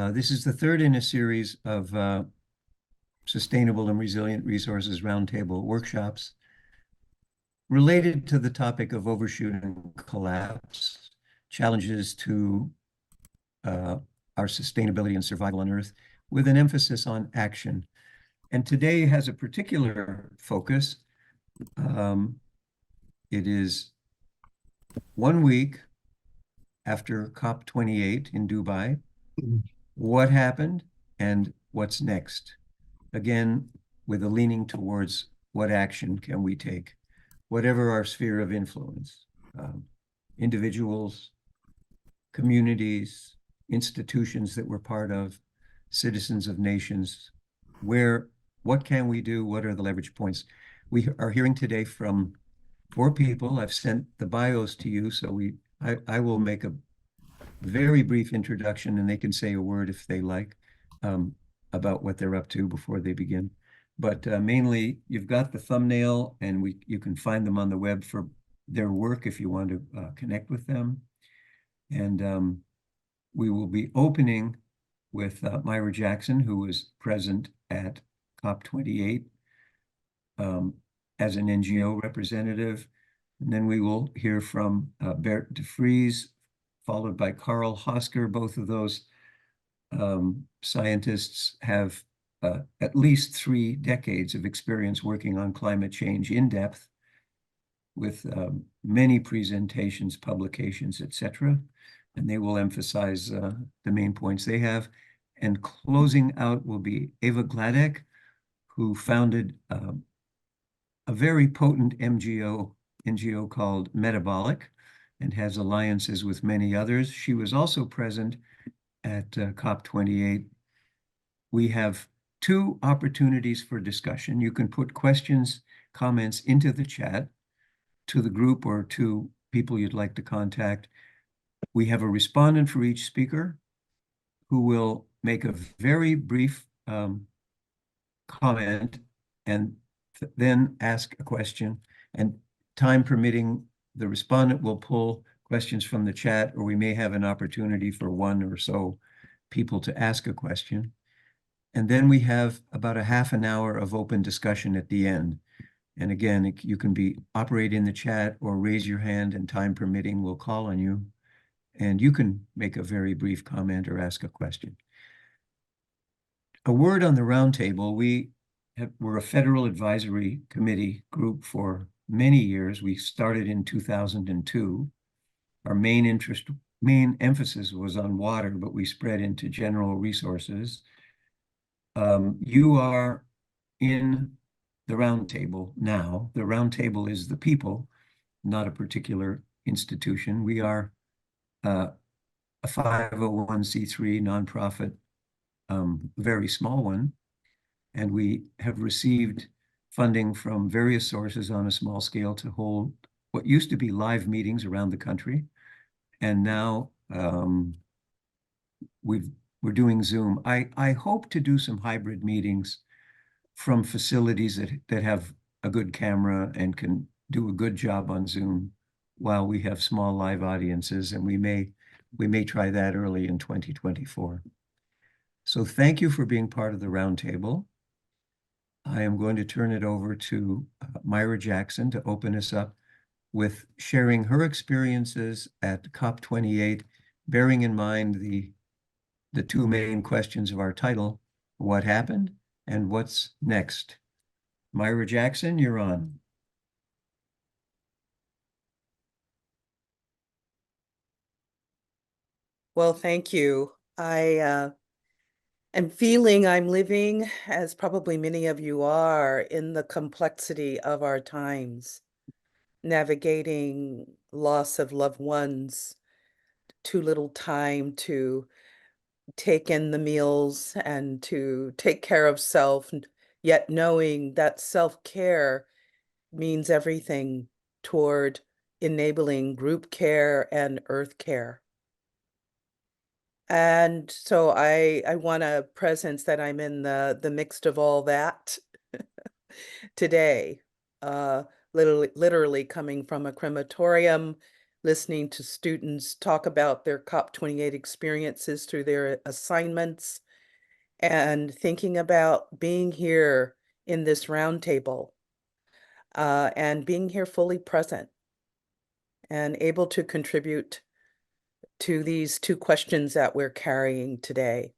This is the third in a series of Sustainable and Resilient Resources Roundtable workshops related to the topic of overshoot and collapse, challenges to our sustainability and survival on Earth, with an emphasis on action. And today has a particular focus. It is 1 week after COP28 in Dubai. What happened and what's next? Again, with a leaning towards what action can we take, whatever our sphere of influence, individuals, communities, institutions that we're part of, citizens of nations, what can we do? What are the leverage points? We are hearing today from 4 people. I've sent the bios to you, so I will make a very brief introduction, and they can say a word if they like about what they're up to before they begin. But mainly, you've got the thumbnail, and you can find them on the web for their work if you want to connect with them. And we will be opening with Myra Jackson, who was present at COP28 as an NGO representative. And then we will hear from Bert de Vries, followed by Carl Hosker. Both of those scientists have at least 3 decades of experience working on climate change in depth, with many presentations, publications, etc. And they will emphasize the main points they have. And closing out will be Eva Gladek, who founded a very potent NGO called Metabolic, and has alliances with many others. She was also present at COP28. We have 2 opportunities for discussion. You can put questions, comments into the chat to the group or to people you'd like to contact. We have a respondent for each speaker who will make a very brief comment and then ask a question. And time permitting, the respondent will pull questions from the chat, or we may have an opportunity for 1 or so people to ask a question. And then we have about a half an hour of open discussion at the end. And again, you can operate in the chat or raise your hand, and time permitting, we'll call on you. And you can make a very brief comment or ask a question. A word on the roundtable. We're a federal advisory committee group for many years. We started in 2002. Our main emphasis was on water, but we spread into general resources. You are in the roundtable now. The roundtable is the people, not a particular institution. We are a 501c3 nonprofit, very small one, and we have received funding from various sources on a small scale to hold what used to be live meetings around the country. And now we're doing Zoom. I hope to do some hybrid meetings from facilities that have a good camera and can do a good job on Zoom while we have small live audiences, and we may try that early in 2024. So thank you for being part of the roundtable. I am going to turn it over to Myra Jackson to open us up with sharing her experiences at COP28, bearing in mind the 2 main questions of our title: what happened and what's next. Myra Jackson, you're on. Well, thank you. I am feeling I'm living, as probably many of you are, in the complexity of our times, navigating loss of loved ones, too little time to take in the meals and to take care of self, yet knowing that self-care means everything toward enabling group care and earth care. And so I want a presence that I'm in the mixed of all that today. Literally coming from a crematorium listening to students talk about their COP28 experiences through their assignments, and thinking about being here in this roundtable, and being here fully present and able to contribute to these two questions that we're carrying today.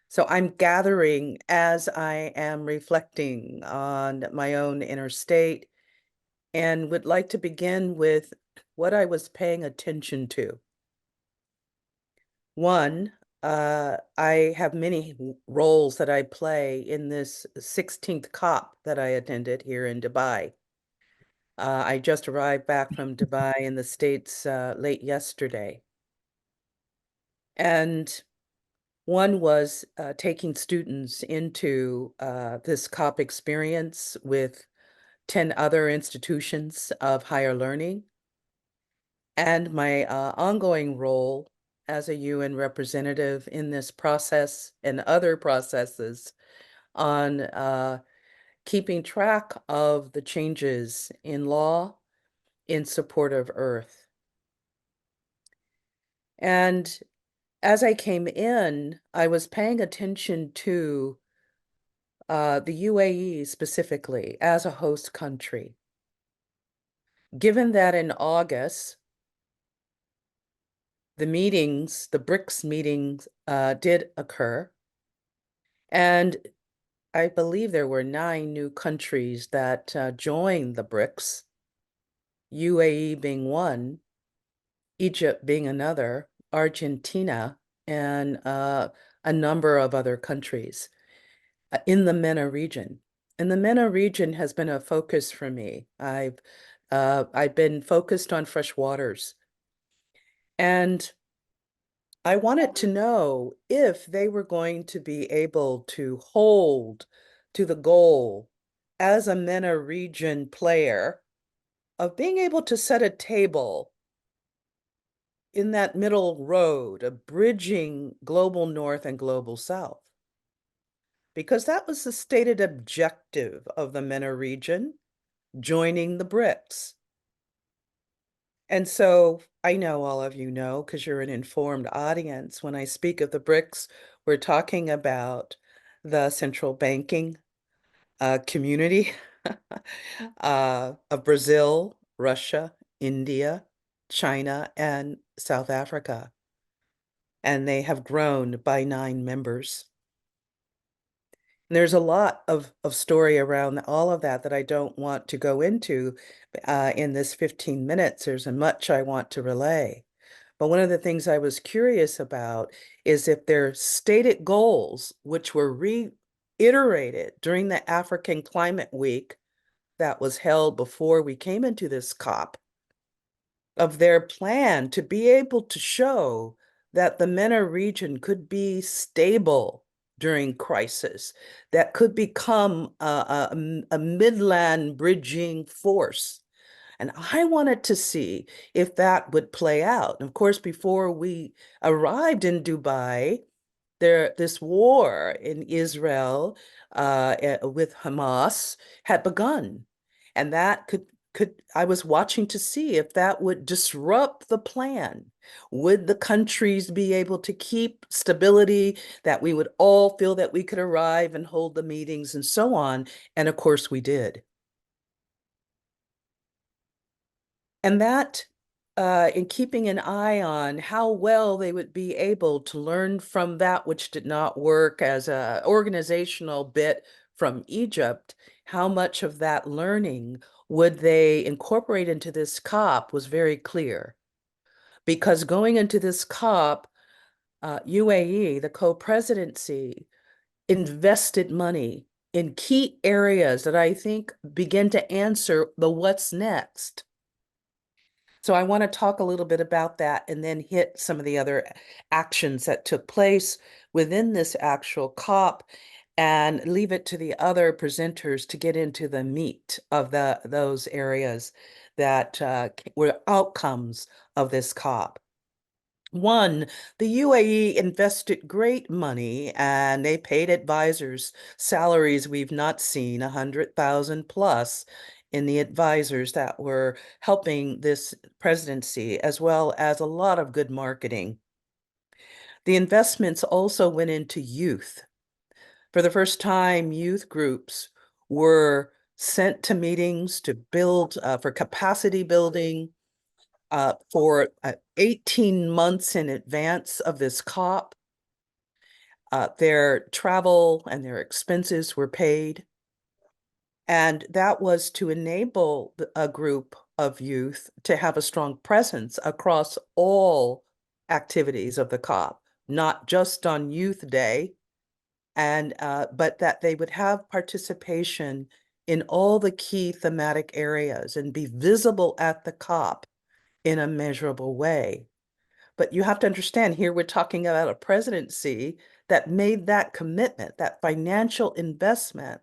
So I'm gathering as I am reflecting on my own inner state, and would like to begin with what I was paying attention to. One, I have many roles that I play in this 16th COP that I attended here in Dubai. I just arrived back from Dubai in the States late yesterday. And one was taking students into this COP experience with 10 other institutions of higher learning, and my ongoing role as a UN representative in this process and other processes on keeping track of the changes in law in support of Earth. And as I came in, I was paying attention to the UAE specifically as a host country. Given that in August, the meetings, the BRICS meetings did occur, and I believe there were 9 new countries that joined the BRICS, UAE being one, Egypt being another, Argentina, and a number of other countries in the MENA region. And the MENA region has been a focus for me. I've been focused on fresh waters, and I wanted to know if they were going to be able to hold to the goal as a MENA region player of being able to set a table in that middle road of bridging global north and global south. Because that was the stated objective of the MENA region, joining the BRICS. And so I know all of you know, because you're an informed audience, when I speak of the BRICS, we're talking about the central banking community of Brazil, Russia, India, China, and South Africa. And they have grown by 9 members. And there's a lot of story around all of that that I don't want to go into in this 15 minutes. There's much I want to relay. But one of the things I was curious about is if their stated goals, which were reiterated during the African Climate Week that was held before we came into this COP, of their plan to be able to show that the MENA region could be stable during crisis, that could become a midland bridging force. And I wanted to see if that would play out. And of course, before we arrived in Dubai, this war in Israel with Hamas had begun. And that could I was watching to see if that would disrupt the plan. Would the countries be able to keep stability, that we would all feel that we could arrive and hold the meetings and so on? And of course we did. And that, in keeping an eye on how well they would be able to learn from that which did not work as an organizational bit from Egypt, how much of that learning would they incorporate into this COP was very clear. Because going into this COP, UAE, the co-presidency, invested money in key areas that I think begin to answer the what's next. So I want to talk a little bit about that and then hit some of the other actions that took place within this actual COP and leave it to the other presenters to get into the meat of those areas that were outcomes of this COP. One, the UAE invested great money and they paid advisors salaries we've not seen, 100,000 plus, in the advisors that were helping this presidency, as well as a lot of good marketing. The investments also went into youth. For the first time, youth groups were sent to meetings to build for capacity building for 18 months in advance of this COP. Their travel and their expenses were paid. And that was to enable a group of youth to have a strong presence across all activities of the COP, not just on Youth Day, and but that they would have participation in all the key thematic areas and be visible at the COP in a measurable way. But you have to understand, here we're talking about a presidency that made that commitment, that financial investment.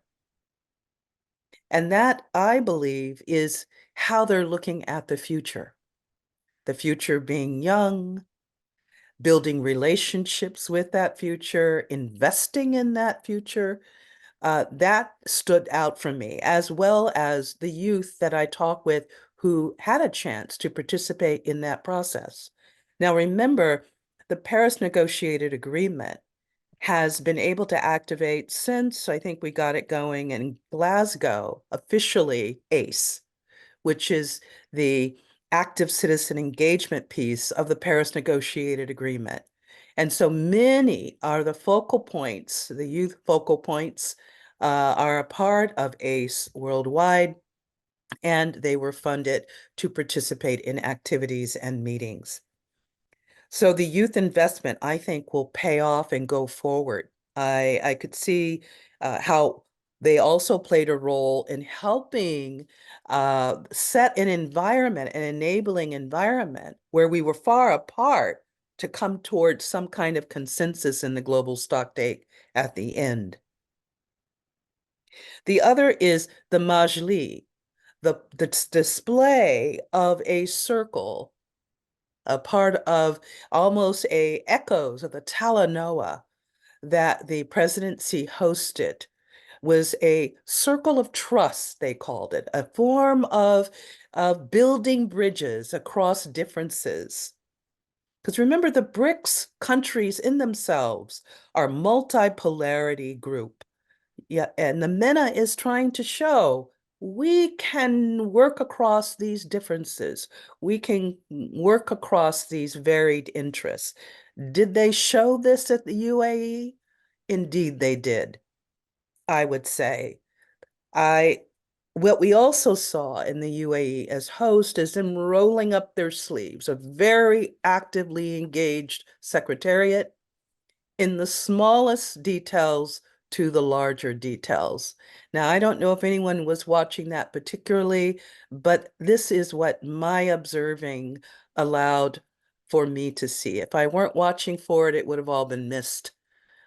And that, I believe, is how they're looking at the future. The future being young, building relationships with that future, investing in that future. That stood out for me, as well as the youth that I talk with who had a chance to participate in that process. Now, remember, the Paris Negotiated Agreement has been able to activate since I think we got it going in Glasgow, officially ACE, which is the active citizen engagement piece of the Paris Negotiated Agreement. And so many are the focal points, the youth focal points are a part of ACE worldwide, and they were funded to participate in activities and meetings. So the youth investment, I think, will pay off and go forward. I could see how they also played a role in helping set an environment, an enabling environment where we were far apart to come towards some kind of consensus in the global stock take at the end. The other is the Majli, the display of a circle, a part of almost a echoes of the Talanoa that the presidency hosted, was a circle of trust, they called it, a form of building bridges across differences. Because remember, the BRICS countries in themselves are multipolarity group. Yeah, and the MENA is trying to show we can work across these differences. We can work across these varied interests. Did they show this at the UAE? Indeed, they did, I would say. What we also saw in the UAE as host is them rolling up their sleeves, a very actively engaged secretariat in the smallest details to the larger details. Now, I don't know if anyone was watching that particularly, but this is what my observing allowed for me to see. If I weren't watching for it, it would have all been missed.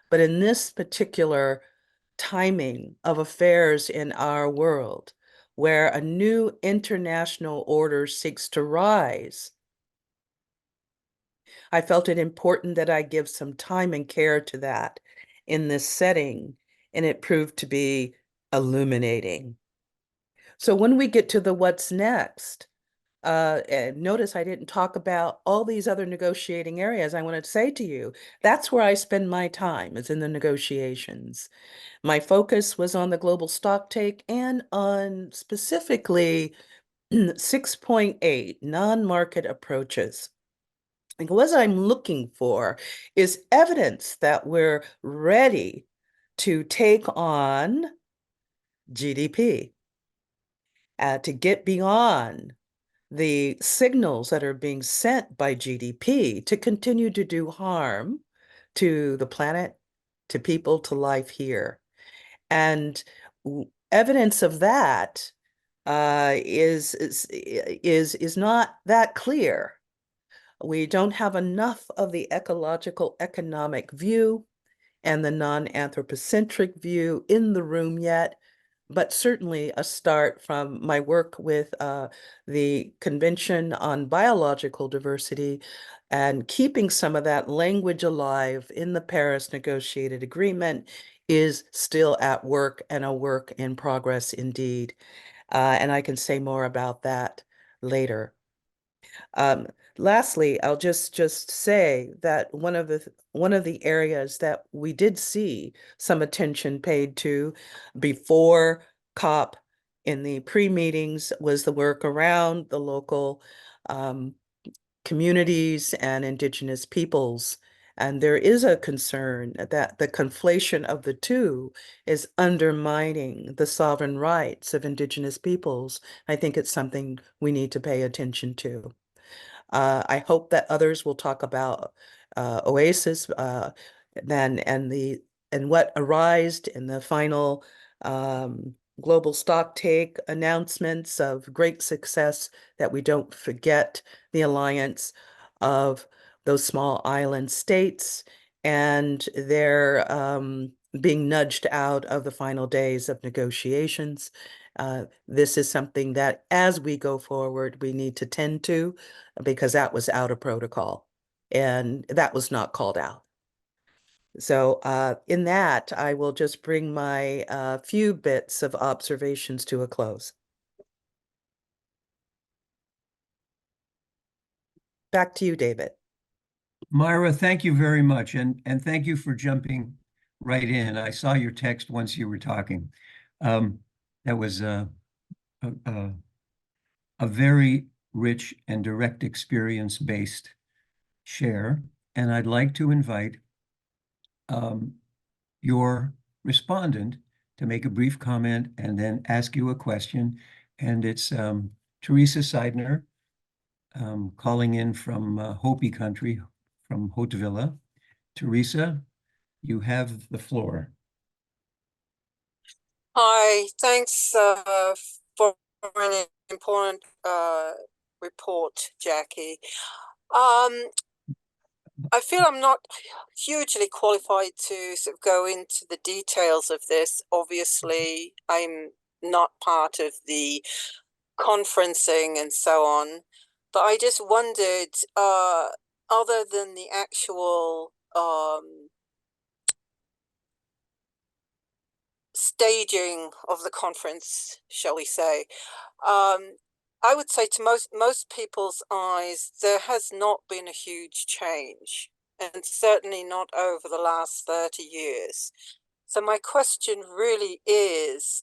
But in this particular timing of affairs in our world, where a new international order seeks to rise, I felt it important that I give some time and care to that in this setting, and it proved to be illuminating. So when we get to the what's next, and notice I didn't talk about all these other negotiating areas. I want to say to you, that's where I spend my time, is in the negotiations. My focus was on the global stock take and on specifically 6.8 non-market approaches. And what I'm looking for is evidence that we're ready to take on GDP, to get beyond the signals that are being sent by GDP to continue to do harm to the planet, to people, to life here. And evidence of that is not that clear. We don't have enough of the ecological economic view and the non-anthropocentric view in the room yet, but certainly a start from my work with the Convention on Biological Diversity and keeping some of that language alive in the Paris Negotiated Agreement is still at work and a work in progress indeed. And I can say more about that later. Um, Lastly, I'll just say that one of the areas that we did see some attention paid to before COP in the pre-meetings was the work around the local communities and indigenous peoples. And there is a concern that the conflation of the two is undermining the sovereign rights of indigenous peoples. I think it's something we need to pay attention to. I hope that others will talk about Oasis then and what arised in the final global stock take announcements of great success, that we don't forget the alliance of those small island states and their being nudged out of the final days of negotiations. This is something that as we go forward, we need to tend to, because that was out of protocol and that was not called out. So in that, I will just bring my few bits of observations to a close. Back to you, David. Myra, thank you very much. And thank you for jumping right in. I saw your text once you were talking. That was a, a very rich and direct experience-based share. And I'd like to invite your respondent to make a brief comment and then ask you a question. And it's Teresa Seidner calling in from Hopi country, from Haute-Villa. Teresa, you have the floor. Hi, thanks for an important report, Jackie. I feel I'm not hugely qualified to sort of go into the details of this. Obviously, I'm not part of the conferencing and so on, but I just wondered, other than the actual staging of the conference, shall we say, I would say to most people's eyes, there has not been a huge change, and certainly not over the last 30 years. So my question really is,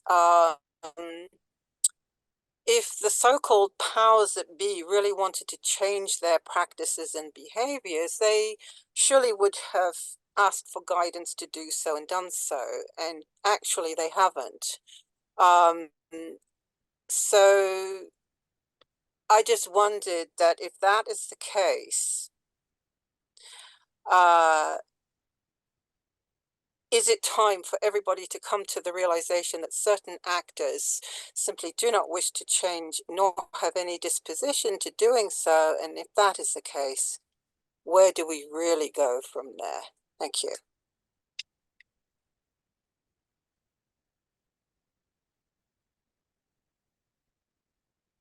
if the so-called powers that be really wanted to change their practices and behaviors, they surely would have asked for guidance to do so and done so, and actually they haven't. So I just wondered that if that is the case, is it time for everybody to come to the realization that certain actors simply do not wish to change nor have any disposition to doing so? And if that is the case, where do we really go from there? Thank you.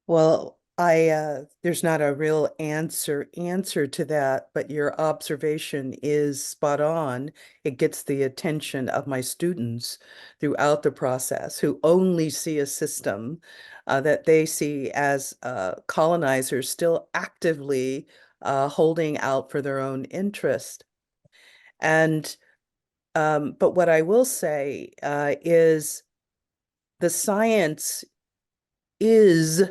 Well, there's not a real answer to that, but your observation is spot on. It gets the attention of my students throughout the process, who only see a system that they see as colonizers still actively holding out for their own interest. And but what I will say is the science is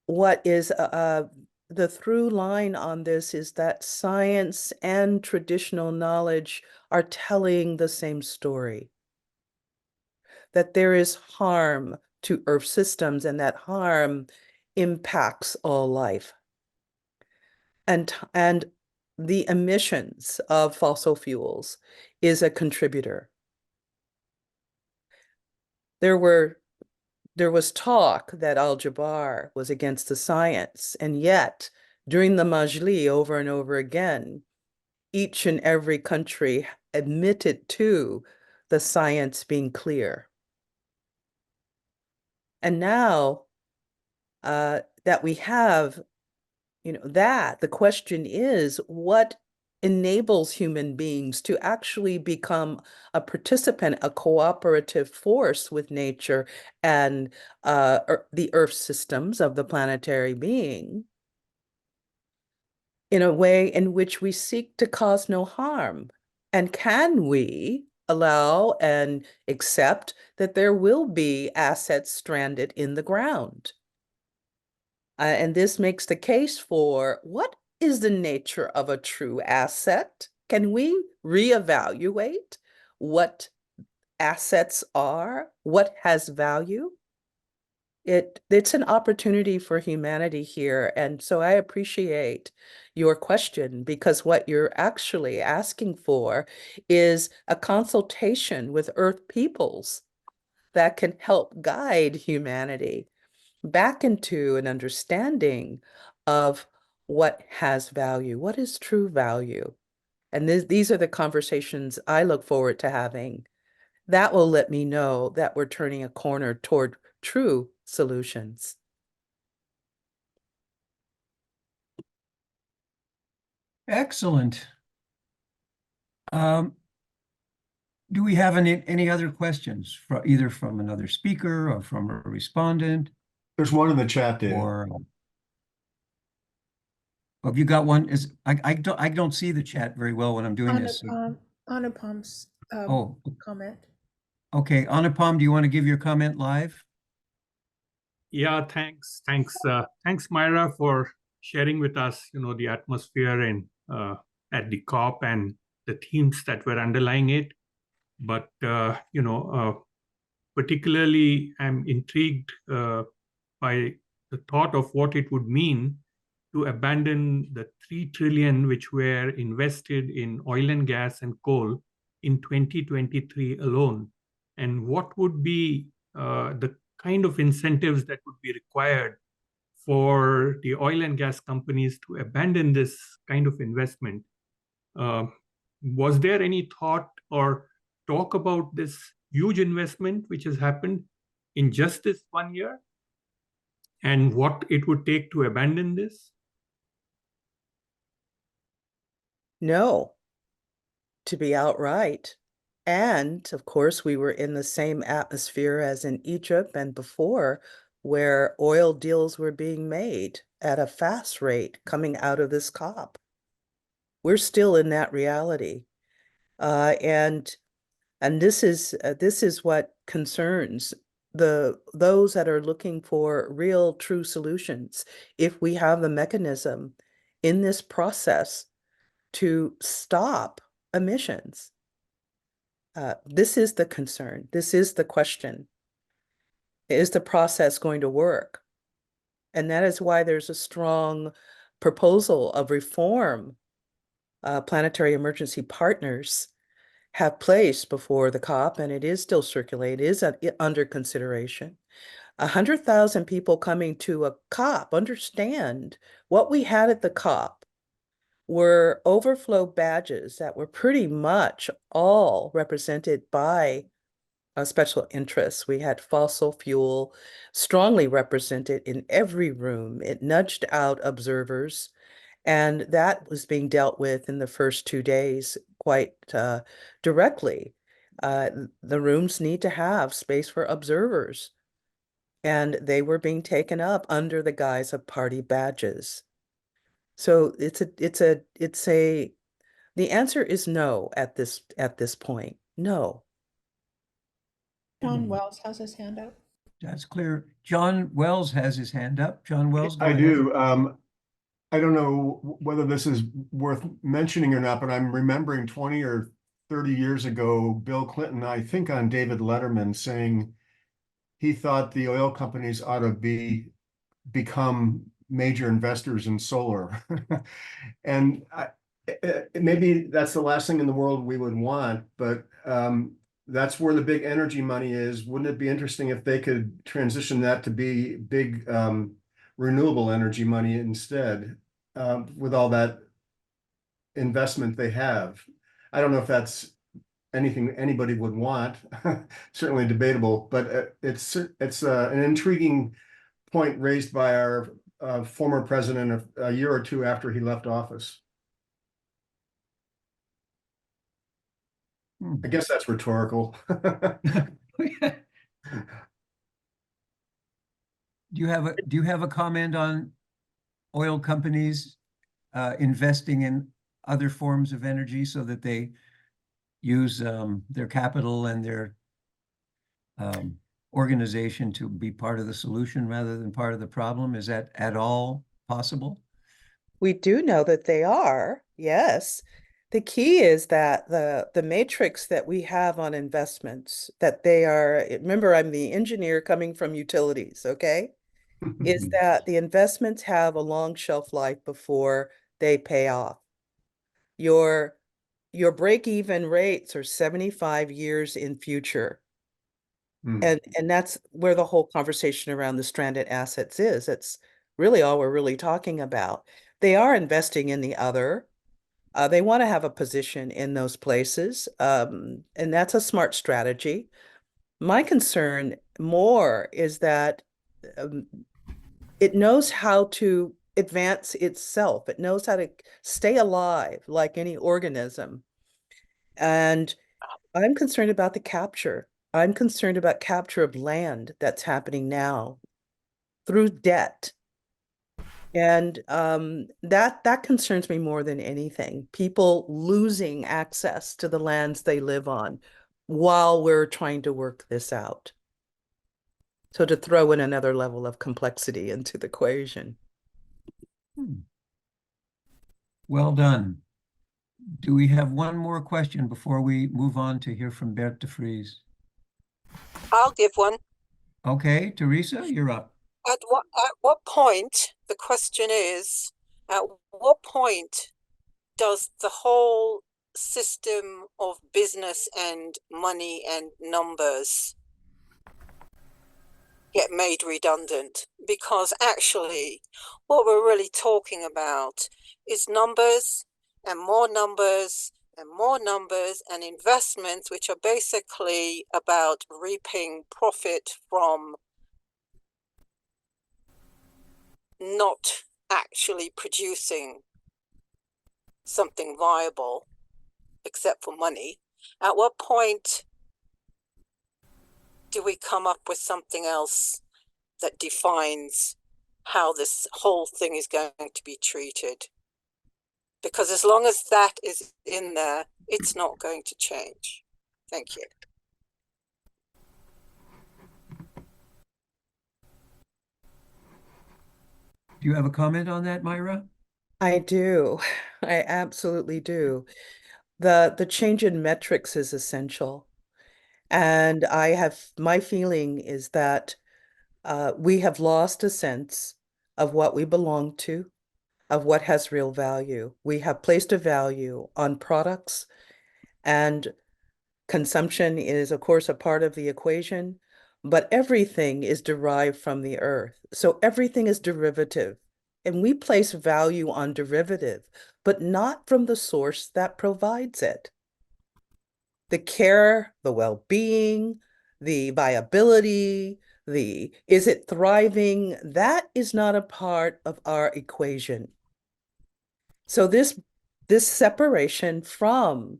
what is the through line on this is that science and traditional knowledge are telling the same story. That there is harm to Earth systems and that harm impacts all life. And the emissions of fossil fuels is a contributor. There was talk that Al-Jabbar was against the science, and yet during the Majlis over and over again, each and every country admitted to the science being clear. And now that we have, the question is, what enables human beings to actually become a participant, a cooperative force with nature and the Earth systems of the planetary being in a way in which we seek to cause no harm. And can we allow and accept that there will be assets stranded in the ground? And this makes the case for what is the nature of a true asset? Can we reevaluate what assets are, what has value? It's an opportunity for humanity here. And so I appreciate your question, because what you're actually asking for is a consultation with Earth peoples that can help guide humanity back into an understanding of what has value, what is true value. And these are the conversations I look forward to having. That will let me know that we're turning a corner toward true solutions. Excellent. Do we have any other questions either from another speaker or from a respondent? There's one in the chat, David. Or have you got one? I don't see the chat very well when I'm doing this. Anupam's Oh, comment. okay. Anupam, do you want to give your comment live? Yeah, thanks. Thanks, Myra, for sharing with us, the atmosphere and at the COP and the themes that were underlying it. But, particularly, I'm intrigued by the thought of what it would mean to abandon the 3 trillion which were invested in oil and gas and coal in 2023 alone. And what would be the kind of incentives that would be required for the oil and gas companies to abandon this kind of investment? Was there any thought or talk about this huge investment which has happened in just this 1 year and what it would take to abandon this? No, to be outright. And of course, we were in the same atmosphere as in Egypt and before, where oil deals were being made at a fast rate coming out of this COP. We're still in that reality. And this is what concerns those that are looking for real, true solutions. If we have the mechanism in this process to stop emissions, this is the concern. This is the question. Is the process going to work? And that is why there's a strong proposal of reform. Planetary Emergency Partners have placed before the COP, and it is still circulating, it is under consideration. 100,000 people coming to a COP understand what we had at the COP were overflow badges that were pretty much all represented by special interests. We had fossil fuel strongly represented in every room. It nudged out observers, and that was being dealt with in the first 2 days quite directly. The rooms need to have space for observers, and they were being taken up under the guise of party badges. So the answer is no at this point. No. John Wells has his hand up. That's clear. John Wells has his hand up. John Wells, go I ahead. do. I don't know whether this is worth mentioning or not, but I'm remembering 20 or 30 years ago, Bill Clinton, I think on David Letterman, saying he thought the oil companies ought to become major investors in solar. And maybe that's the last thing in the world we would want, but that's where the big energy money is. Wouldn't it be interesting if they could transition that to be big renewable energy money instead, with all that investment they have? I don't know if that's anything anybody would want. Certainly debatable, but it's an intriguing point raised by our former president a year or two after he left office. I guess that's rhetorical. Do you have a comment on oil companies investing in other forms of energy so that they use their capital and their organization to be part of the solution rather than part of the problem? Is that at all possible? We do know that they are, yes. The key is that the matrix that we have on investments, that they are, remember, I'm the engineer coming from utilities, okay? Is that the investments have a long shelf life before they pay off. Your break-even rates are 75 years in future. Mm. And that's where the whole conversation around the stranded assets is. It's really all we're really talking about. They are investing in the other. They want to have a position in those places. And that's a smart strategy. My concern more is that um, it knows how to advance itself. It knows how to stay alive like any organism. And I'm concerned about the capture. I'm concerned about capture of land that's happening now through debt. And that concerns me more than anything. People losing access to the lands they live on while we're trying to work this out. So to throw in another level of complexity into the equation. Well done. Do we have one more question before we move on to hear from Bert de Vries? I'll give one. Okay, Teresa, you're up. At what point, the question is, at what point does the whole system of business and money and numbers get made redundant? Because actually, what we're really talking about is numbers and more numbers and more numbers and investments, which are basically about reaping profit from not actually producing something viable except for money. At what point do we come up with something else that defines how this whole thing is going to be treated? Because as long as that is in there, it's not going to change. Thank you. Do you have a comment on that, Myra? I do. I absolutely do. The change in metrics is essential. And my feeling is that we have lost a sense of what we belong to, of what has real value. We have placed a value on products, and consumption is, of course, a part of the equation, but everything is derived from the earth. So everything is derivative. And we place value on derivative, but not from the source that provides it. The care, the well-being, the viability, is it thriving? That is not a part of our equation. So this separation from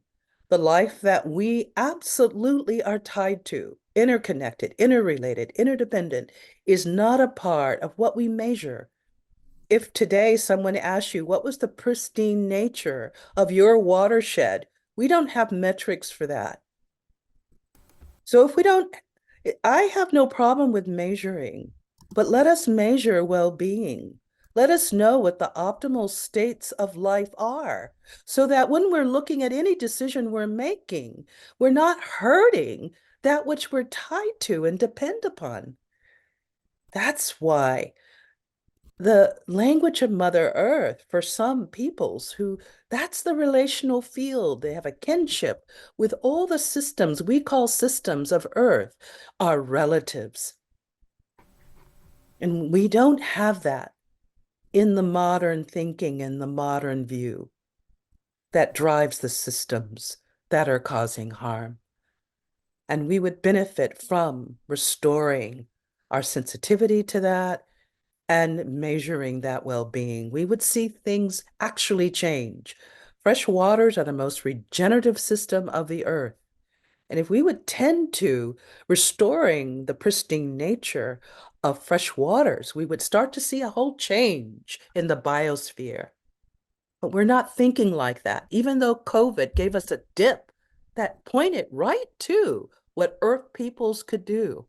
the life that we absolutely are tied to, interconnected, interrelated, interdependent, is not a part of what we measure. If today someone asks you, what was the pristine nature of your watershed? We don't have metrics for that. So if we don't, I have no problem with measuring, but let us measure well-being. Let us know what the optimal states of life are so that when we're looking at any decision we're making, we're not hurting that which we're tied to and depend upon. That's why the language of Mother Earth, for some peoples who that's the relational field, they have a kinship with all the systems we call systems of Earth, are relatives. And we don't have that in the modern thinking and the modern view that drives the systems that are causing harm. And we would benefit from restoring our sensitivity to that and measuring that well-being. We would see things actually change. Fresh waters are the most regenerative system of the earth. And if we would tend to restoring the pristine nature of fresh waters, we would start to see a whole change in the biosphere. But we're not thinking like that. Even though COVID gave us a dip that pointed right to what Earth peoples could do.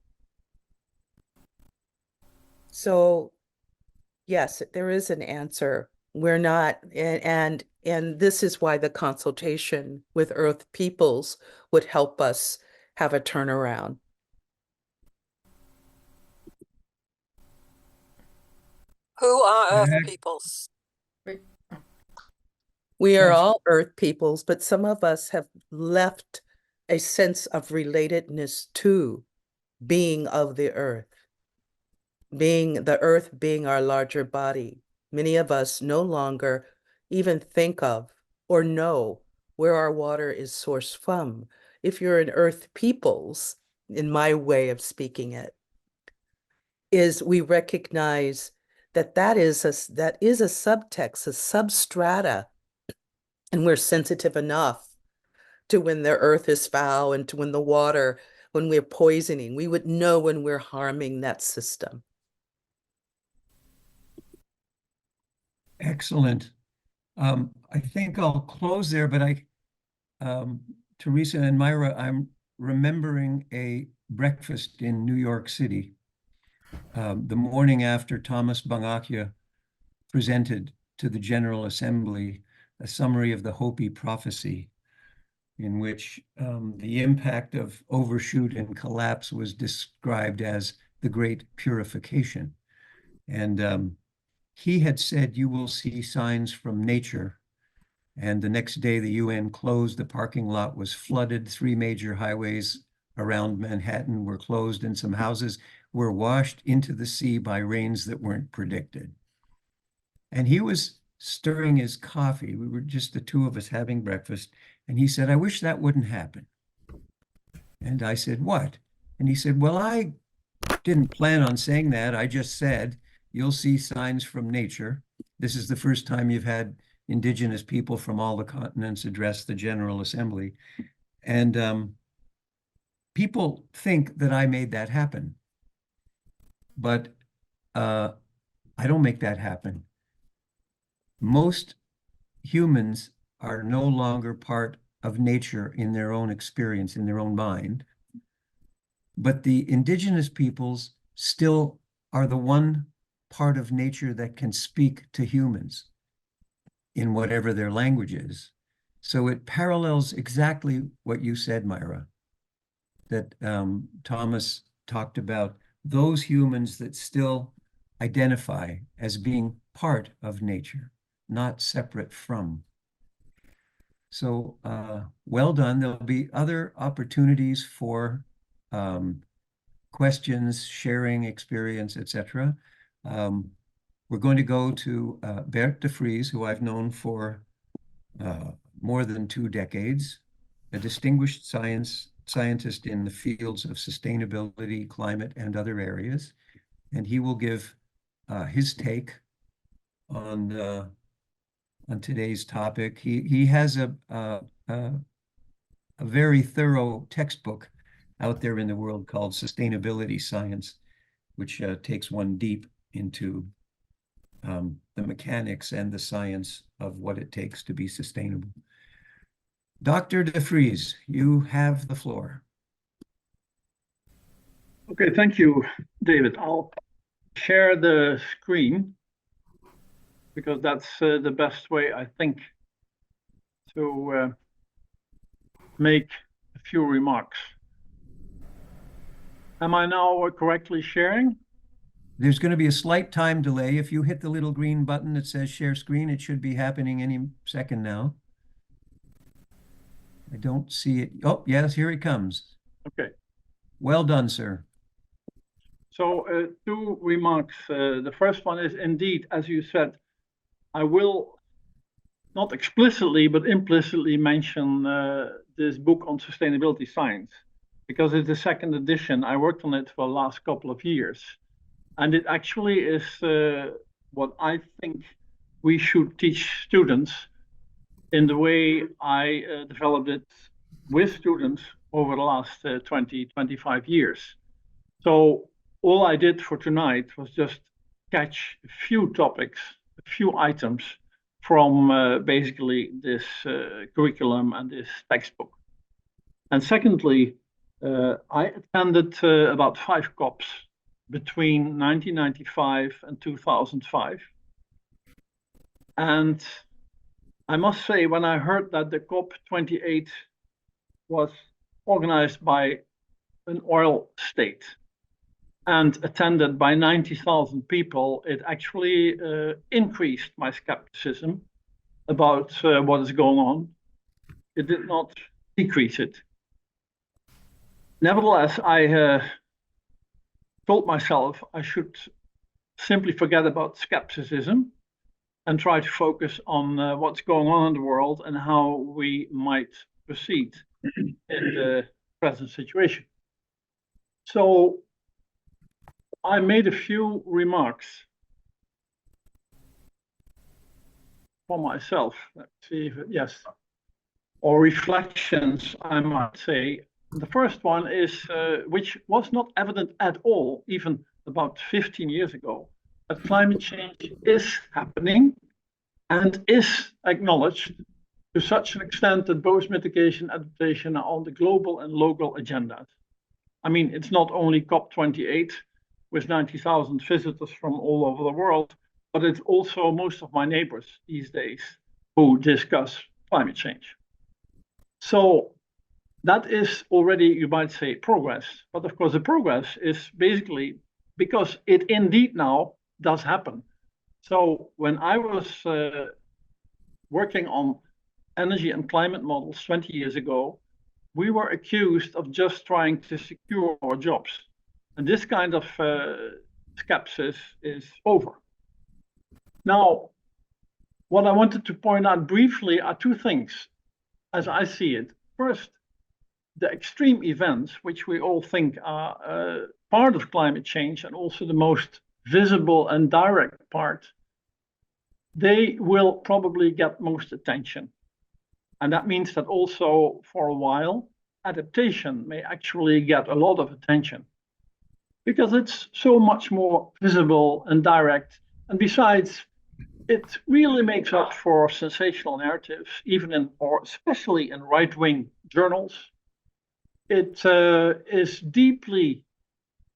So yes, there is an answer. We're not, and this is why the consultation with Earth peoples would help us have a turnaround. Who are Earth Heck. peoples? We are That's- all Earth peoples, but some of us have left a sense of relatedness to being of the Earth, being the Earth being our larger body. Many of us no longer even think of or know where our water is sourced from. If you're an Earth peoples, in my way of speaking it, is we recognize that that is a subtext, a substrata, and we're sensitive enough to when the earth is foul and to when the water, when we're poisoning, we would know when we're harming that system. Excellent. I think I'll close there, but Teresa and Myra, I'm remembering a breakfast in New York City, the morning after Thomas Bangakya presented to the General Assembly a summary of the Hopi prophecy, in which the impact of overshoot and collapse was described as the great purification. And he had said, you will see signs from nature. And the next day, the UN closed. The parking lot was flooded. 3 major highways around Manhattan were closed, and some houses were washed into the sea by rains that weren't predicted. And he was stirring his coffee. We were just the two of us having breakfast. And he said, I wish that wouldn't happen. And I said, what? And he said, well, I didn't plan on saying that. I just said, you'll see signs from nature. This is the first time you've had indigenous people from all the continents address the General Assembly. And people think that I made that happen. But I don't make that happen. Most humans are no longer part of nature in their own experience, in their own mind. But the indigenous peoples still are the one part of nature that can speak to humans in whatever their language is. So it parallels exactly what you said, Myra, that Thomas talked about, those humans that still identify as being part of nature, not separate from. So well done. There'll be other opportunities for questions, sharing experience, etc. We're going to go to Bert de Vries, who I've known for more than 2 decades, a distinguished scientist in the fields of sustainability, climate, and other areas. And he will give his take on today's topic. He has a very thorough textbook out there in the world called Sustainability Science, which takes one deep into the mechanics and the science of what it takes to be sustainable. Dr. de Vries, you have the floor. Okay, thank you, David. I'll share the screen because that's the best way, I think, to make a few remarks. Am I now correctly sharing? There's going to be a slight time delay. If you hit the little green button that says share screen, it should be happening any second now. I don't see it. Oh, yes, here it comes. Okay. Well done, sir. So 2 remarks. The first one is indeed, as you said, I will not explicitly, but implicitly mention this book on sustainability science, because it's the 2nd edition. I worked on it for the last couple of years. And it actually is what I think we should teach students in the way I developed it with students over the last 20, 25 years. So all I did for tonight was just catch a few topics, a few items from basically this curriculum and this textbook. And secondly, I attended about 5 COPs between 1995 and 2005. And I must say, when I heard that the COP28 was organized by an oil state and attended by 90,000 people, it actually increased my skepticism about what is going on. It did not decrease it. Nevertheless, I told myself I should simply forget about skepticism and try to focus on what's going on in the world and how we might proceed in the present situation. So I made a few remarks for myself. Let's see if yes, or reflections, I might say. The first one is, which was not evident at all, even about 15 years ago, that climate change is happening and is acknowledged to such an extent that both mitigation and adaptation are on the global and local agendas. I mean, it's not only COP28 with 90,000 visitors from all over the world, but it's also most of my neighbors these days who discuss climate change. So that is already, you might say, progress. But of course, the progress is basically because it indeed now does happen. So when I was working on energy and climate models 20 years ago, we were accused of just trying to secure our jobs. And this kind of skepsis is over. Now, what I wanted to point out briefly are 2 things, as I see it. First, the extreme events, which we all think are part of climate change and also the most visible and direct part, they will probably get most attention. And that means that also for a while, adaptation may actually get a lot of attention because it's so much more visible and direct. And besides, it really makes up for sensational narratives, even in, or especially in right-wing journals. It is deeply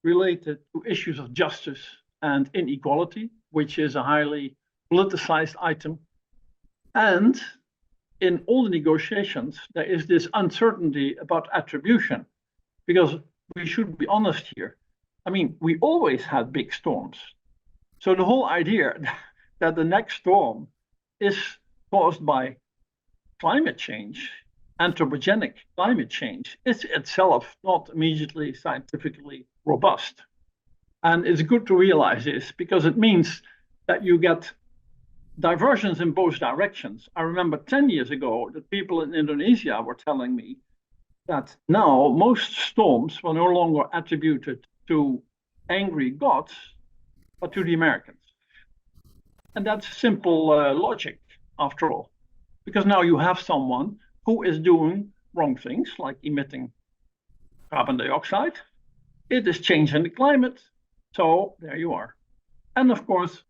related to issues of justice and inequality, which is a highly politicized item. And in all the negotiations, there is this uncertainty about attribution, because we should be honest here. I mean, we always had big storms. So the whole idea that the next storm is caused by climate change, anthropogenic climate change, is itself not immediately scientifically robust. And it's good to realize this because it means that you get diversions in both directions. I remember 10 years ago that people in Indonesia were telling me that now most storms were no longer attributed to angry gods, but to the Americans. And that's simple logic, after all, because now you have someone who is doing wrong things, like emitting carbon dioxide. It is changing the climate. So there you are. And of course,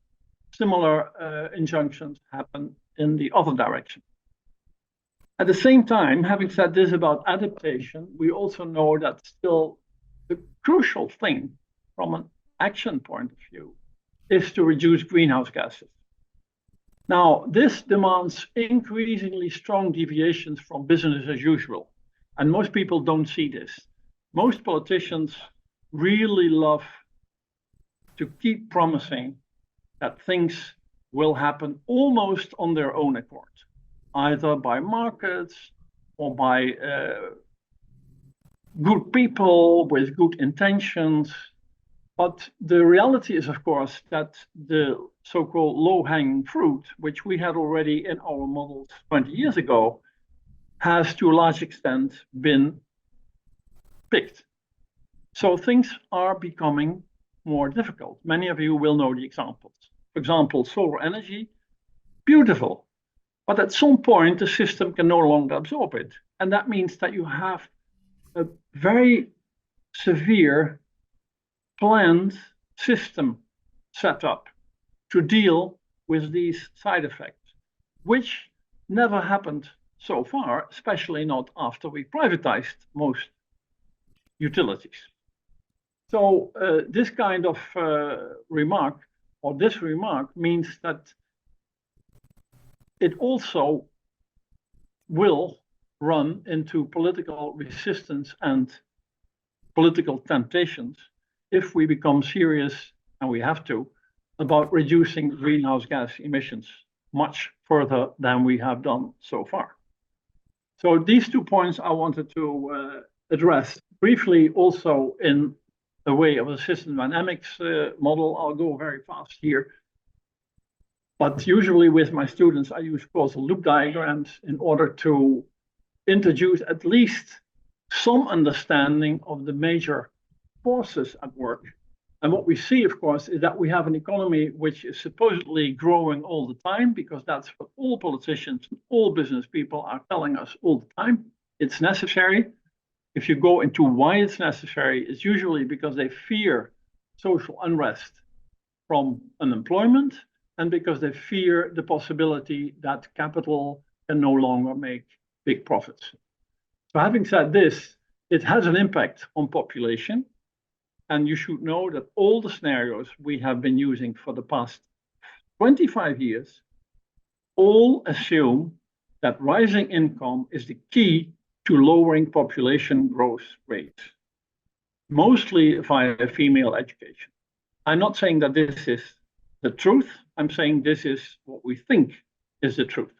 similar injunctions happen in the other direction. At the same time, having said this about adaptation, we also know that still the crucial thing from an action point of view is to reduce greenhouse gases. Now, this demands increasingly strong deviations from business as usual. And most people don't see this. Most politicians really love to keep promising that things will happen almost on their own accord, either by markets or by good people with good intentions. But the reality is, of course, that the so-called low-hanging fruit, which we had already in our models 20 years ago, has to a large extent been picked. So things are becoming more difficult. Many of you will know the examples. For example, solar energy, beautiful. But at some point, the system can no longer absorb it. And that means that you have a very severe planned system set up to deal with these side effects, which never happened so far, especially not after we privatized most utilities. So this kind of remark, or this remark, means that it also will run into political resistance and political temptations if we become serious, and we have to, about reducing greenhouse gas emissions much further than we have done so far. So these 2 points I wanted to address briefly, also in the way of a system dynamics model. I'll go very fast here. But usually with my students, I use causal loop diagrams in order to introduce at least some understanding of the major forces at work. And what we see, of course, is that we have an economy which is supposedly growing all the time, because that's what all politicians and all business people are telling us all the time. It's necessary. If you go into why it's necessary, it's usually because they fear social unrest from unemployment, and because they fear the possibility that capital can no longer make big profits. So having said this, it has an impact on population. And you should know that all the scenarios we have been using for the past 25 years all assume that rising income is the key to lowering population growth rates, mostly via female education. I'm not saying that this is the truth. I'm saying this is what we think is the truth.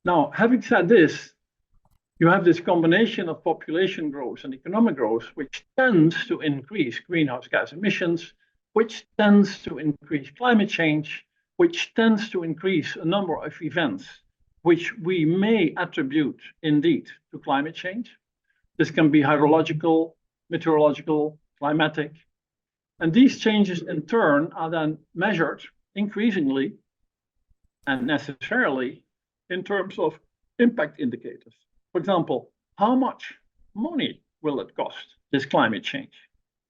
Now, having said this, you have this combination of population growth and economic growth, which tends to increase greenhouse gas emissions, which tends to increase climate change, which tends to increase a number of events which we may attribute indeed to climate change. This can be hydrological, meteorological, climatic. And these changes in turn are then measured increasingly and necessarily in terms of impact indicators. For example, how much money will it cost, this climate change?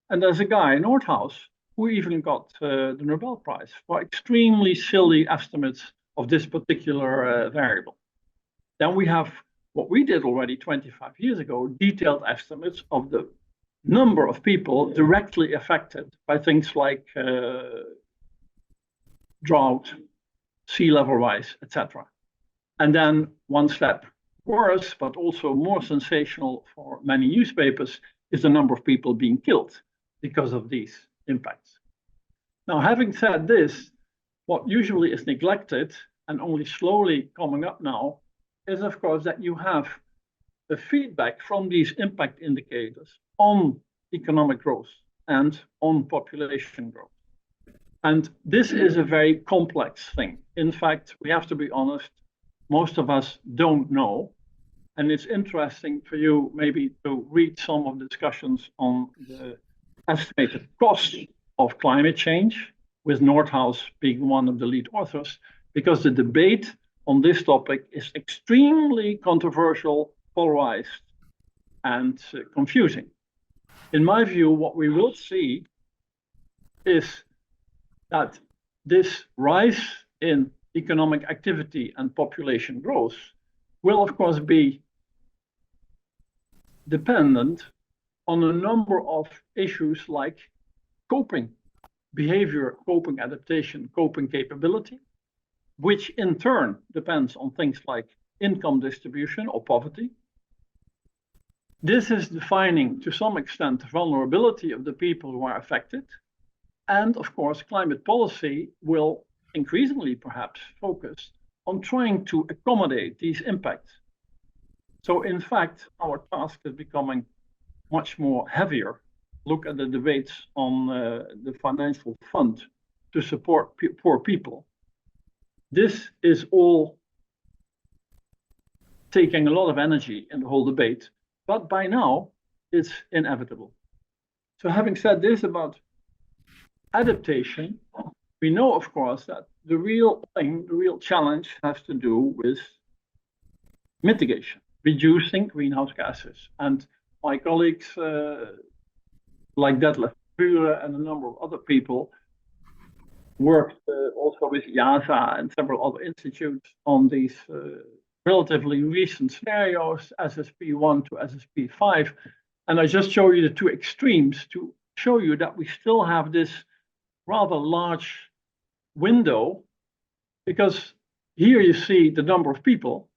And there's a guy in Nordhaus who even got the Nobel Prize for extremely silly estimates of this particular variable. Then we have what we did already 25 years ago, detailed estimates of the number of people directly affected by things like drought, sea level rise, etc. And then one step worse, but also more sensational for many newspapers, is the number of people being killed because of these impacts. Now, having said this, what usually is neglected and only slowly coming up now is, of course, that you have the feedback from these impact indicators on economic growth and on population growth. And this is a very complex thing. In fact, we have to be honest, most of us don't know. And it's interesting for you maybe to read some of the discussions on the estimated cost of climate change, with Nordhaus being one of the lead authors, because the debate on this topic is extremely controversial, polarized, and confusing. In my view, what we will see is that this rise in economic activity and population growth will, of course, be dependent on a number of issues like coping behavior, coping adaptation, coping capability, which in turn depends on things like income distribution or poverty. This is defining, to some extent, the vulnerability of the people who are affected. And of course, climate policy will increasingly perhaps focus on trying to accommodate these impacts. So in fact, our task is becoming much more heavier. Look at the debates on the financial fund to support poor people. This is all taking a lot of energy in the whole debate, but by now it's inevitable. So having said this about adaptation, we know, of course, that the real thing, the real challenge has to do with mitigation, reducing greenhouse gases. And my colleagues like Detlef Buren and a number of other people worked also with IASA and several other institutes on these relatively recent scenarios, SSP1 to SSP5. And I just show you the two extremes to show you that we still have this rather large window, because here you see the number of people.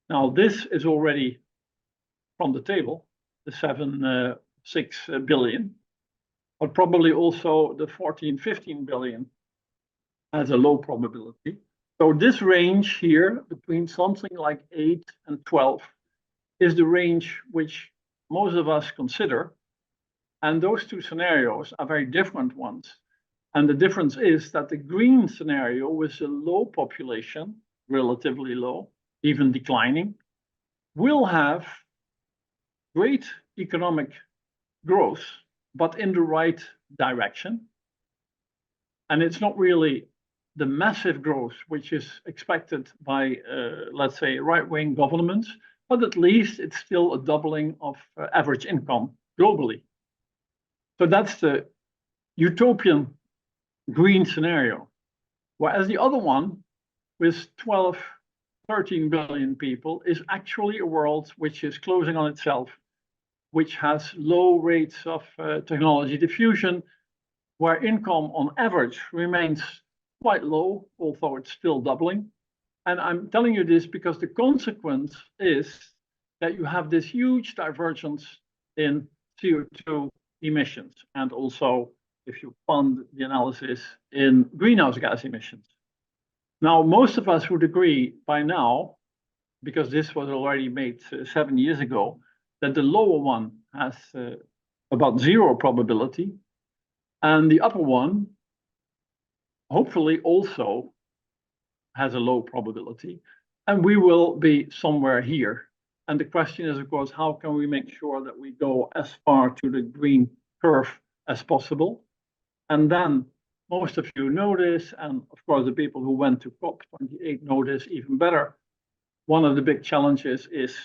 Now this is already from the table, the 6 billion, but probably also the 14, 15 billion has a low probability. So this range here between something like 8 and 12 is the range which most of us consider. And those two scenarios are very different ones. And the difference is that the green scenario with a low population, relatively low, even declining, will have great economic growth, but in the right direction. And it's not really the massive growth which is expected by, let's say, right-wing governments, but at least it's still a doubling of average income globally. So that's the utopian green scenario. Whereas the other one, with 12, 13 billion people, is actually a world which is closing on itself, which has low rates of technology diffusion, where income on average remains quite low, although it's still doubling. And I'm telling you this because the consequence is that you have this huge divergence in CO2 emissions, and also, if you fund the analysis, in greenhouse gas emissions. Now, most of us would agree by now, because this was already made 7 years ago, that the lower one has about 0 probability, and the upper one hopefully also has a low probability, and we will be somewhere here. And the question is, of course, how can we make sure that we go as far to the green curve as possible? And then most of you know this, and of course the people who went to COP28 know this even better. One of the big challenges is,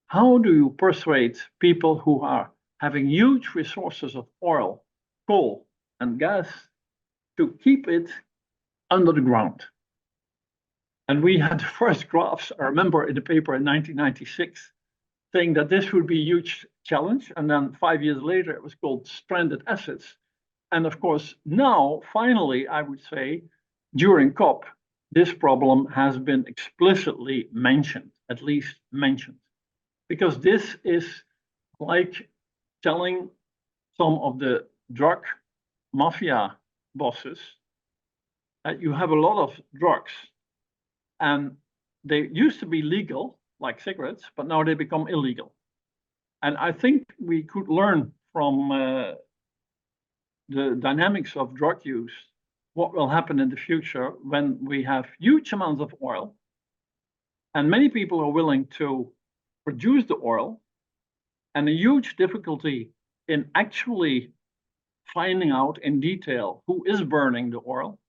how do you persuade people who are having huge resources of oil, coal, and gas to keep it under the ground? And we had the first graphs, I remember, in the paper in 1996, saying that this would be a huge challenge. And then 5 years later, it was called stranded assets. And of course, now, finally, I would say, during COP, this problem has been explicitly mentioned, at least mentioned. Because this is like telling some of the drug mafia bosses that you have a lot of drugs, and they used to be legal, like cigarettes, but now they become illegal. And I think we could learn from the dynamics of drug use, what will happen in the future when we have huge amounts of oil, and many people are willing to produce the oil, and a huge difficulty in actually finding out in detail who is burning the oil.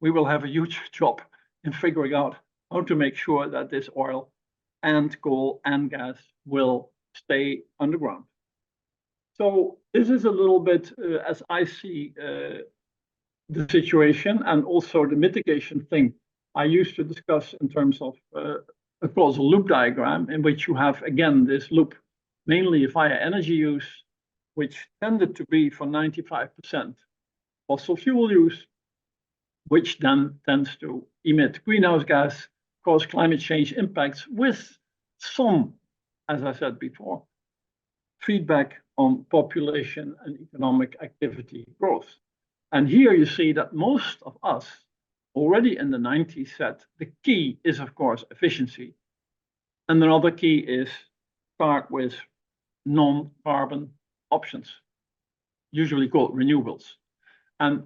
We will have a huge job in figuring out how to make sure that this oil and coal and gas will stay underground. So this is a little bit as I see the situation, and also the mitigation thing I used to discuss in terms of a causal loop diagram, in which you have, again, this loop mainly via energy use, which tended to be for 95% fossil fuel use, which then tends to emit greenhouse gas, cause climate change impacts with some, as I said before, feedback on population and economic activity growth. And here you see that most of us already in the 90s said the key is, of course, efficiency. And another key is start with non-carbon options, usually called renewables. And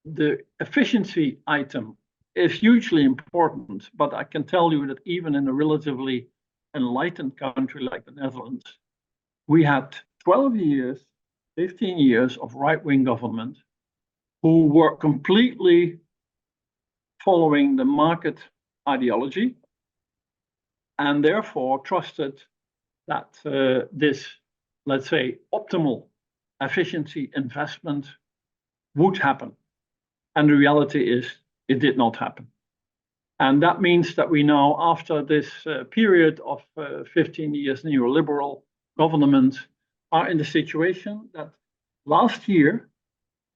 the efficiency item is hugely important, but I can tell you that even in a relatively enlightened country like the Netherlands, we had 12 years, 15 years of right-wing government who were completely following the market ideology, and therefore trusted that this let's say, optimal efficiency investment would happen. And the reality is it did not happen. And that means that we now, after this period of 15 years neoliberal government, are in the situation that last year,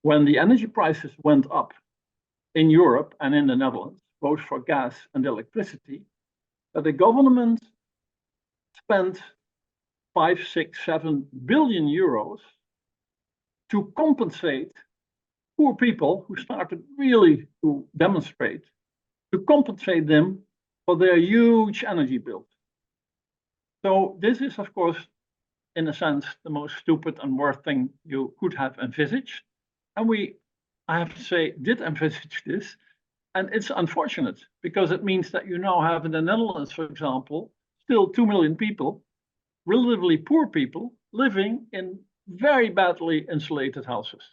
when the energy prices went up in Europe and in the Netherlands, both for gas and electricity, that the government spent 5, 6, 7 billion euros to compensate poor people who started really to demonstrate, to compensate them for their huge energy bills. So this is, of course, in a sense, the most stupid and worst thing you could have envisaged. And we, I have to say, did envisage this. And it's unfortunate because it means that you now have in the Netherlands, for example, still 2 million people, relatively poor people, living in very badly insulated houses.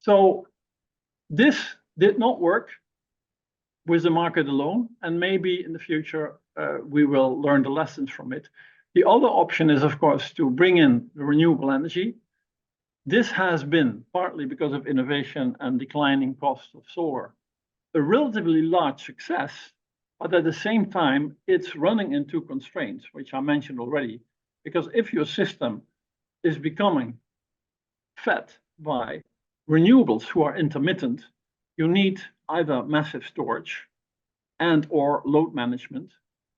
So this did not work with the market alone, and maybe in the future we will learn the lessons from it. The other option is, of course, to bring in the renewable energy. This has been, partly because of innovation and declining cost of solar, a relatively large success, but at the same time, it's running into constraints, which I mentioned already. Because if your system is becoming fed by renewables who are intermittent, you need either massive storage and or load management.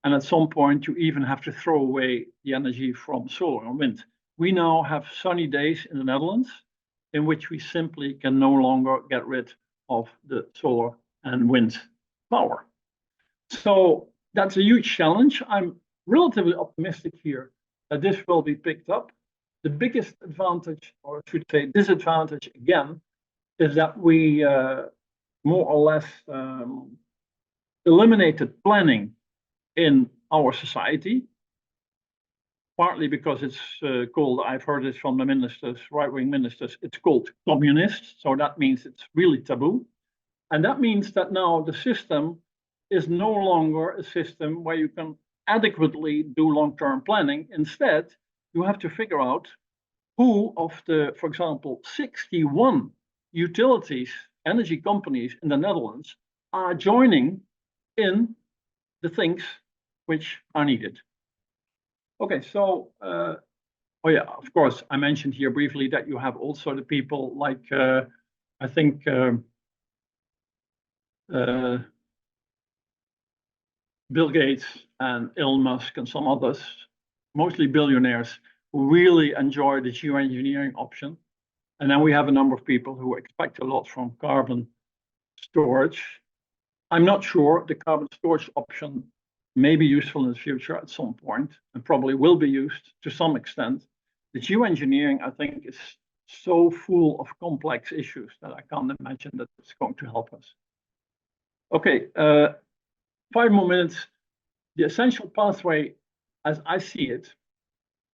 And at some point, you even have to throw away the energy from solar and wind. We now have sunny days in the Netherlands in which we simply can no longer get rid of the solar and wind power. So that's a huge challenge. I'm relatively optimistic here that this will be picked up. The biggest advantage, or I should say disadvantage again, is that we more or less eliminated planning in our society, partly because it's called, I've heard it from the ministers, right-wing ministers, it's called communist. So that means it's really taboo. And that means that now the system is no longer a system where you can adequately do long-term planning. Instead, you have to figure out who of the, for example, 61 utilities, energy companies in the Netherlands are joining in the things which are needed. Okay, so, oh yeah, of course, I mentioned here briefly that you have also the people like, I think, Bill Gates and Elon Musk and some others, mostly billionaires, who really enjoy the geoengineering option. And then we have a number of people who expect a lot from carbon storage. I'm not sure the carbon storage option may be useful in the future at some point and probably will be used to some extent. The geoengineering, I think, is so full of complex issues that I can't imagine that it's going to help us. Okay, 5 more minutes. The essential pathway, as I see it,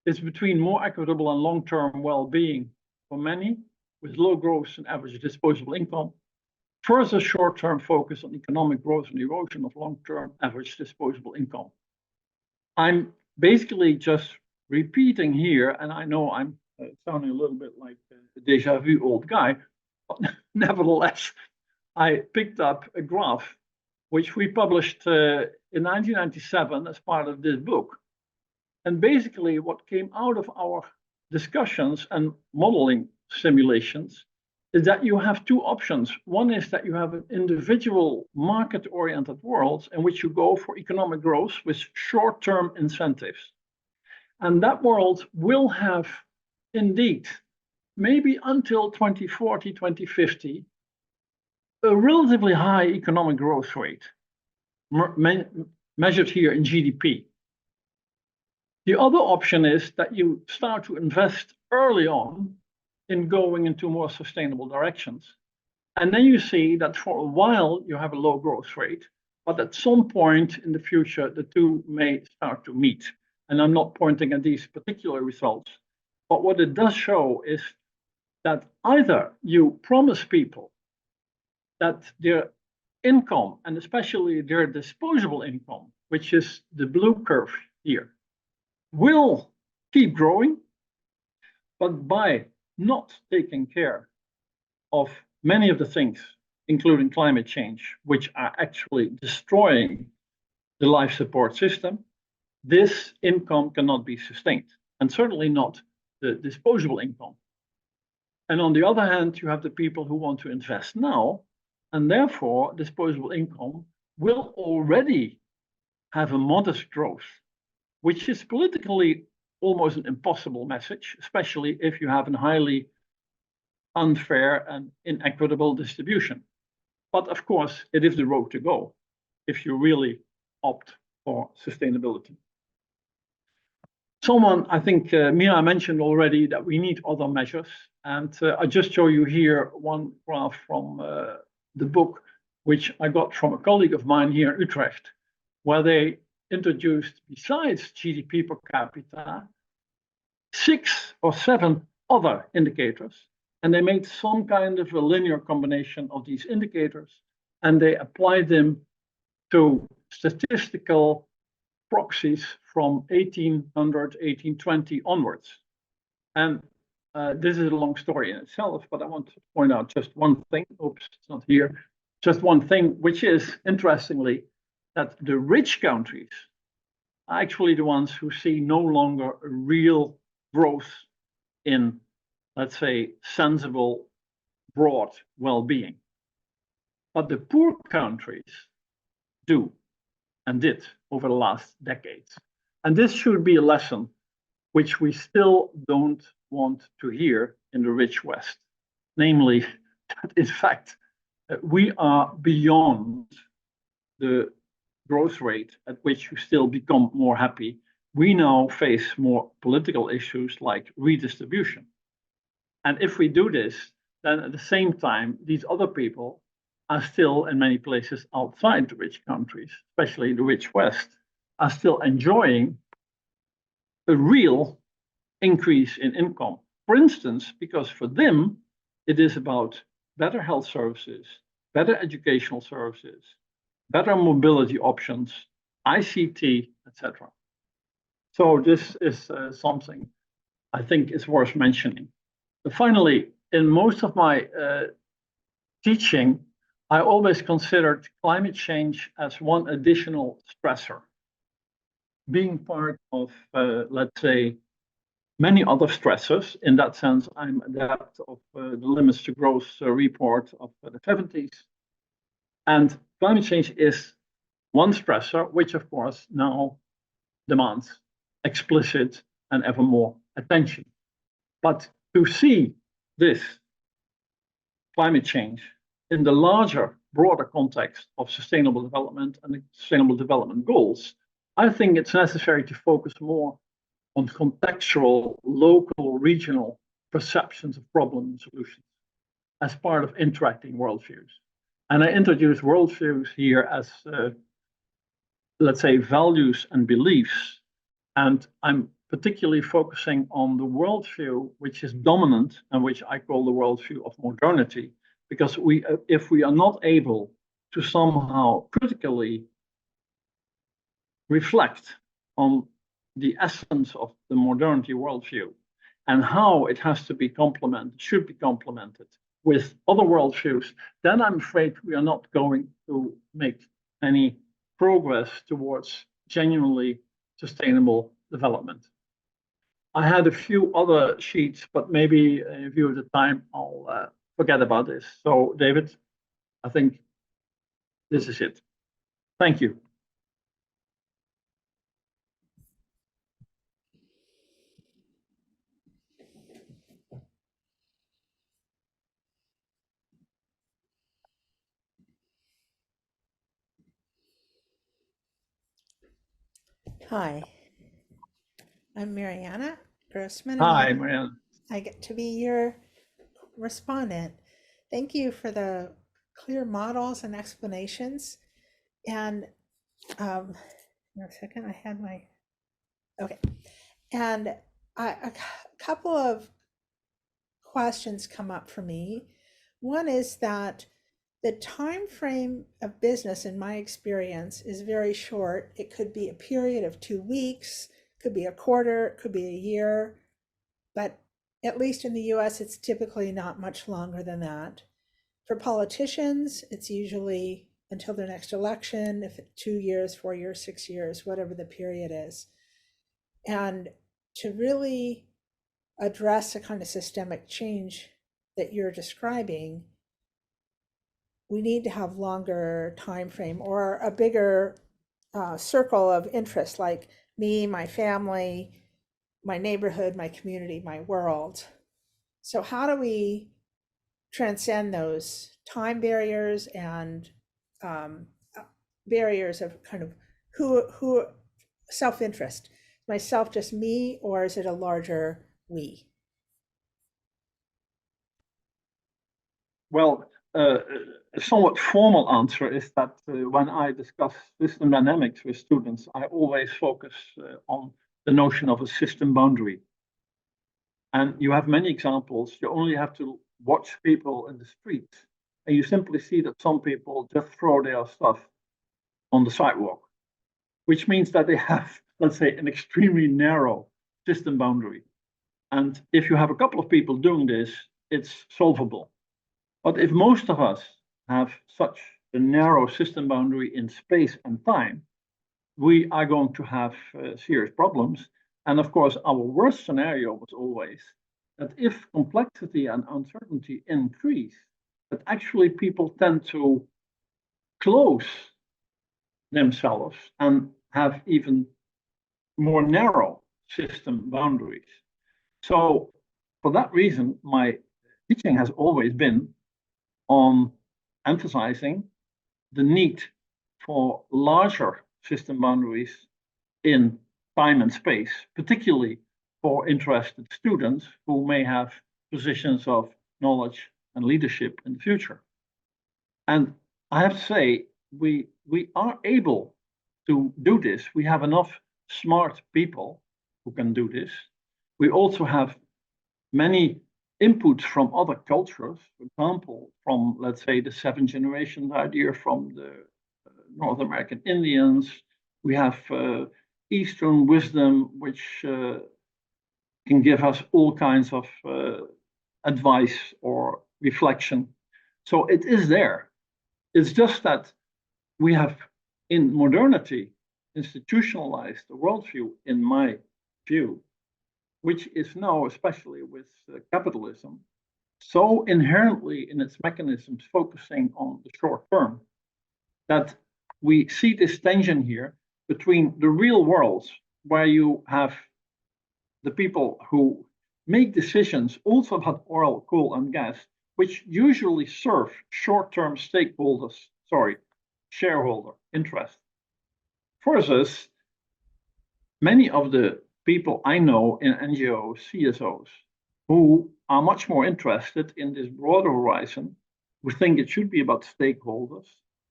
is between more equitable and long-term well-being for many, with low growth and average disposable income, further short-term focus on economic growth and erosion of long-term average disposable income. I'm basically just repeating here, and I know I'm sounding a little bit like a déjà vu old guy, but nevertheless, I picked up a graph which we published in 1997 as part of this book. And basically what came out of our discussions and modeling simulations is that you have two options. One is that you have an individual market-oriented world in which you go for economic growth with short-term incentives. And that world will have indeed, maybe until 2040, 2050, a relatively high economic growth rate, measured here in GDP. The other option is that you start to invest early on in going into more sustainable directions. And then you see that for a while you have a low growth rate, but at some point in the future, the two may start to meet. And I'm not pointing at these particular results, but what it does show is that either you promise people that their income, and especially their disposable income, which is the blue curve here, will keep growing, But by not taking care of many of the things, including climate change, which are actually destroying the life support system, this income cannot be sustained, and certainly not the disposable income. And on the other hand, you have the people who want to invest now, and therefore disposable income will already have a modest growth, which is politically almost an impossible message, especially if you have a highly unfair and inequitable distribution. But of course, it is the road to go if you really opt for sustainability. Someone, I think Mira mentioned already that we need other measures. And I just show you here one graph from the book, which I got from a colleague of mine here in Utrecht, where they introduced, besides GDP per capita, 6 or 7 other indicators. And they made some kind of a linear combination of these indicators, and they applied them to statistical proxies from 1800, 1820 onwards. And this is a long story in itself, but I want to point out just one thing. Oops, it's not here. Just one thing, which is, interestingly, that the rich countries are actually the ones who see no longer a real growth in, let's say, sensible, broad well-being. But the poor countries do and did over the last decades. And this should be a lesson which we still don't want to hear in the rich West. Namely, that in fact, we are beyond the growth rate at which you still become more happy. We now face more political issues like redistribution. And if we do this, then at the same time, these other people are still in many places outside the rich countries, especially the rich West, are still enjoying a real increase in income. For instance, because for them, it is about better health services, better educational services, better mobility options, ICT, etc. So this is something I think is worth mentioning. But finally, in most of my teaching, I always considered climate change as one additional stressor, being part of, let's say, many other stressors. In that sense, I'm adept of the Limits to Growth report of the 70s. And climate change is one stressor, which of course now demands explicit and ever more attention. But to see this climate change in the larger, broader context of sustainable development and the sustainable development goals, I think it's necessary to focus more on contextual, local, regional perceptions of problem and solutions as part of interacting worldviews. And I introduce worldviews here as, let's say, values and beliefs. And I'm particularly focusing on the worldview which is dominant and which I call the worldview of modernity, because if we are not able to somehow critically reflect on the essence of the modernity worldview and how it has to be complemented, should be complemented with other worldviews, then I'm afraid we are not going to make any progress towards genuinely sustainable development. I had a few other sheets, but maybe in view of the time, I'll forget about this. So, David, I think this is it. Thank you. Hi, I'm Mariana Grossman. Hi, And Marianne. I get to be your respondent. Thank you for the clear models and explanations. And in a second, I had my, okay. And a couple of questions come up for me. One is that the time frame of business, in my experience, is very short. It could be a period of 2 weeks, could be a quarter, could be a year, but at least in the US, it's typically not much longer than that. For politicians, it's usually until their next election, if it's 2 years, 4 years, 6 years, whatever the period is. And to really address the kind of systemic change that you're describing, we need to have longer time frame or a bigger circle of interest, like me, my family, my neighborhood, my community, my world. So how do we transcend those time barriers and barriers of kind of who self-interest? Myself, just me, or is it a larger we? Well, a somewhat formal answer is that when I discuss system dynamics with students, I always focus on the notion of a system boundary. And you have many examples. You only have to watch people in the street, and you simply see that some people just throw their stuff on the sidewalk, which means that they have, let's say, an extremely narrow system boundary. And if you have a couple of people doing this, it's solvable. But if most of us have such a narrow system boundary in space and time, we are going to have serious problems. And of course, our worst scenario was always that if complexity and uncertainty increase, that actually people tend to close themselves and have even more narrow system boundaries. So for that reason, my teaching has always been on emphasizing the need for larger system boundaries in time and space, particularly for interested students who may have positions of knowledge and leadership in the future. And I have to say, we are able to do this. We have enough smart people who can do this. We also have many inputs from other cultures, for example, from, let's say, the 7 generations idea from the North American Indians. We have Eastern wisdom, which can give us all kinds of advice or reflection. So it is there. It's just that we have, in modernity, institutionalized the worldview, in my view, which is now, especially with capitalism, so inherently in its mechanisms focusing on the short term, that we see this tension here between the real world, where you have the people who make decisions also about oil, coal, and gas, which usually serve short-term stakeholders, shareholder interest, versus many of the people I know in NGOs, CSOs, who are much more interested in this broader horizon. We think it should be about stakeholders.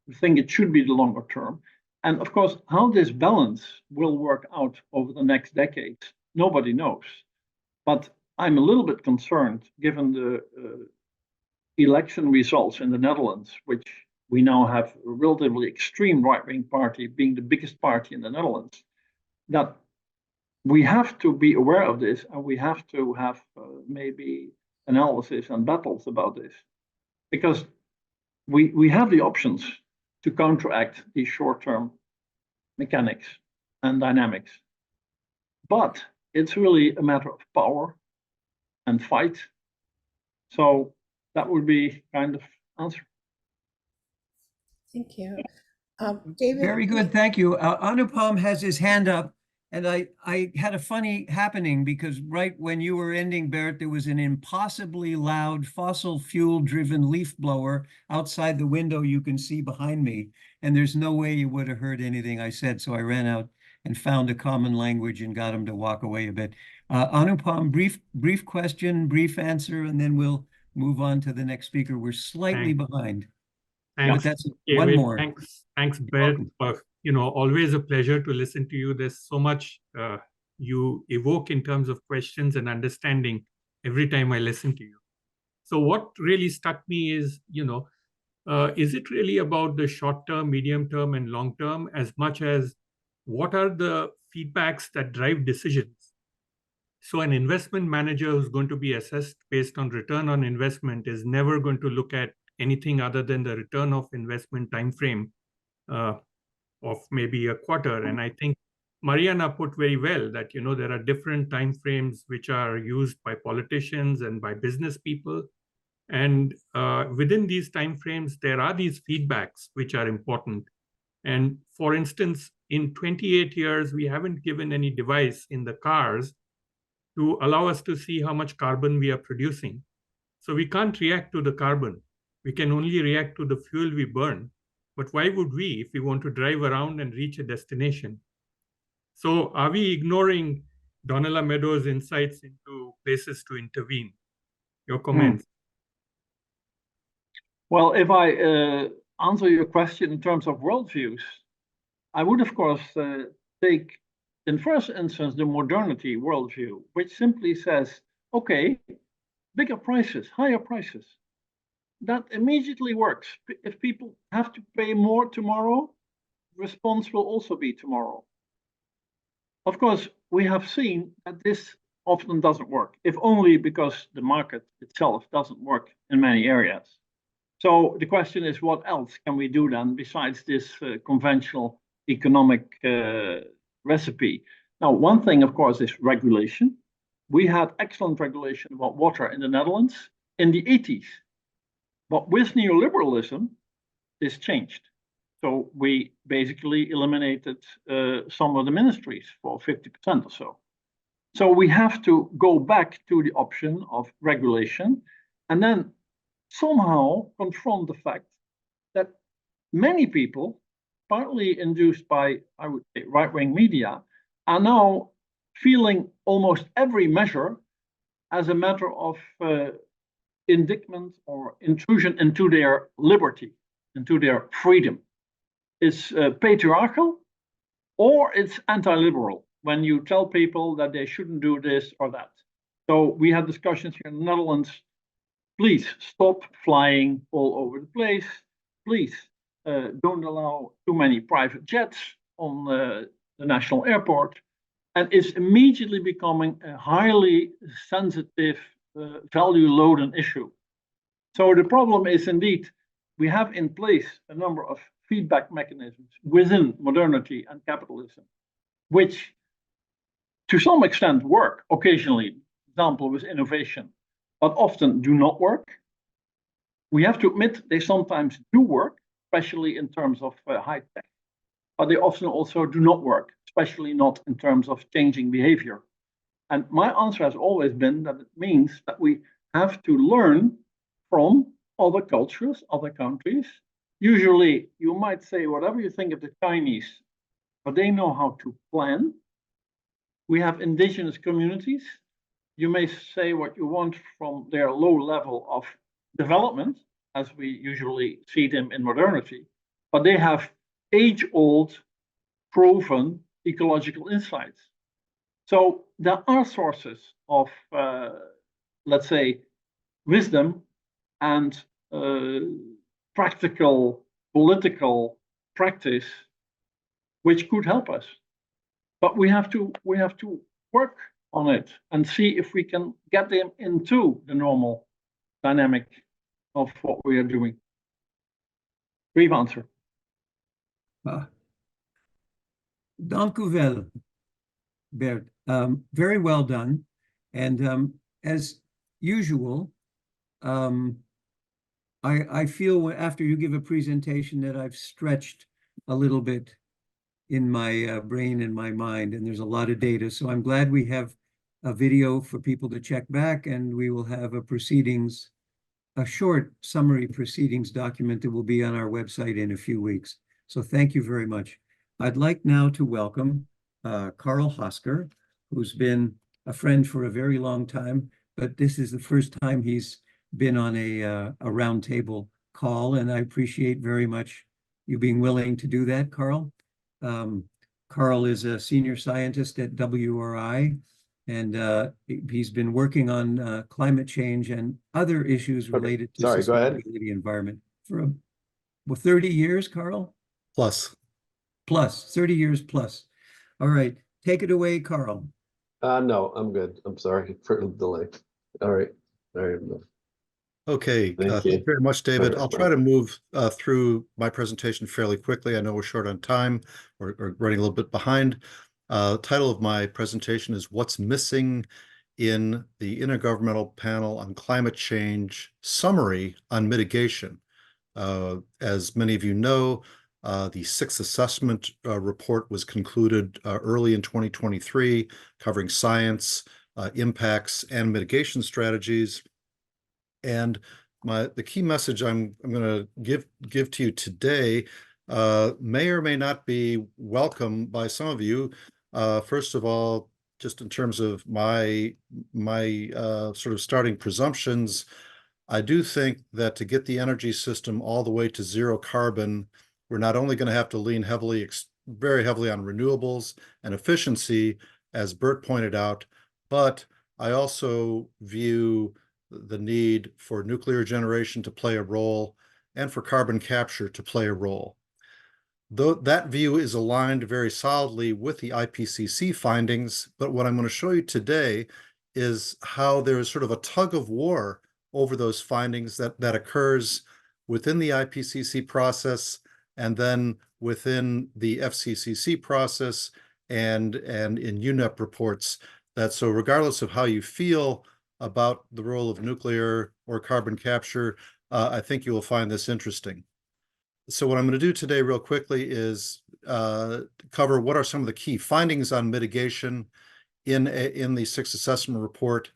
We think it should be the longer term. And of course, how this balance will work out over the next decades, nobody knows. But I'm a little bit concerned, given the election results in the Netherlands, which we now have a relatively extreme right-wing party being the biggest party in the Netherlands, that we have to be aware of this, and we have to have maybe analysis and battles about this, because we have the options to counteract these short-term mechanics and dynamics. But it's really a matter of power and fight. So that would be kind of answer. Thank you. David? Very good, thank you. Anupam has his hand up, and I had a funny happening because right when you were ending, Bert, there was an impossibly loud fossil fuel-driven leaf blower outside the window you can see behind me, and there's no way you would have heard anything I said, so I ran out and found a common language and got him to walk away a bit. Anupam, brief question, brief answer, and then we'll move on to the next speaker. We're slightly behind. Thanks, But that's David. one more. Thanks, Bert. Always a pleasure to listen to you. There's so much you evoke in terms of questions and understanding every time I listen to you. So what really struck me is, is it really about the short term, medium term, and long term, as much as what are the feedbacks that drive decisions? So an investment manager who's going to be assessed based on return on investment is never going to look at anything other than the return of investment time frame of maybe a quarter. And I think Mariana put very well that, you know, there are different time frames which are used by politicians and by business people. And within these time frames, there are these feedbacks which are important. And for instance, in 28 years, we haven't given any device in the cars to allow us to see how much carbon we are producing. So we can't react to the carbon. We can only react to the fuel we burn. But why would we if we want to drive around and reach a destination? So are we ignoring Donella Meadows' insights into places to intervene? Your comments? Well, if I answer your question in terms of worldviews, I would, of course, take, in first instance, the modernity worldview, which simply says, okay, bigger prices, higher prices. That immediately works. If people have to pay more tomorrow, response will also be tomorrow. Of course, we have seen that this often doesn't work, if only because the market itself doesn't work in many areas. So the question is, what else can we do then besides this conventional economic recipe? Now, one thing, of course, is regulation. We had excellent regulation about water in the Netherlands in the 80s. But with neoliberalism, this changed. So we basically eliminated some of the ministries for 50% or so. So we have to go back to the option of regulation and then somehow confront the fact that many people, partly induced by, I would say, right-wing media, are now feeling almost every measure as a matter of indictment or intrusion into their liberty, into their freedom. It's patriarchal or it's anti-liberal when you tell people that they shouldn't do this or that. So we had discussions here in the Netherlands. Please stop flying all over the place. Please don't allow too many private jets on the national airport. And it's immediately becoming a highly sensitive, value-laden issue. So the problem is indeed, we have in place a number of feedback mechanisms within modernity and capitalism, which to some extent work occasionally, example with innovation, but often do not work. We have to admit they sometimes do work, especially in terms of high tech, but they often also do not work, especially not in terms of changing behavior. And my answer has always been that it means that we have to learn from other cultures, other countries. Usually, you might say whatever you think of the Chinese, but they know how to plan. We have indigenous communities. You may say what you want from their low level of development, as we usually see them in modernity, but they have age-old, proven ecological insights. So there are sources of, let's say, wisdom and practical political practice, which could help us. But we have to work on it and see if we can get them into the normal dynamic of what we are doing. Brief answer. Dank u wel, Bert. Very well done. And as usual, I feel after you give a presentation that I've stretched a little bit in my brain and my mind, and there's a lot of data. So I'm glad we have a video for people to check back, and we will have a short summary proceedings document that will be on our website in a few weeks. So thank you very much. I'd like now to welcome Carl Hosker, who's been a friend for a very long time, but this is the first time he's been on a roundtable call, and I appreciate very much you being willing to do that, Carl. Carl is a senior scientist at WRI, and he's been working on climate change and other issues related to sustainability environment for 30 years, Carl? Plus. 30 years plus. All right, take it away, Carl. No, I'm good. I'm sorry for the delay. All right. All right. Okay, Thank thank you. you very much, David. All I'll right, try bye. to move through my presentation fairly quickly. I know we're short on time or running a little bit behind. Title of my presentation is What's Missing in the Intergovernmental Panel on Climate Change Summary on Mitigation. As many of you know, the sixth assessment report was concluded early in 2023, covering science, impacts, and mitigation strategies. And the key message I'm going to give to you today may or may not be welcome by some of you. First of all, just in terms of my sort of starting presumptions, I do think that to get the energy system all the way to zero carbon, we're not only going to have to lean very heavily on renewables and efficiency, as Bert pointed out, but I also view the need for nuclear generation to play a role and for carbon capture to play a role. Though that view is aligned very solidly with the IPCC findings, but what I'm going to show you today is how there's sort of a tug of war over those findings that occurs within the IPCC process and then within the FCCC process and in UNEP reports. That so regardless of how you feel about the role of nuclear or carbon capture, I think you will find this interesting. So what I'm going to do today real quickly is cover what are some of the key findings on mitigation in the sixth assessment report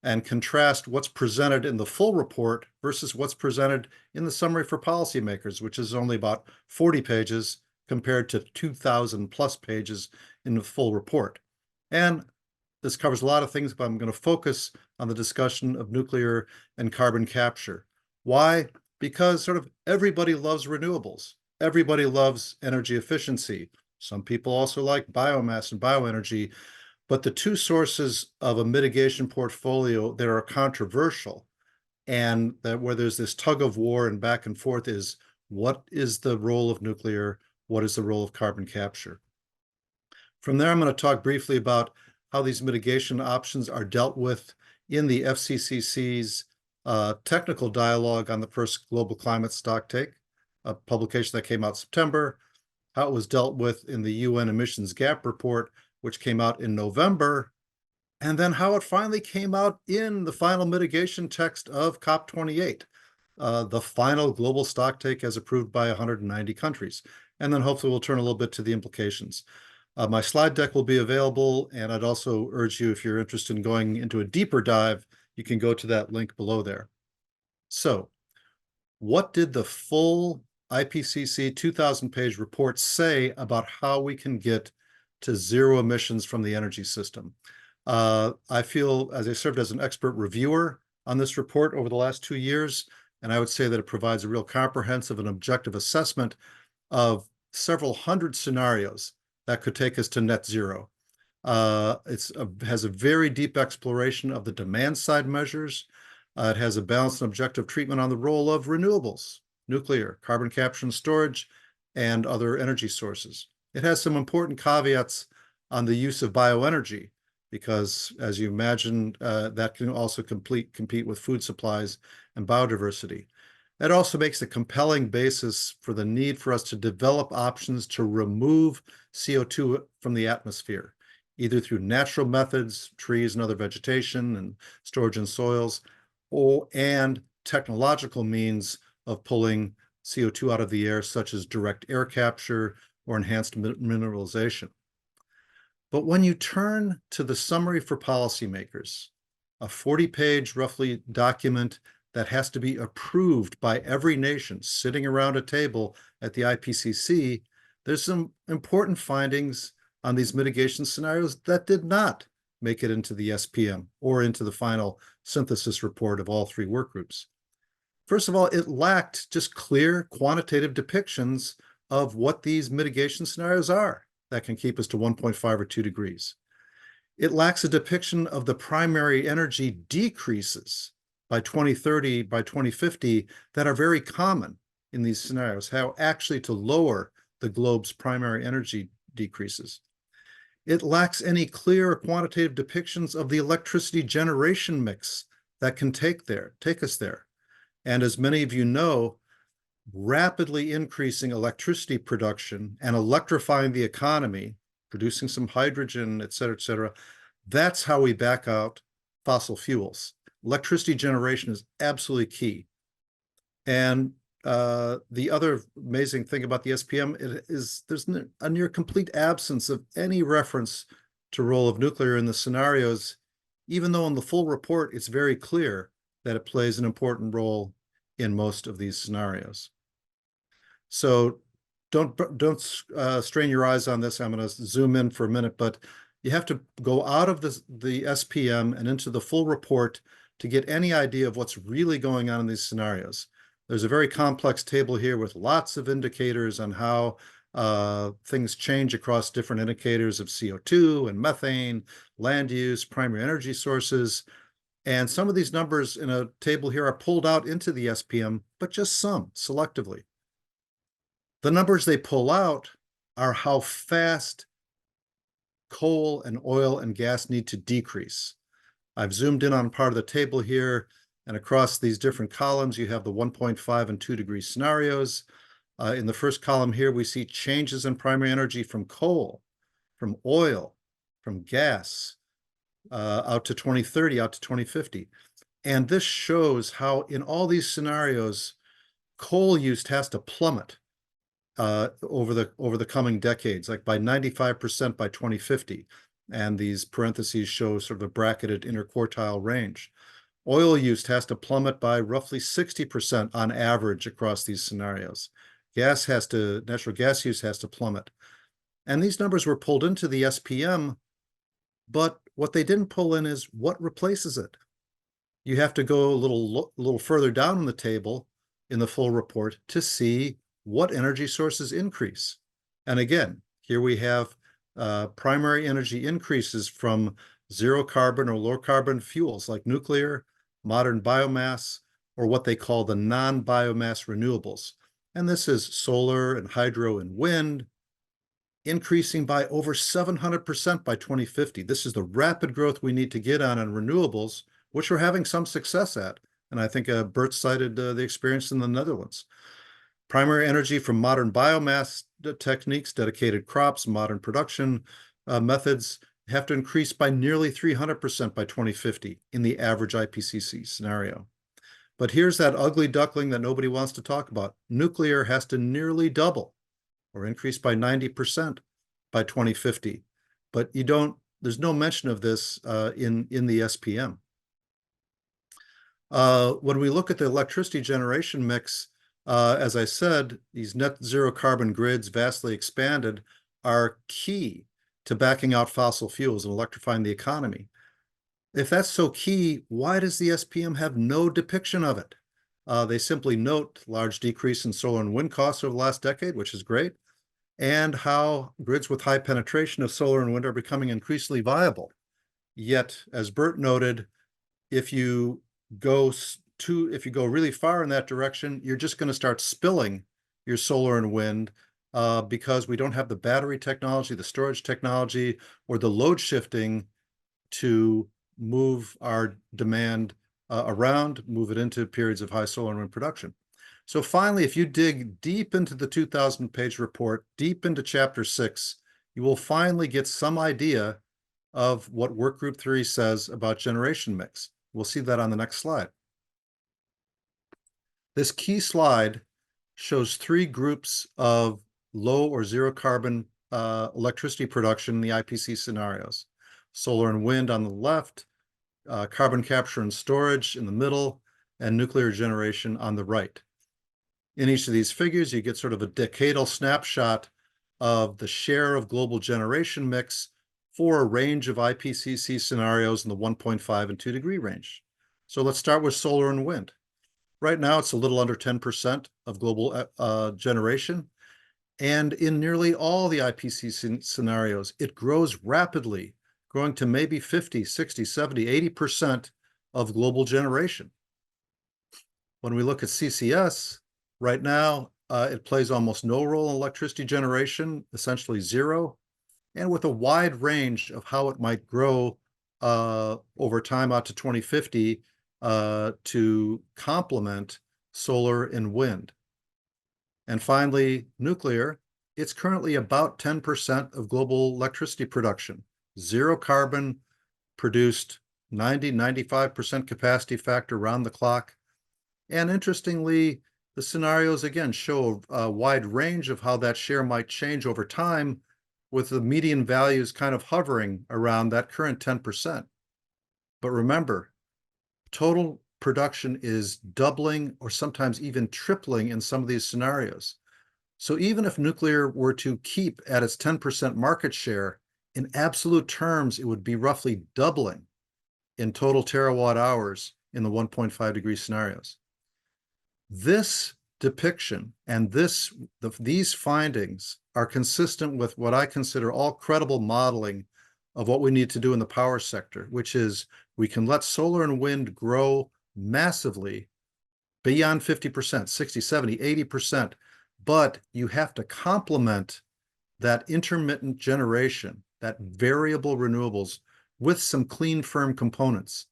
and contrast what's presented in the full report versus what's presented in the summary for policymakers, which is only about 40 pages compared to 2,000 plus pages in the full report. And this covers a lot of things, but I'm going to focus on the discussion of nuclear and carbon capture. Why? Because sort of everybody loves renewables. Everybody loves energy efficiency. Some people also like biomass and bioenergy, but the two sources of a mitigation portfolio that are controversial and that where there's this tug of war and back and forth is what is the role of nuclear? What is the role of carbon capture? From there, I'm going to talk briefly about how these mitigation options are dealt with in the FCCC's technical dialogue on the first global climate stocktake, a publication that came out September, how it was dealt with in the UN emissions gap report, which came out in November, and then how it finally came out in the final mitigation text of COP28, the final global stocktake as approved by 190 countries. And then hopefully we'll turn a little bit to the implications. My slide deck will be available, and I'd also urge you, if you're interested in going into a deeper dive, you can go to that link below there. So, what did the full IPCC 2,000-page report say about how we can get to zero emissions from the energy system? I feel, as I served as an expert reviewer on this report over the last 2 years, and I would say that it provides a real comprehensive and objective assessment of several hundred scenarios that could take us to net zero. It has a very deep exploration of the demand side measures. It has a balanced and objective treatment on the role of renewables, nuclear, carbon capture and storage, and other energy sources. It has some important caveats on the use of bioenergy, because as you imagine, that can also compete with food supplies and biodiversity. That also makes a compelling basis for the need for us to develop options to remove CO2 from the atmosphere, either through natural methods, trees and other vegetation and storage in soils, and technological means of pulling CO2 out of the air, such as direct air capture or enhanced mineralization. But when you turn to the summary for policymakers, a 40-page roughly document that has to be approved by every nation sitting around a table at the IPCC, there's some important findings on these mitigation scenarios that did not make it into the SPM or into the final synthesis report of all three work groups. First of all, it lacked just clear quantitative depictions of what these mitigation scenarios are that can keep us to 1.5 or 2 degrees. It lacks a depiction of the primary energy decreases by 2030, by 2050, that are very common in these scenarios, how actually to lower the globe's primary energy decreases. It lacks any clear or quantitative depictions of the electricity generation mix that can take us there. And as many of you know, rapidly increasing electricity production and electrifying the economy, producing some hydrogen, et cetera, that's how we back out fossil fuels. Electricity generation is absolutely key. And the other amazing thing about the SPM is there's a near complete absence of any reference to role of nuclear in the scenarios, even though in the full report, it's very clear that it plays an important role in most of these scenarios. So don't strain your eyes on this. I'm going to zoom in for a minute, but you have to go out of the SPM and into the full report to get any idea of what's really going on in these scenarios. There's a very complex table here with lots of indicators on how things change across different indicators of CO2 and methane, land use, primary energy sources. And some of these numbers in a table here are pulled out into the SPM, but just some selectively. The numbers they pull out are how fast coal and oil and gas need to decrease. I've zoomed in on part of the table here, and across these different columns, you have the 1.5 and 2 degree scenarios. In the first column here, we see changes in primary energy from coal, from oil, from gas, out to 2030, out to 2050. And this shows how in all these scenarios, coal use has to plummet over the coming decades, like by 95% by 2050. And these parentheses show sort of a bracketed interquartile range. Oil use has to plummet by roughly 60% on average across these scenarios. Natural gas use has to plummet. And these numbers were pulled into the SPM, but what they didn't pull in is what replaces it. You have to go a little further down in the table in the full report to see what energy sources increase. And again, here we have primary energy increases from zero carbon or low carbon fuels like nuclear, modern biomass, or what they call the non-biomass renewables. And this is solar and hydro and wind, increasing by over 700% by 2050. This is the rapid growth we need to get on renewables, which we're having some success at. And I think Bert cited the experience in the Netherlands. Primary energy from modern biomass techniques, dedicated crops, modern production methods have to increase by nearly 300% by 2050 in the average IPCC scenario. But here's that ugly duckling that nobody wants to talk about. Nuclear has to nearly double or increase by 90% by 2050. But there's no mention of this in the SPM. When we look at the electricity generation mix, as I said, these net zero carbon grids vastly expanded are key to backing out fossil fuels and electrifying the economy. If that's so key, why does the SPM have no depiction of it? They simply note large decrease in solar and wind costs over the last decade, which is great, and how grids with high penetration of solar and wind are becoming increasingly viable. Yet, as Bert noted, if you go really far in that direction, you're just going to start spilling your solar and wind because we don't have the battery technology, the storage technology, or the load shifting to move our demand around, move it into periods of high solar and wind production. So finally, if you dig deep into the 2,000-page report, deep into Chapter 6, you will finally get some idea of what Workgroup 3 says about generation mix. We'll see that on the next slide. This key slide shows 3 groups of low or zero carbon electricity production in the IPC scenarios. Solar and wind on the left, carbon capture and storage in the middle, and nuclear generation on the right. In each of these figures, you get sort of a decadal snapshot of the share of global generation mix for a range of IPCC scenarios in the 1.5 and 2 degree range. So let's start with solar and wind. Right now, it's a little under 10% of global generation. And in nearly all the IPCC scenarios, it grows rapidly, growing to maybe 50, 60, 70, 80% of global generation. When we look at CCS, right now, it plays almost no role in electricity generation, essentially zero. and with a wide range of how it might grow over time out to 2050 to complement solar and wind. And finally, nuclear. It's currently about 10% of global electricity production, zero carbon, produced 95% capacity factor round the clock. And interestingly, the scenarios again show a wide range of how that share might change over time, with the median values kind of hovering around that current 10%. But remember, total production is doubling or sometimes even tripling in some of these scenarios. So even if nuclear were to keep at its 10% market share, in absolute terms, it would be roughly doubling in total terawatt hours in the 1.5 degree scenarios. This depiction and these findings are consistent with what I consider all credible modeling of what we need to do in the power sector, which is we can let solar and wind grow massively beyond 50%, 60, 70, 80%, but you have to complement that intermittent generation, that variable renewables, with some clean, firm components.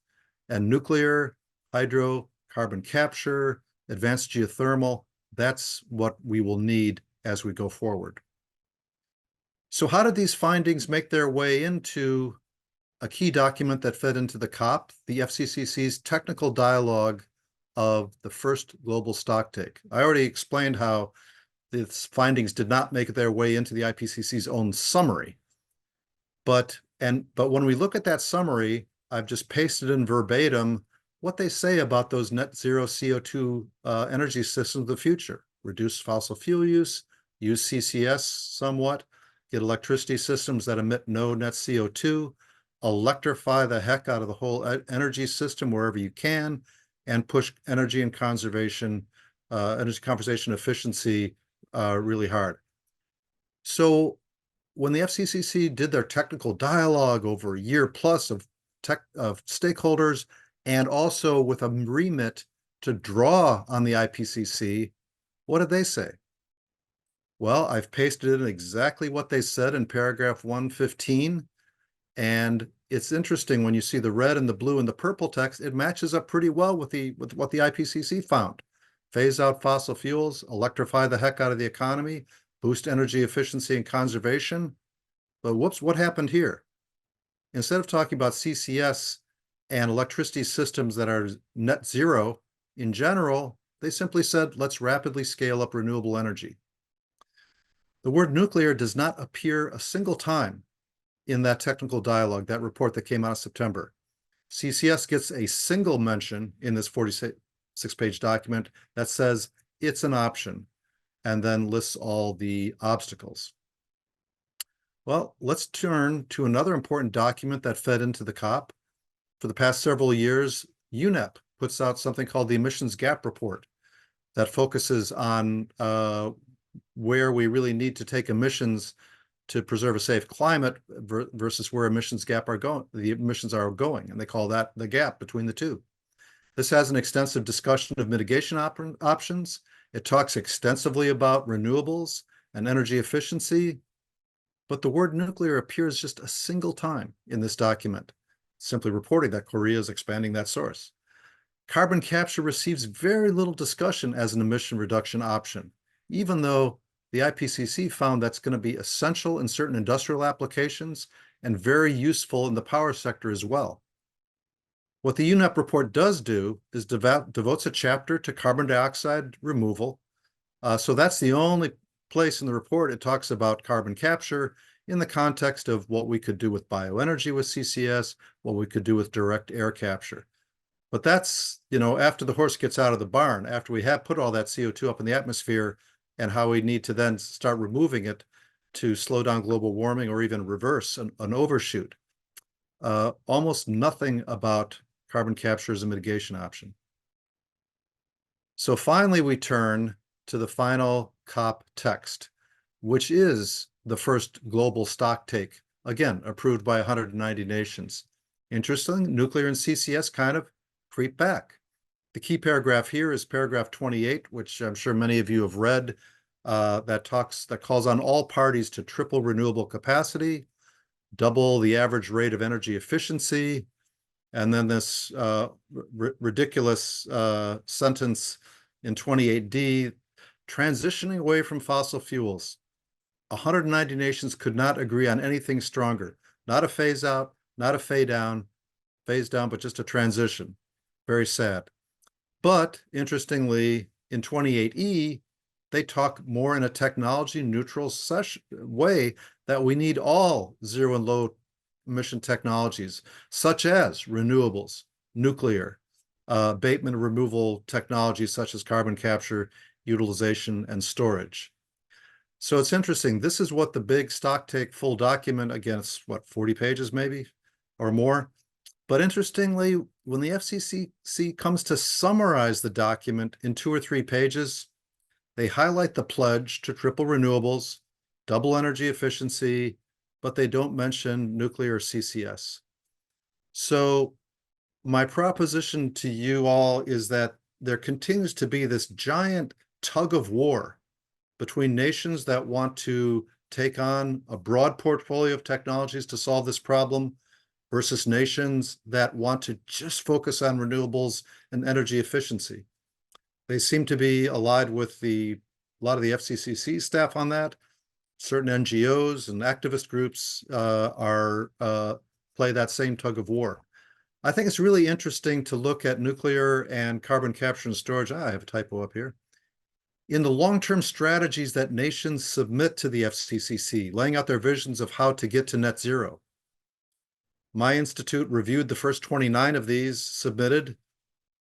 And nuclear, hydro, carbon capture, advanced geothermal, that's what we will need as we go forward. So how did these findings make their way into a key document that fed into the COP, the FCCC's technical dialogue of the first global stocktake? I already explained how these findings did not make their way into the IPCC's own summary. But when we look at that summary, I've just pasted in verbatim what they say about those net zero CO2 energy systems of the future. Reduce fossil fuel use CCS somewhat, get electricity systems that emit no net CO2, electrify the heck out of the whole energy system wherever you can, and push energy and conservation, energy conservation efficiency really hard. So when the FCCC did their technical dialogue over a year plus of stakeholders, and also with a remit to draw on the IPCC, what did they say? Well, I've pasted in exactly what they said in paragraph 115. And it's interesting when you see the red and the blue and the purple text, it matches up pretty well with what the IPCC found. Phase out fossil fuels, electrify the heck out of the economy, boost energy efficiency and conservation. But whoops, what happened here? Instead of talking about CCS and electricity systems that are net zero in general, they simply said, let's rapidly scale up renewable energy. The word nuclear does not appear a single time in that technical dialogue, that report that came out in September. CCS gets a single mention in this 46-page document that says it's an option and then lists all the obstacles. Well, let's turn to another important document that fed into the COP. For the past several years, UNEP puts out something called the Emissions Gap Report that focuses on where we really need to take emissions to preserve a safe climate versus where emissions are going, and they call that the gap between the two. This has an extensive discussion of mitigation options. It talks extensively about renewables and energy efficiency, but the word nuclear appears just a single time in this document, simply reporting that Korea is expanding that source. Carbon capture receives very little discussion as an emission reduction option, even though the IPCC found that's going to be essential in certain industrial applications and very useful in the power sector as well. What the UNEP report does do is devotes a chapter to carbon dioxide removal. So that's the only place in the report it talks about carbon capture in the context of what we could do with bioenergy with CCS, what we could do with direct air capture. But that's, after the horse gets out of the barn, after we have put all that CO2 up in the atmosphere, and how we need to then start removing it to slow down global warming or even reverse an overshoot. Almost nothing about carbon capture as a mitigation option. So finally, we turn to the final COP text, which is the first global stocktake, again, approved by 190 nations. Interesting, nuclear and CCS kind of creep back. The key paragraph here is paragraph 28, which I'm sure many of you have read, that calls on all parties to triple renewable capacity, double the average rate of energy efficiency. And then this ridiculous sentence in 28D, transitioning away from fossil fuels. 190 nations could not agree on anything stronger. Not a phase out, not a phase down, but just a transition. Very sad. But interestingly, in 28E, they talk more in a technology neutral way that we need all zero and low emission technologies, such as renewables, nuclear, abatement and removal technologies such as carbon capture, utilization, and storage. So it's interesting. This is what the big stock take full document, against what, 40 pages maybe or more. But interestingly, when the FCCC comes to summarize the document in 2 or 3 pages, they highlight the pledge to triple renewables, double energy efficiency, but they don't mention nuclear CCS. So my proposition to you all is that there continues to be this giant tug of war between nations that want to take on a broad portfolio of technologies to solve this problem versus nations that want to just focus on renewables and energy efficiency. They seem to be allied with a lot of the FCCC staff on that. Certain NGOs and activist groups play that same tug of war. I think it's really interesting to look at nuclear and carbon capture and storage. I have a typo up here. In the long-term strategies that nations submit to the FCCC, laying out their visions of how to get to net zero. My institute reviewed the first 29 of these submitted.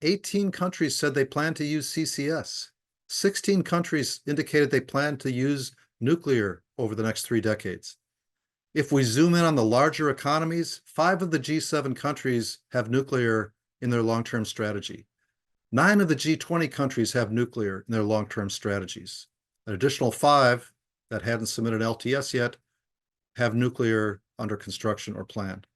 18 countries said they plan to use CCS. 16 countries indicated they plan to use nuclear over the next 3 decades. If we zoom in on the larger economies, 5 of the G7 countries have nuclear in their long-term strategy. 9 of the G20 countries have nuclear in their long-term strategies. An additional 5 that hadn't submitted LTS yet have nuclear under construction or planned.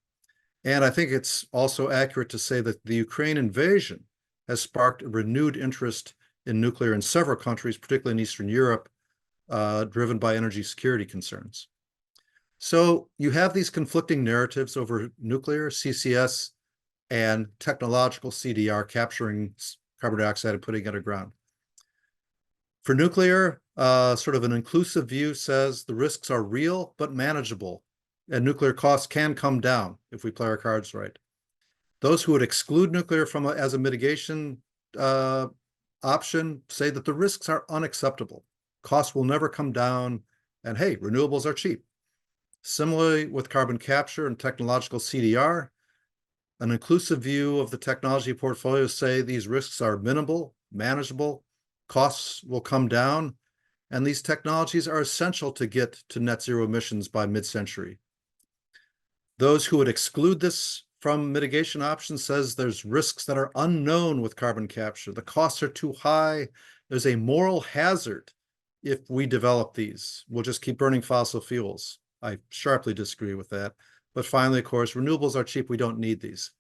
And I think it's also accurate to say that the Ukraine invasion has sparked a renewed interest in nuclear in several countries, particularly in Eastern Europe, driven by energy security concerns. So you have these conflicting narratives over nuclear, CCS, and technological CDR, capturing carbon dioxide and putting it underground. For nuclear, sort of an inclusive view says the risks are real but manageable, and nuclear costs can come down if we play our cards right. Those who would exclude nuclear as a mitigation option say that the risks are unacceptable. Costs will never come down, and hey, renewables are cheap. Similarly, with carbon capture and technological CDR, an inclusive view of the technology portfolio say these risks are minimal, manageable, costs will come down, and these technologies are essential to get to net zero emissions by mid-century. Those who would exclude this from mitigation options says there's risks that are unknown with carbon capture. The costs are too high. There's a moral hazard if we develop these. We'll just keep burning fossil fuels. I sharply disagree with that. But finally, of course, renewables are cheap. We don't need these.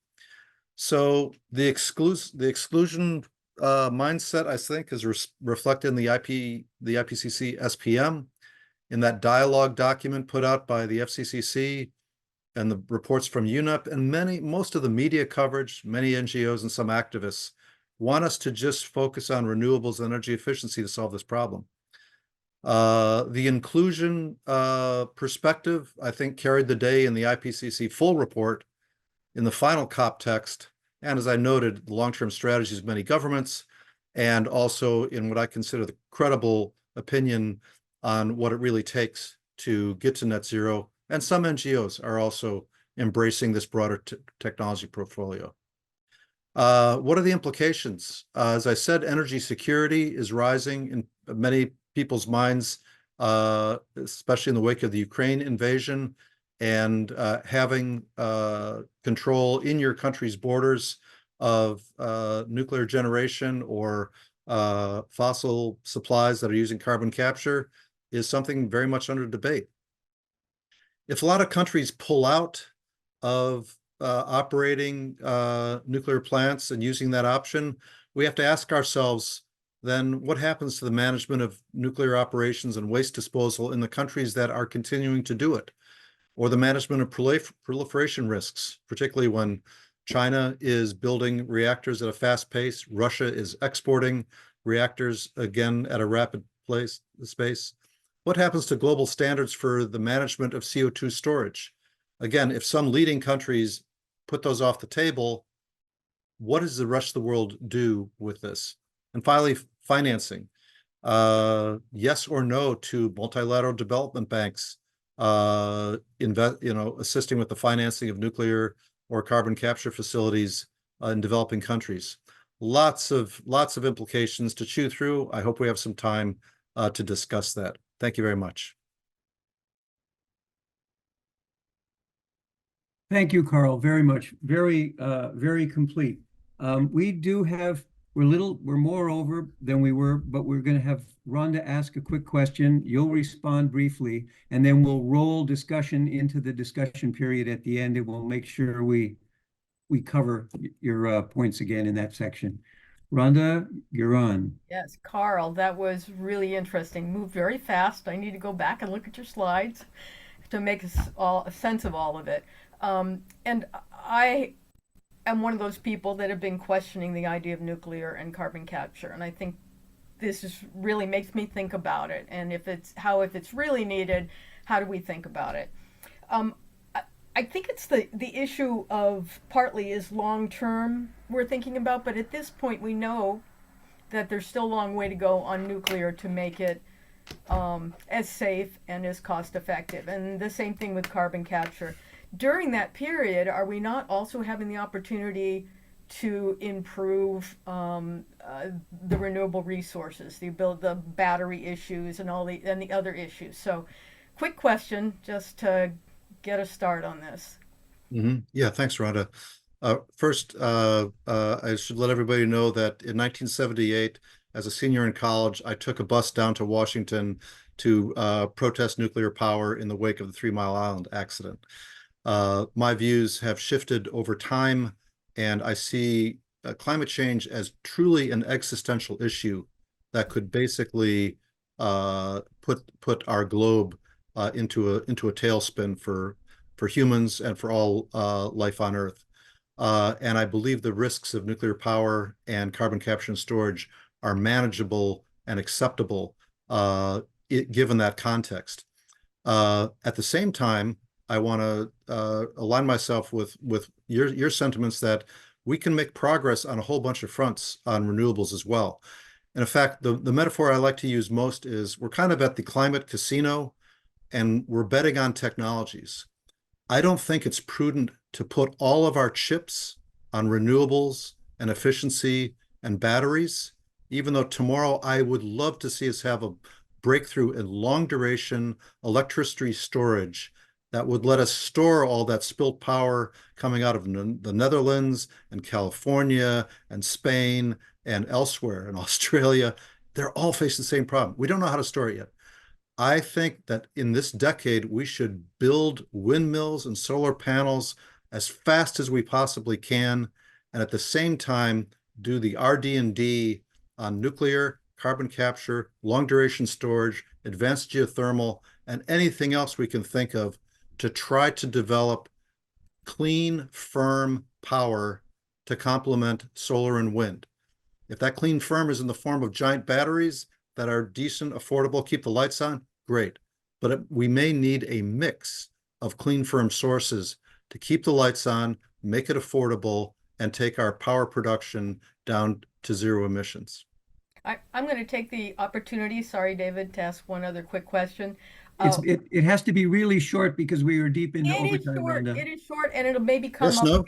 So the exclusion mindset, I think, is reflected in the IPCC SPM, in that dialogue document put out by the FCCC, and the reports from UNEP, and most of the media coverage, many NGOs and some activists want us to just focus on renewables and energy efficiency to solve this problem. The inclusion perspective, I think, carried the day in the IPCC full report in the final COP text, and as I noted, the long-term strategies of many governments, and also in what I consider the credible opinion on what it really takes to get to net zero. And some NGOs are also embracing this broader technology portfolio. What are the implications? As I said, energy security is rising in many people's minds, especially in the wake of the Ukraine invasion, and having control in your country's borders of nuclear generation or fossil supplies that are using carbon capture is something very much under debate. If a lot of countries pull out of operating nuclear plants and using that option, we have to ask ourselves, then what happens to the management of nuclear operations and waste disposal in the countries that are continuing to do it? or the management of proliferation risks, particularly when China is building reactors at a fast pace, Russia is exporting reactors again at a rapid pace. What happens to global standards for the management of CO2 storage? Again, if some leading countries put those off the table, what does the rest of the world do with this? And finally, financing. Yes or no to multilateral development banks assisting with the financing of nuclear or carbon capture facilities in developing countries. Lots of implications to chew through. I hope we have some time to discuss that. Thank you very much. Thank you, Carl, very much. Very, very complete. We're more over than we were, but we're going to have Rhonda ask a quick question. You'll respond briefly, and then we'll roll discussion into the discussion period at the end, and we'll make sure we cover your points again in that section. Rhonda, you're on. Yes, Carl, that was really interesting. Moved very fast. I need to go back and look at your slides to make a sense of all of it. And I am one of those people that have been questioning the idea of nuclear and carbon capture, and I think this really makes me think about it. And if it's really needed, how do we think about it? I think it's the issue of partly is long term we're thinking about, but at this point we know that there's still a long way to go on nuclear to make it as safe and as cost effective. And the same thing with carbon capture. During that period, are we not also having the opportunity to improve the renewable resources, the battery issues and the other issues? So, quick question, just to get a start on this. Yeah, thanks, Rhonda. First, I should let everybody know that in 1978, as a senior in college, I took a bus down to Washington to protest nuclear power in the wake of the 3 Mile Island accident. My views have shifted over time, and I see climate change as truly an existential issue that could basically put our globe into a tailspin for humans and for all life on Earth. And I believe the risks of nuclear power and carbon capture and storage are manageable and acceptable given that context. At the same time, I want to align myself with your sentiments that we can make progress on a whole bunch of fronts on renewables as well. And in fact, the metaphor I like to use most is we're kind of at the climate casino and we're betting on technologies. I don't think it's prudent to put all of our chips on renewables and efficiency and batteries, even though tomorrow I would love to see us have a breakthrough in long duration electricity storage that would let us store all that spilt power coming out of the Netherlands and California and Spain and elsewhere in Australia. They're all facing the same problem. We don't know how to store it yet. I think that in this decade, we should build windmills and solar panels as fast as we possibly can, and at the same time, do the RD&D on nuclear, carbon capture, long duration storage, advanced geothermal, and anything else we can think of to try to develop clean, firm power to complement solar and wind. If that clean, firm is in the form of giant batteries that are decent, affordable, keep the lights on, great. But we may need a mix of clean, firm sources to keep the lights on, make it affordable, and take our power production down to zero emissions. I'm going to take the opportunity, sorry, David, to ask one other quick question. It has to be really short because we are deep into overtime. It is short, and it'll maybe come yes, up no? again.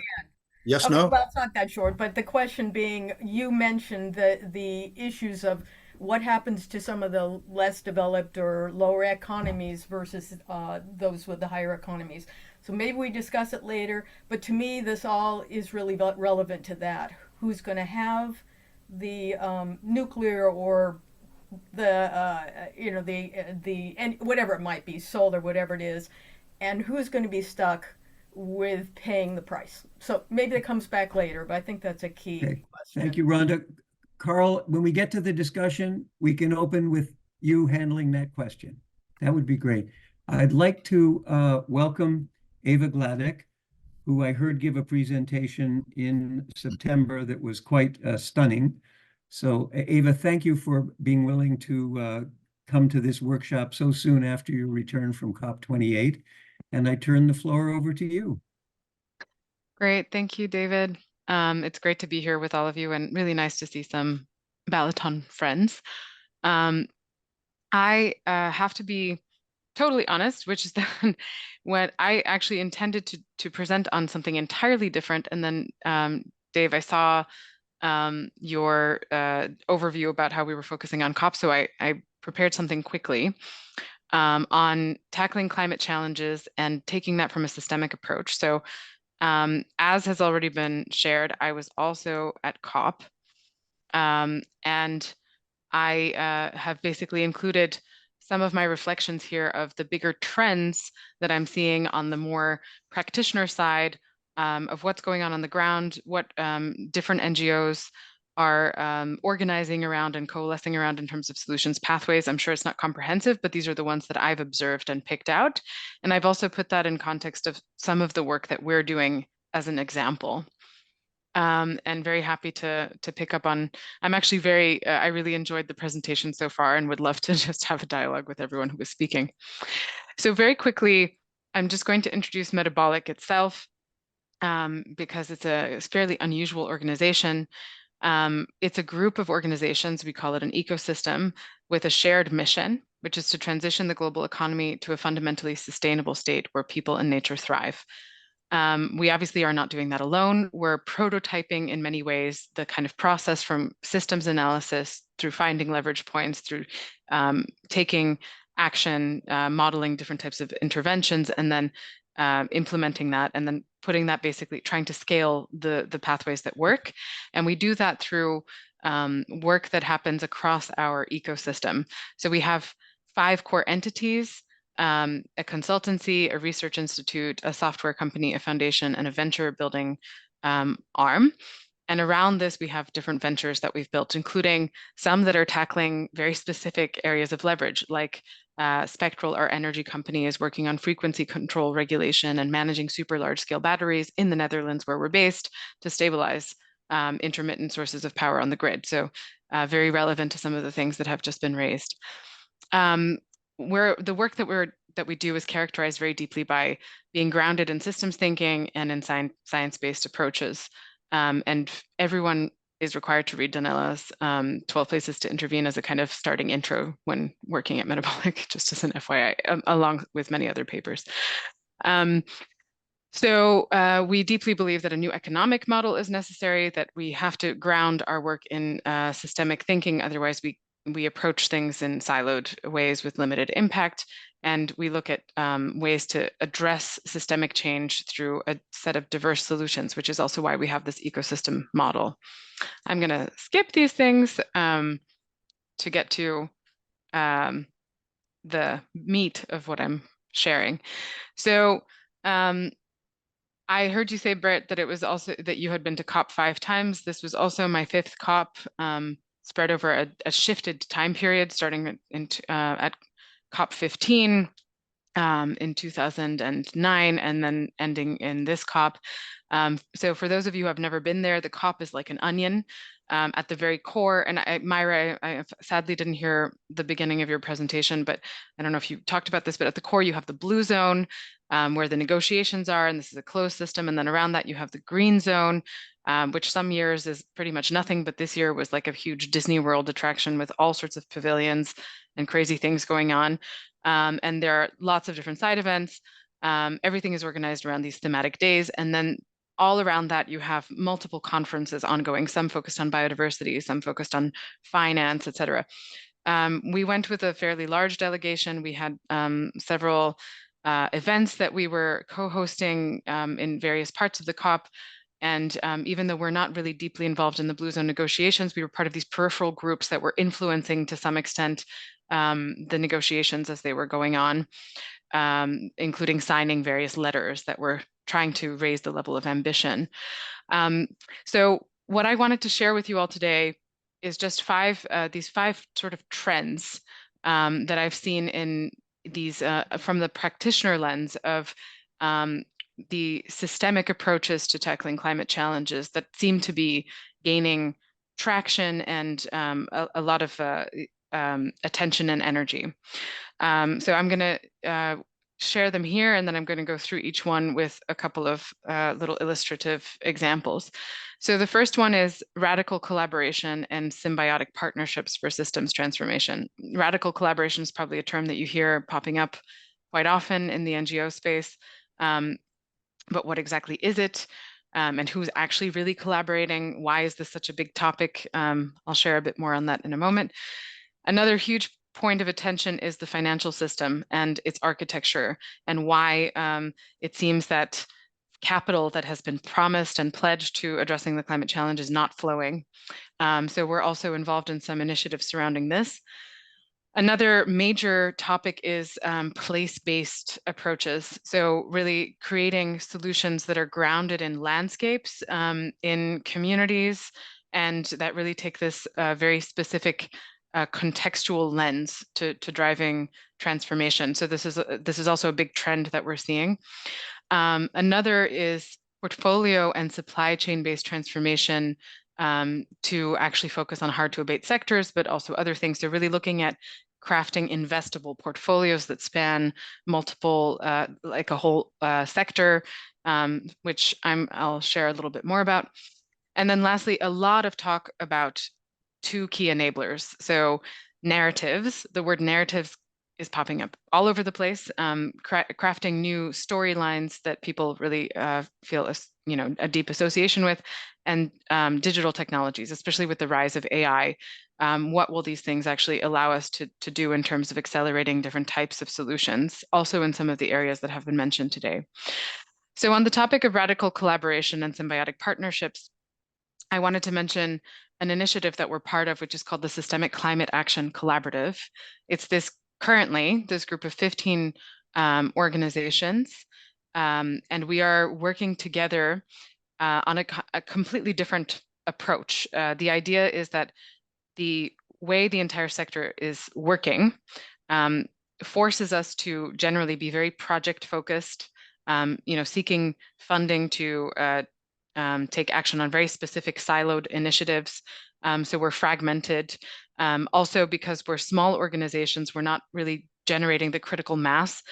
Yes, okay, no? Well, it's not that short, but the question being, you mentioned the issues of what happens to some of the less developed or lower economies versus those with the higher economies. So maybe we discuss it later, but to me, this all is really relevant to that. Who's going to have the nuclear or the and whatever it might be, solar, whatever it is, and who's going to be stuck with paying the price. So maybe it comes back later, but I think that's a key question. Thank you, Rhonda. Carl, when we get to the discussion, we can open with you handling that question. That would be great. I'd like to welcome Ava Gladek, who I heard give a presentation in September that was quite stunning. So Ava, thank you for being willing to come to this workshop so soon after your return from COP28. And I turn the floor over to you. Great. Thank you, David. It's great to be here with all of you and really nice to see some Balaton friends. I have to be totally honest, which is that when I actually intended to present on something entirely different. And then, Dave, I saw your overview about how we were focusing on COP. So I prepared something quickly on tackling climate challenges and taking that from a systemic approach. So as has already been shared, I was also at COP, and I have basically included some of my reflections here of the bigger trends that I'm seeing on the more practitioner side of what's going on the ground, what different NGOs are organizing around and coalescing around in terms of solutions pathways. I'm sure it's not comprehensive, but these are the ones that I've observed and picked out. And I've also put that in context of some of the work that we're doing as an example. And very happy to pick up on. I'm actually very, I really enjoyed the presentation so far and would love to just have a dialogue with everyone who was speaking. So very quickly, I'm just going to introduce Metabolic itself because it's a fairly unusual organization. It's a group of organizations, we call it an ecosystem, with a shared mission, which is to transition the global economy to a fundamentally sustainable state where people and nature thrive. We obviously are not doing that alone. We're prototyping in many ways the kind of process from systems analysis through finding leverage points, through taking action, modeling different types of interventions, and then implementing that, and then putting that, basically trying to scale the pathways that work. And we do that through work that happens across our ecosystem. So we have 5 core entities: a consultancy, a research institute, a software company, a foundation, and a venture building arm. And around this, we have different ventures that we've built, including some that are tackling very specific areas of leverage, like Spectral, our energy company, is working on frequency control regulation and managing super large scale batteries in the Netherlands, where we're based, to stabilize intermittent sources of power on the grid. So very relevant to some of the things that have just been raised. The work that we do is characterized very deeply by being grounded in systems thinking and in science-based approaches. And everyone is required to read Danella's 12 Places to Intervene as a kind of starting intro when working at Metabolic, just as an FYI, along with many other papers. So we deeply believe that a new economic model is necessary, that we have to ground our work in systemic thinking. Otherwise, we approach things in siloed ways with limited impact. And we look at ways to address systemic change through a set of diverse solutions, which is also why we have this ecosystem model. I'm going to skip these things to get to the meat of what I'm sharing. So I heard you say, Brett, that it was also that you had been to COP 5 times. This was also my 5th COP, spread over a shifted time period, starting at COP 15 in 2009, and then ending in this COP. So for those of you who have never been there, the COP is like an onion at the very core. And Myra, I sadly didn't hear the beginning of your presentation, but I don't know if you talked about this, but at the core you have the blue zone where the negotiations are, and this is a closed system. And then around that you have the green zone, which some years is pretty much nothing, but this year was like a huge Disney World attraction with all sorts of pavilions and crazy things going on. And there are lots of different side events. Everything is organized around these thematic days. And then all around that, you have multiple conferences ongoing, some focused on biodiversity, some focused on finance, et cetera. We went with a fairly large delegation. We had several events that we were co-hosting in various parts of the COP. And even though we're not really deeply involved in the Blue Zone negotiations, we were part of these peripheral groups that were influencing to some extent the negotiations as they were going on, including signing various letters that were trying to raise the level of ambition. So what I wanted to share with you all today is just these five sort of trends that I've seen in these from the practitioner lens of the systemic approaches to tackling climate challenges that seem to be gaining traction and a lot of attention and energy. So I'm going to share them here, and then I'm going to go through each one with a couple of little illustrative examples. So the first one is radical collaboration and symbiotic partnerships for systems transformation. Radical collaboration is probably a term that you hear popping up quite often in the NGO space. But what exactly is it? And who's actually really collaborating? Why is this such a big topic? I'll share a bit more on that in a moment. Another huge point of attention is the financial system and its architecture, and why it seems that capital that has been promised and pledged to addressing the climate challenge is not flowing. So we're also involved in some initiatives surrounding this. Another major topic is place-based approaches. So really creating solutions that are grounded in landscapes, in communities, and that really take this very specific contextual lens to driving transformation. So this is also a big trend that we're seeing. Another is portfolio and supply chain-based transformation to actually focus on hard to abate sectors, but also other things. So really looking at crafting investable portfolios that span multiple, like a whole sector, which I'll share a little bit more about. And then lastly, a lot of talk about two key enablers. So narratives, the word narratives is popping up all over the place, crafting new storylines that people really feel a deep association with, and digital technologies, especially with the rise of AI. What will these things actually allow us to do in terms of accelerating different types of solutions, also in some of the areas that have been mentioned today. So on the topic of radical collaboration and symbiotic partnerships, I wanted to mention an initiative that we're part of, which is called the Systemic Climate Action Collaborative. It's this group of 15 organizations, and we are working together on a completely different approach. The idea is that the way the entire sector is working forces us to generally be very project focused, seeking funding to take action on very specific siloed initiatives. So we're fragmented. Also, because we're small organizations, we're not really generating the critical mass.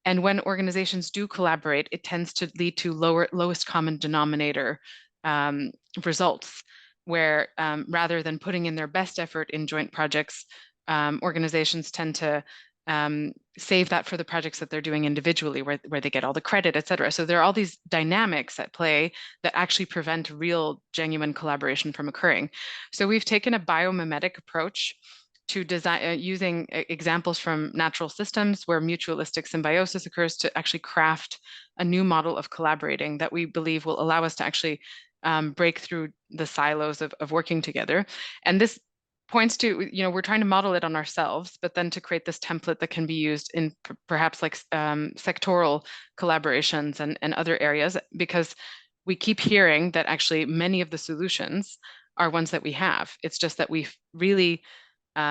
And when organizations do collaborate, it tends to lead to lowest common denominator results, where rather than putting in their best effort in joint projects, organizations tend to save that for the projects that they're doing individually, where they get all the credit, et cetera. So there are all these dynamics at play that actually prevent real, genuine collaboration from occurring. So we've taken a biomimetic approach to design, using examples from natural systems where mutualistic symbiosis occurs, to actually craft a new model of collaborating that we believe will allow us to actually break through the silos of working together. And this points to, we're trying to model it on ourselves, but then to create this template that can be used in perhaps like sectoral collaborations and other areas, because we keep hearing that actually many of the solutions are ones that we have. It's just that we really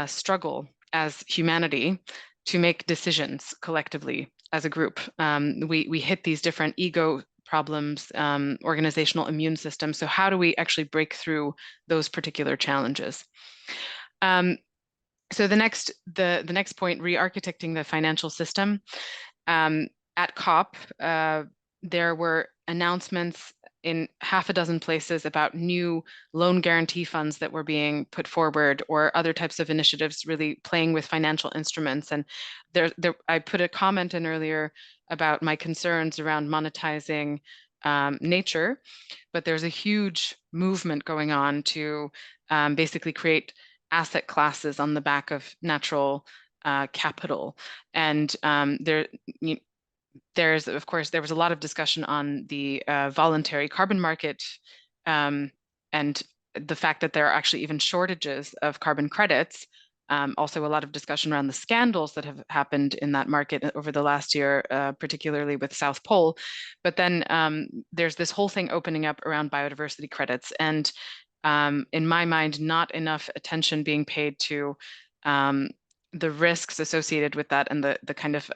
struggle as humanity to make decisions collectively as a group. We hit these different ego problems, organizational immune systems. So how do we actually break through those particular challenges? So the next point, re-architecting the financial system. At COP, there were announcements in half a dozen places about new loan guarantee funds that were being put forward, or other types of initiatives really playing with financial instruments. And I put a comment in earlier about my concerns around monetizing nature, but there's a huge movement going on to basically create asset classes on the back of natural capital. And there was a lot of discussion on the voluntary carbon market, and the fact that there are actually even shortages of carbon credits. Also a lot of discussion around the scandals that have happened in that market over the last year, particularly with South Pole. But then there's this whole thing opening up around biodiversity credits. And in my mind, not enough attention being paid to the risks associated with that and the kind of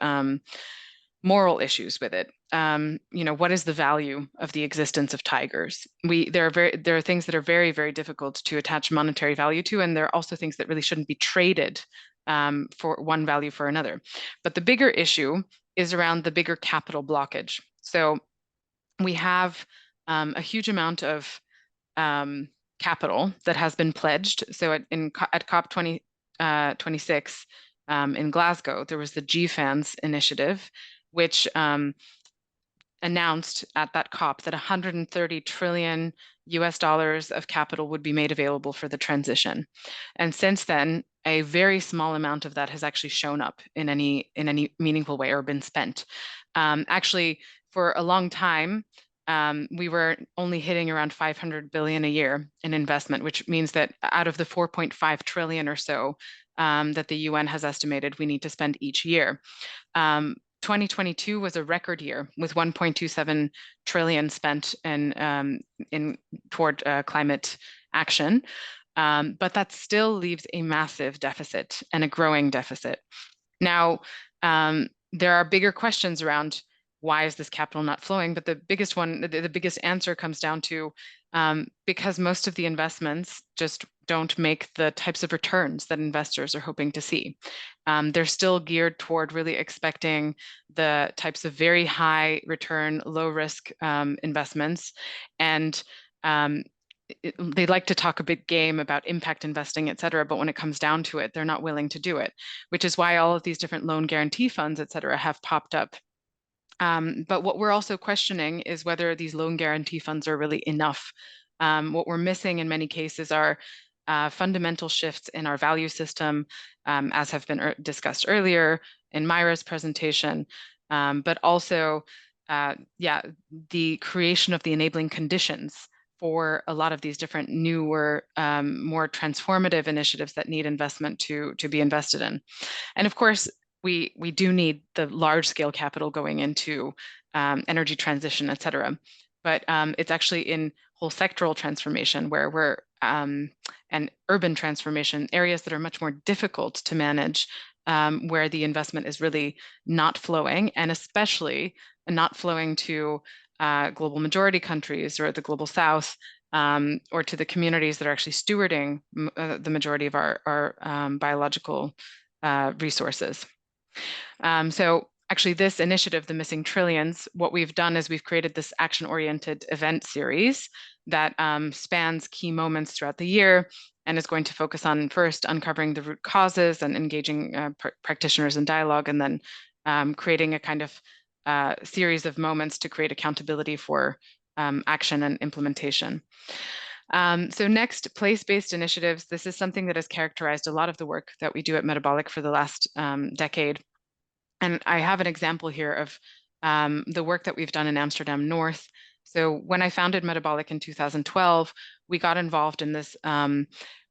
moral issues with it. You know, what is the value of the existence of tigers? There are things that are very, very difficult to attach monetary value to, and there are also things that really shouldn't be traded for one value for another. But the bigger issue is around the bigger capital blockage. So we have a huge amount of capital that has been pledged. So at COP 26 in Glasgow, there was the GFANS initiative, which announced at that COP that 130 trillion US dollars of capital would be made available for the transition. And since then, a very small amount of that has actually shown up in any meaningful way or been spent. Actually, for a long time, we were only hitting around 500 billion a year in investment, which means that out of the 4.5 trillion or so that the UN has estimated we need to spend each year, 2022 was a record year with 1.27 trillion spent toward climate action. But that still leaves a massive deficit and a growing deficit. Now, there are bigger questions around why is this capital not flowing? But the biggest one, the biggest answer comes down to because most of the investments just don't make the types of returns that investors are hoping to see. They're still geared toward really expecting the types of very high return, low risk investments. And they like to talk a big game about impact investing, et cetera, but when it comes down to it, they're not willing to do it, which is why all of these different loan guarantee funds, et cetera, have popped up. But what we're also questioning is whether these loan guarantee funds are really enough. What we're missing in many cases are fundamental shifts in our value system, as have been discussed earlier in Myra's presentation, but also, the creation of the enabling conditions for a lot of these different newer, more transformative initiatives that need investment to be invested in. And of course, we do need the large scale capital going into energy transition, et cetera. But it's actually in whole sectoral transformation where we're and urban transformation, areas that are much more difficult to manage, where the investment is really not flowing, and especially not flowing to global majority countries or the global south, or to the communities that are actually stewarding the majority of our biological resources. So actually this initiative, the Missing Trillions, what we've done is we've created this action-oriented event series that spans key moments throughout the year and is going to focus on first uncovering the root causes and engaging practitioners in dialogue, and then creating a kind of series of moments to create accountability for action and implementation. So next, place-based initiatives. This is something that has characterized a lot of the work that we do at Metabolic for the last decade. And I have an example here of the work that we've done in Amsterdam North. So when I founded Metabolic in 2012, we got involved in this.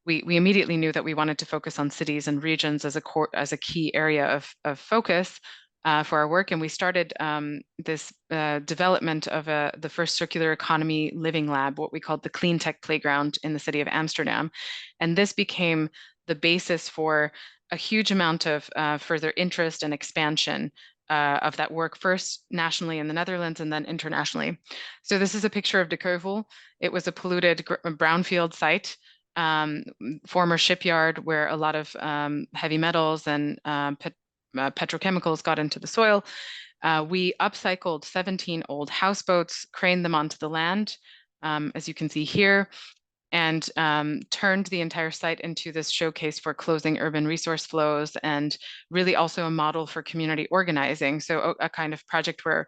We immediately knew that we wanted to focus on cities and regions as a key area of focus for our work, and we started this development of the first circular economy living lab, what we called the Clean Tech Playground in the city of Amsterdam. And this became the basis for a huge amount of further interest and expansion of that work, first nationally in the Netherlands and then internationally. So this is a picture of De Keuvel. It was a polluted brownfield site, former shipyard where a lot of heavy metals and petrochemicals got into the soil. We upcycled 17 old houseboats, craned them onto the land, as you can see here, and turned the entire site into this showcase for closing urban resource flows, and really also a model for community organizing. So a kind of project where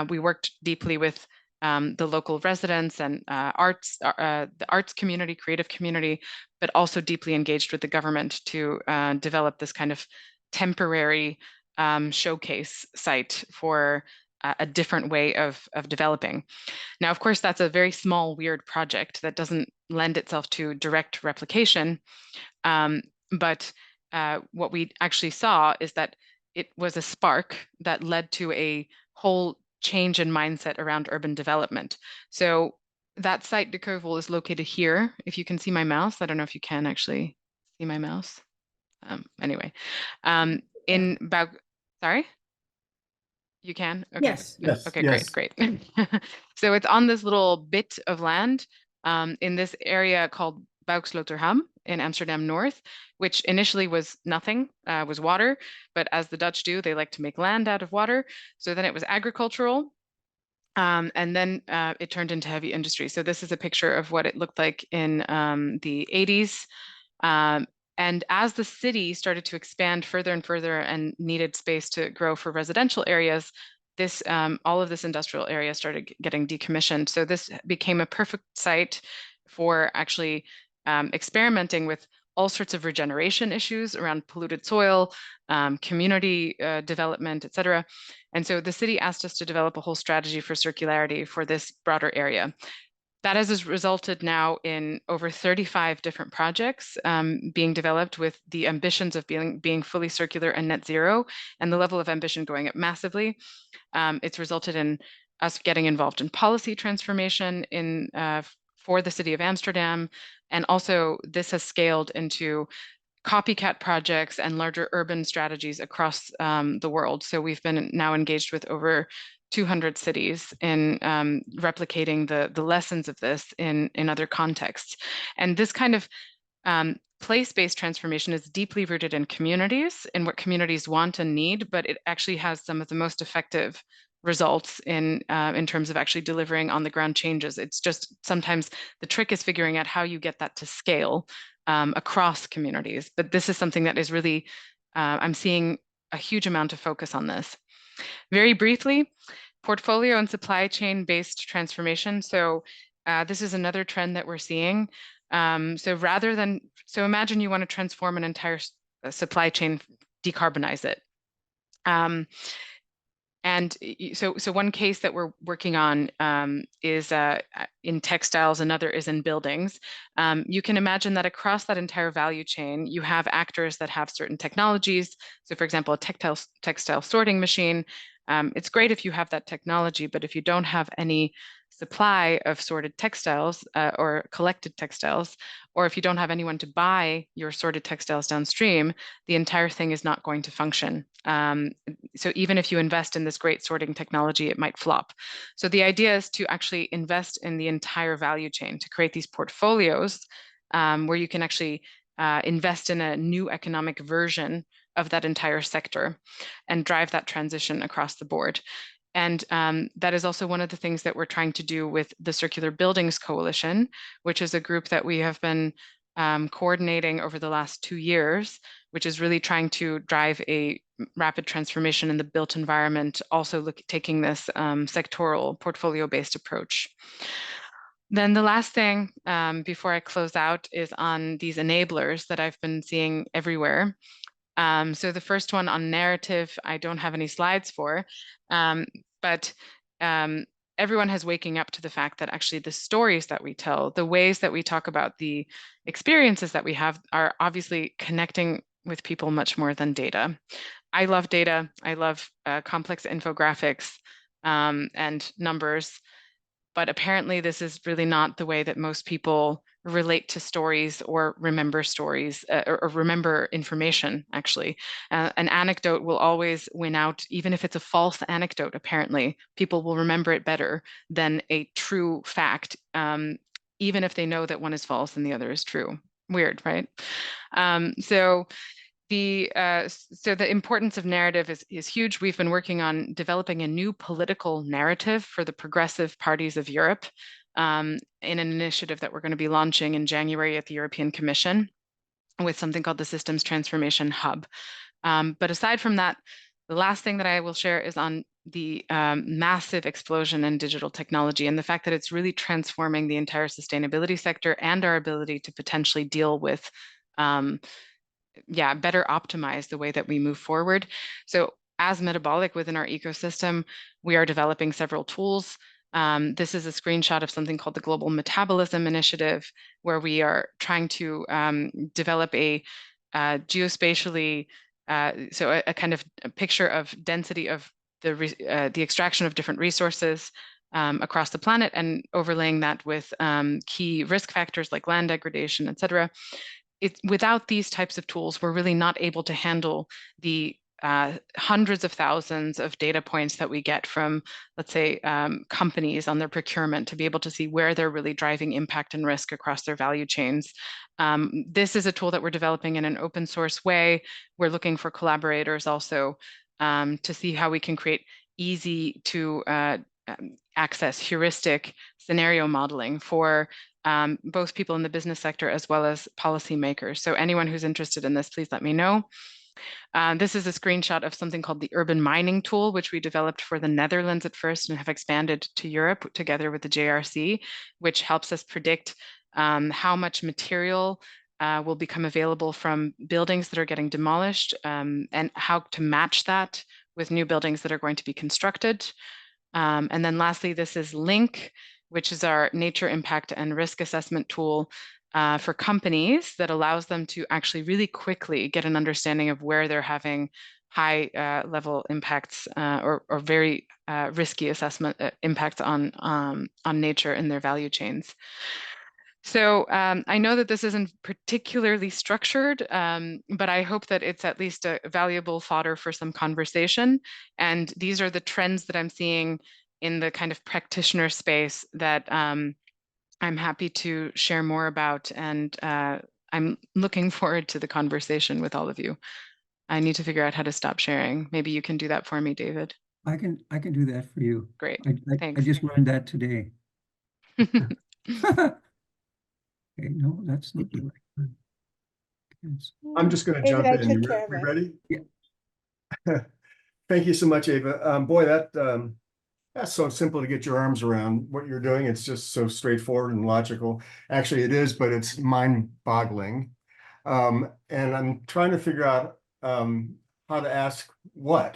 we worked deeply with the local residents and the arts community, creative community, but also deeply engaged with the government to develop this kind of temporary showcase site for a different way of developing. Now, of course, that's a very small, weird project that doesn't lend itself to direct replication. But what we actually saw is that it was a spark that led to a whole change in mindset around urban development. So that site, De Keuvel, is located here. If you can see my mouse, I don't know if you can actually see my mouse. Anyway, in sorry? You can? Okay. Yes. Yes, Okay, yes. great. So it's on this little bit of land in this area called Buiksloterham in Amsterdam North, which initially was nothing, was water. But as the Dutch do, they like to make land out of water. So then it was agricultural. And then it turned into heavy industry. So this is a picture of what it looked like in the 80s. And as the city started to expand further and further and needed space to grow for residential areas, this all of this industrial area started getting decommissioned. So this became a perfect site for actually experimenting with all sorts of regeneration issues around polluted soil, community development, et cetera. And so the city asked us to develop a whole strategy for circularity for this broader area. That has resulted now in over 35 different projects being developed with the ambitions of being fully circular and net zero, and the level of ambition going up massively. It's resulted in us getting involved in policy transformation for the city of Amsterdam. And also this has scaled into copycat projects and larger urban strategies across the world. So we've been now engaged with over 200 cities in replicating the lessons of this in other contexts. And this kind of place-based transformation is deeply rooted in communities, in what communities want and need, but it actually has some of the most effective results in terms of actually delivering on the ground changes. It's just sometimes the trick is figuring out how you get that to scale across communities. But this is something that is really, I'm seeing a huge amount of focus on this. Very briefly, portfolio and supply chain based transformation. So this is another trend that we're seeing. So imagine you want to transform an entire supply chain, decarbonize it. And so one case that we're working on is in textiles, another is in buildings. You can imagine that across that entire value chain, you have actors that have certain technologies. So for example, a textile sorting machine. It's great if you have that technology, but if you don't have any supply of sorted textiles or collected textiles, or if you don't have anyone to buy your sorted textiles downstream, the entire thing is not going to function. So even if you invest in this great sorting technology, it might flop. So the idea is to actually invest in the entire value chain, to create these portfolios where you can actually invest in a new economic version of that entire sector and drive that transition across the board. And that is also one of the things that we're trying to do with the Circular Buildings Coalition, which is a group that we have been coordinating over the last 2 years, which is really trying to drive a rapid transformation in the built environment, also taking this sectoral portfolio-based approach. Then the last thing before I close out is on these enablers that I've been seeing everywhere. So the first one on narrative, I don't have any slides for, but everyone has waking up to the fact that actually the stories that we tell, the ways that we talk about the experiences that we have are obviously connecting with people much more than data. I love data. I love complex infographics and numbers, but apparently this is really not the way that most people relate to stories or remember stories or remember information, actually. An anecdote will always win out, even if it's a false anecdote, apparently. People will remember it better than a true fact, even if they know that one is false and the other is true. Weird, right? So the importance of narrative is huge. We've been working on developing a new political narrative for the progressive parties of Europe in an initiative that we're going to be launching in January at the European Commission with something called the Systems Transformation Hub. But aside from that, the last thing that I will share is on the massive explosion in digital technology and the fact that it's really transforming the entire sustainability sector and our ability to potentially deal with better optimize the way that we move forward. So as Metabolic within our ecosystem, we are developing several tools. This is a screenshot of something called the Global Metabolism Initiative, where we are trying to develop a geospatially, so a kind of a picture of density of the extraction of different resources across the planet and overlaying that with key risk factors like land degradation, et cetera. without these types of tools, we're really not able to handle the hundreds of thousands of data points that we get from, let's say, companies on their procurement to be able to see where they're really driving impact and risk across their value chains. This is a tool that we're developing in an open source way. We're looking for collaborators also to see how we can create easy to access heuristic scenario modeling for both people in the business sector as well as policymakers. So anyone who's interested in this, please let me know. This is a screenshot of something called the urban mining tool, which we developed for the Netherlands at first and have expanded to Europe together with the JRC, which helps us predict how much material will become available from buildings that are getting demolished and how to match that with new buildings that are going to be constructed. And then lastly, this is Link, which is our nature impact and risk assessment tool for companies that allows them to actually really quickly get an understanding of where they're having high level impacts or very risky assessment impacts on nature in their value chains. So I know that this isn't particularly structured, but I hope that it's at least a valuable fodder for some conversation. And these are the trends that I'm seeing in the kind of practitioner space that I'm happy to share more about. And I'm looking forward to the conversation with all of you. I need to figure out how to stop sharing. Maybe you can do that for me, David. I can do that for you. Great, I thanks. just learned that today. Okay, no, that's not the right one. Yes. I'm just going to David, jump I in. took care of We it. ready? Yeah. Thank you so much, Ava. Boy, that's so simple to get your arms around what you're doing. It's just so straightforward and logical. Actually, it is, but it's mind-boggling. And I'm trying to figure out how to ask what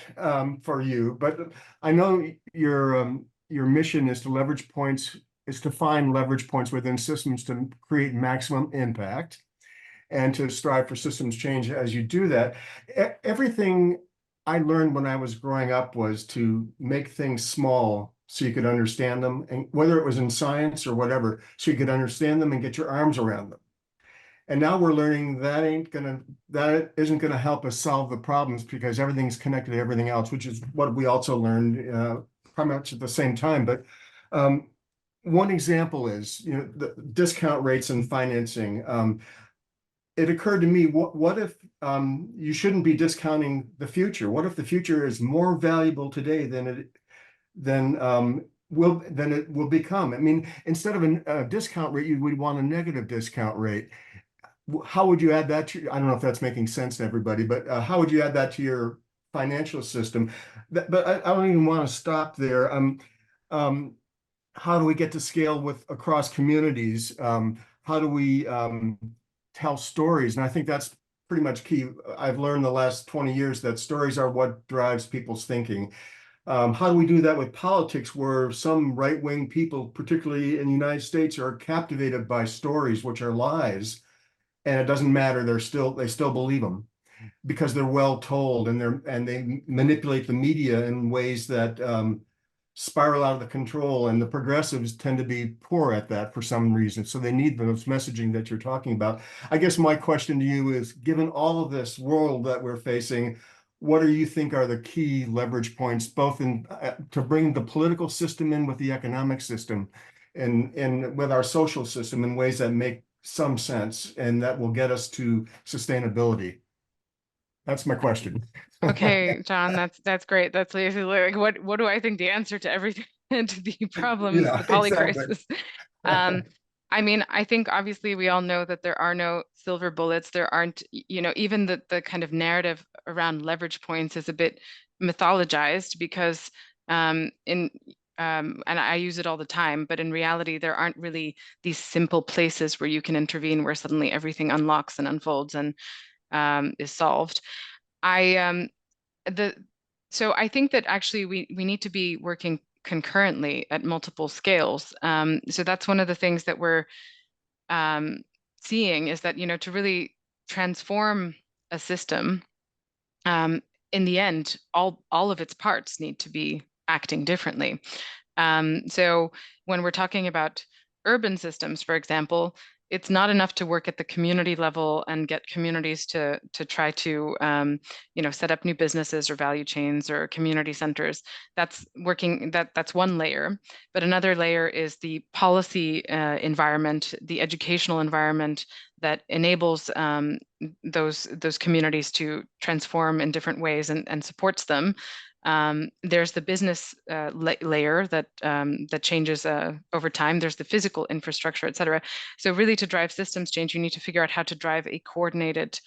for you. But I know your mission is to leverage points, is to find leverage points within systems to create maximum impact and to strive for systems change as you do that. Everything I learned when I was growing up was to make things small so you could understand them, and whether it was in science or whatever, so you could understand them and get your arms around them. And now we're learning that isn't gonna help us solve the problems because everything's connected to everything else, which is what we also learned pretty much at the same time. But one example is, the discount rates and financing. It occurred to me, what if you shouldn't be discounting the future? What if the future is more valuable today than it will become? I mean, instead of a discount rate, you would want a negative discount rate. How would you add that to? I don't know if that's making sense to everybody, but how would you add that to your financial system? But I don't even want to stop there. How do we get to scale across communities? How do we tell stories? And I think that's pretty much key. I've learned the last 20 years that stories are what drives people's thinking. How do we do that with politics, where some right-wing people, particularly in the United States, are captivated by stories which are lies, and it doesn't matter, they still believe them because they're well told, and they manipulate the media in ways that spiral out of the control, and the progressives tend to be poor at that for some reason. So they need those messaging that you're talking about. I guess my question to you is, given all of this world that we're facing, what do you think are the key leverage points, both to bring the political system in with the economic system and with our social system in ways that make some sense and that will get us to sustainability? That's my question. Okay, John, that's great. That's basically like what do I think the answer to everything to the problems, Yeah, the poly exactly. crisis. I mean, I think obviously we all know that there are no silver bullets. There aren't, even the kind of narrative around leverage points is a bit mythologized because and I use it all the time, but in reality, there aren't really these simple places where you can intervene where suddenly everything unlocks and unfolds and is solved. So I think that actually we need to be working concurrently at multiple scales. So that's one of the things that we're seeing is that, to really transform a system, in the end, all of its parts need to be acting differently. So when we're talking about urban systems, for example, it's not enough to work at the community level and get communities to try to set up new businesses or value chains or community centers. That's one layer. But another layer is the policy environment, the educational environment that enables those communities to transform in different ways and supports them. There's the business layer that changes over time. There's the physical infrastructure, et cetera. So really, to drive systems change, you need to figure out how to drive a coordinated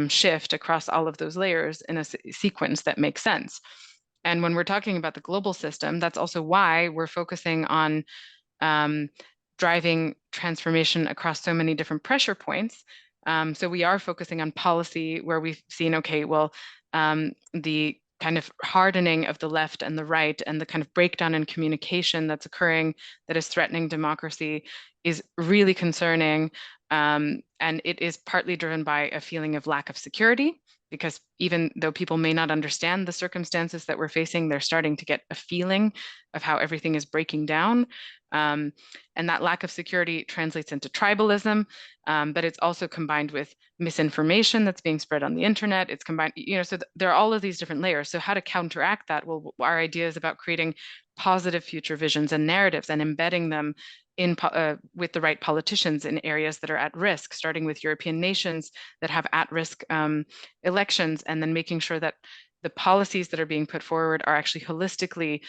shift across all of those layers in a sequence that makes sense. And when we're talking about the global system, that's also why we're focusing on driving transformation across so many different pressure points. So we are focusing on policy where we've seen, okay, well, the kind of hardening of the left and the right and the kind of breakdown in communication that's occurring that is threatening democracy is really concerning. And it is partly driven by a feeling of lack of security, because even though people may not understand the circumstances that we're facing, they're starting to get a feeling of how everything is breaking down. And that lack of security translates into tribalism, but it's also combined with misinformation that's being spread on the internet. It's combined, so there are all of these different layers. So how to counteract that? Well, our idea is about creating positive future visions and narratives and embedding them in with the right politicians in areas that are at risk, starting with European nations that have at-risk elections, and then making sure that the policies that are being put forward are actually holistically,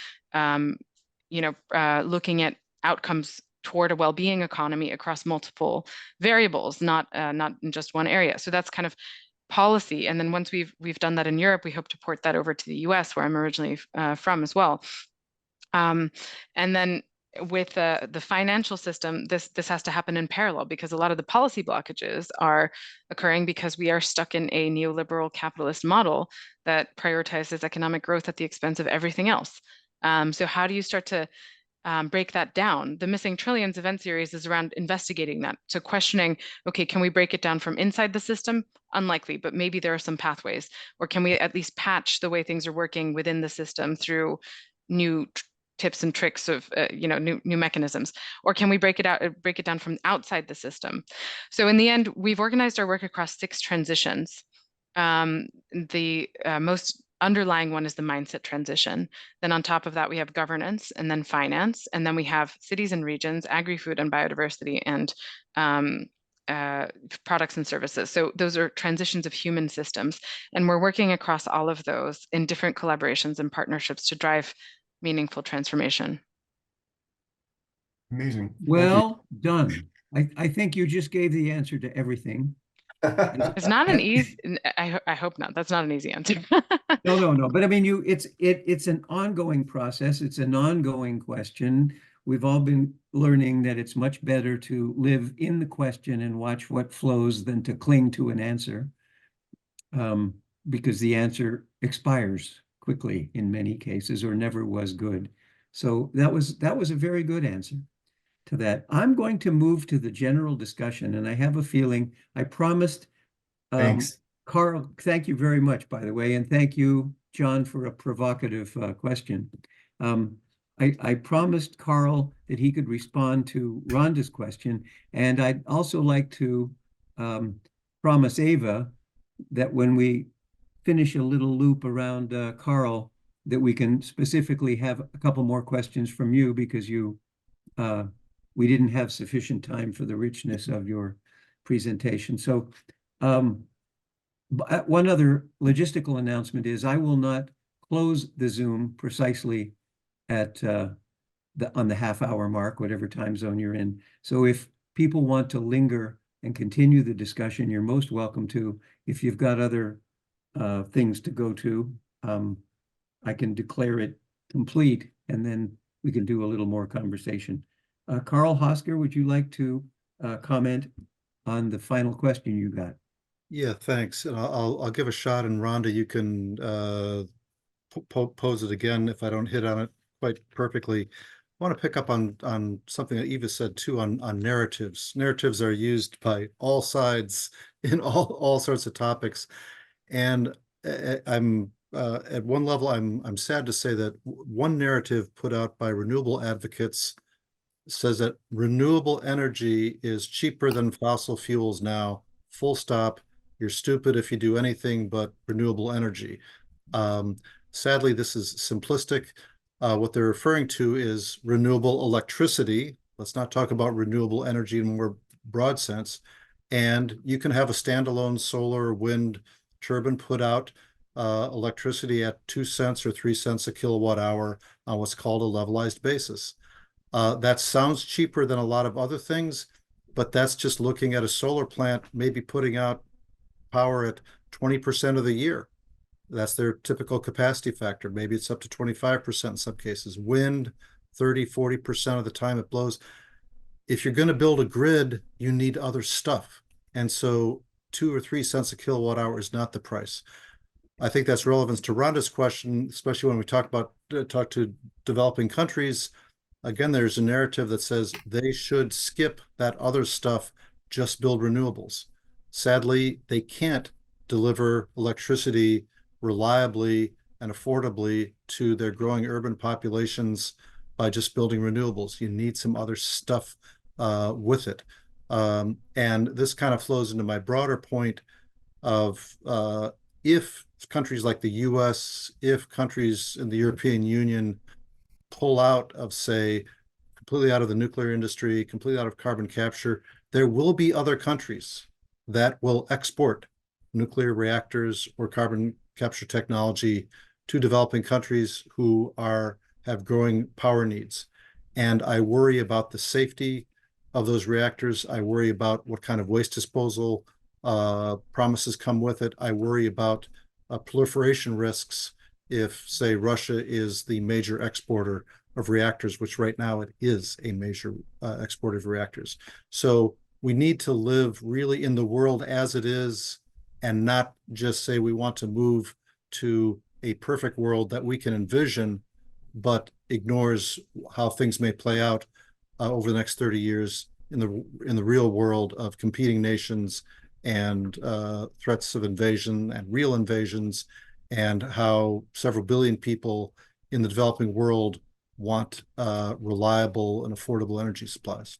looking at outcomes toward a well-being economy across multiple variables, not in just one area. So that's kind of policy. And then once we've done that in Europe, we hope to port that over to the US, where I'm originally from as well. And then with the financial system, this has to happen in parallel, because a lot of the policy blockages are occurring because we are stuck in a neoliberal capitalist model that prioritizes economic growth at the expense of everything else. So how do you start to break that down? The Missing Trillions event series is around investigating that. So questioning, okay, can we break it down from inside the system? Unlikely, but maybe there are some pathways. Or can we at least patch the way things are working within the system through new tips and tricks of new mechanisms? Or can we break it down from outside the system? So in the end, we've organized our work across 6 transitions. The most underlying one is the mindset transition. Then on top of that, we have governance, and then finance, and then we have cities and regions, agri-food and biodiversity, and products and services. So those are transitions of human systems. And we're working across all of those in different collaborations and partnerships to drive meaningful transformation. Amazing. Thank you. Well done. I think you just gave the answer to everything. It's not an easy, I hope not. That's not an easy answer. No. But I mean, it's an ongoing process. It's an ongoing question. We've all been learning that it's much better to live in the question and watch what flows than to cling to an answer, because the answer expires quickly in many cases, or never was good. So that was a very good answer to that. I'm going to move to the general discussion, and I have a feeling I promised. Thanks. Carl, thank you very much, by the way, and thank you, John, for a provocative question. I promised Carl that he could respond to Rhonda's question, and I'd also like to promise Ava that when we finish a little loop around Carl, that we can specifically have a couple more questions from you, because we didn't have sufficient time for the richness of your presentation. So one other logistical announcement is I will not close the Zoom precisely at on the half-hour mark, whatever time zone you're in. So if people want to linger and continue the discussion, you're most welcome to. If you've got other things to go to, I can declare it complete, and then we can do a little more conversation. Carl Hosker, would you like to comment on the final question you got? Yeah, thanks. And I'll give a shot, and Rhonda, you can pose it again if I don't hit on it quite perfectly. I want to pick up on something that Eva said too, on narratives. Narratives are used by all sides in all sorts of topics, and I'm at one level, I'm sad to say that one narrative put out by renewable advocates says that renewable energy is cheaper than fossil fuels now, full stop. You're stupid if you do anything but renewable energy. Sadly, this is simplistic. What they're referring to is renewable electricity. Let's not talk about renewable energy in a more broad sense. And you can have a standalone solar or wind turbine put out electricity at 2 cents or 3 cents a kilowatt hour on what's called a levelized basis. That sounds cheaper than a lot of other things, but that's just looking at a solar plant, maybe putting out power at 20% of the year. That's their typical capacity factor. Maybe it's up to 25% in some cases. Wind, 30, 40% of the time it blows. If you're going to build a grid, you need other stuff. And so 2 or 3 cents a kilowatt hour is not the price. I think that's relevant to Rhonda's question, especially when we talk to developing countries. Again, there's a narrative that says they should skip that other stuff, just build renewables. Sadly, they can't deliver electricity reliably and affordably to their growing urban populations by just building renewables. You need some other stuff with it. And this kind of flows into my broader point of if countries like the US, if countries in the European Union pull out of, say, completely out of the nuclear industry, completely out of carbon capture, there will be other countries that will export nuclear reactors or carbon capture technology to developing countries who have growing power needs. And I worry about the safety of those reactors. I worry about what kind of waste disposal promises come with it. I worry about proliferation risks if, say, Russia is the major exporter of reactors, which right now it is a major exporter of reactors. So we need to live really in the world as it is and not just say we want to move to a perfect world that we can envision, but ignores how things may play out over the next 30 years in the real world of competing nations and threats of invasion and real invasions, and how several billion people in the developing world want reliable and affordable energy supplies.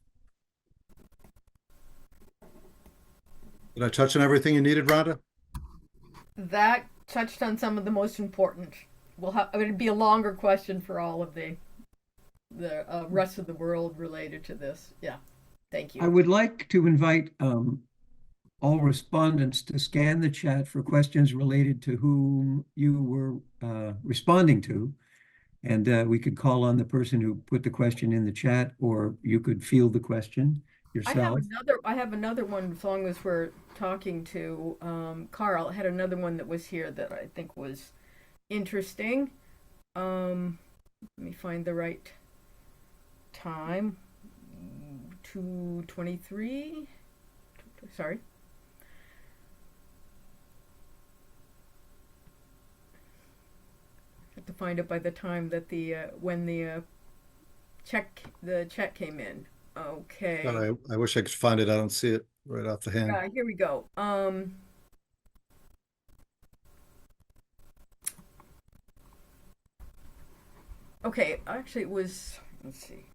Did I touch on everything you needed, Rhonda? That touched on some of the most important. It'd be a longer question for all of the rest of the world related to this. Yeah, thank you. I would like to invite all respondents to scan the chat for questions related to whom you were responding to. And we could call on the person who put the question in the chat, or you could field the question yourself. I have another one, as long as we're talking to Carl. I had another one that was here that I think was interesting. Let me find the right time. 2:23. Sorry. I have to find it by the time that when the check came in. Okay. God, I wish I could find it. I don't see it right off the hand. Here we go. Okay, actually it was, let's see,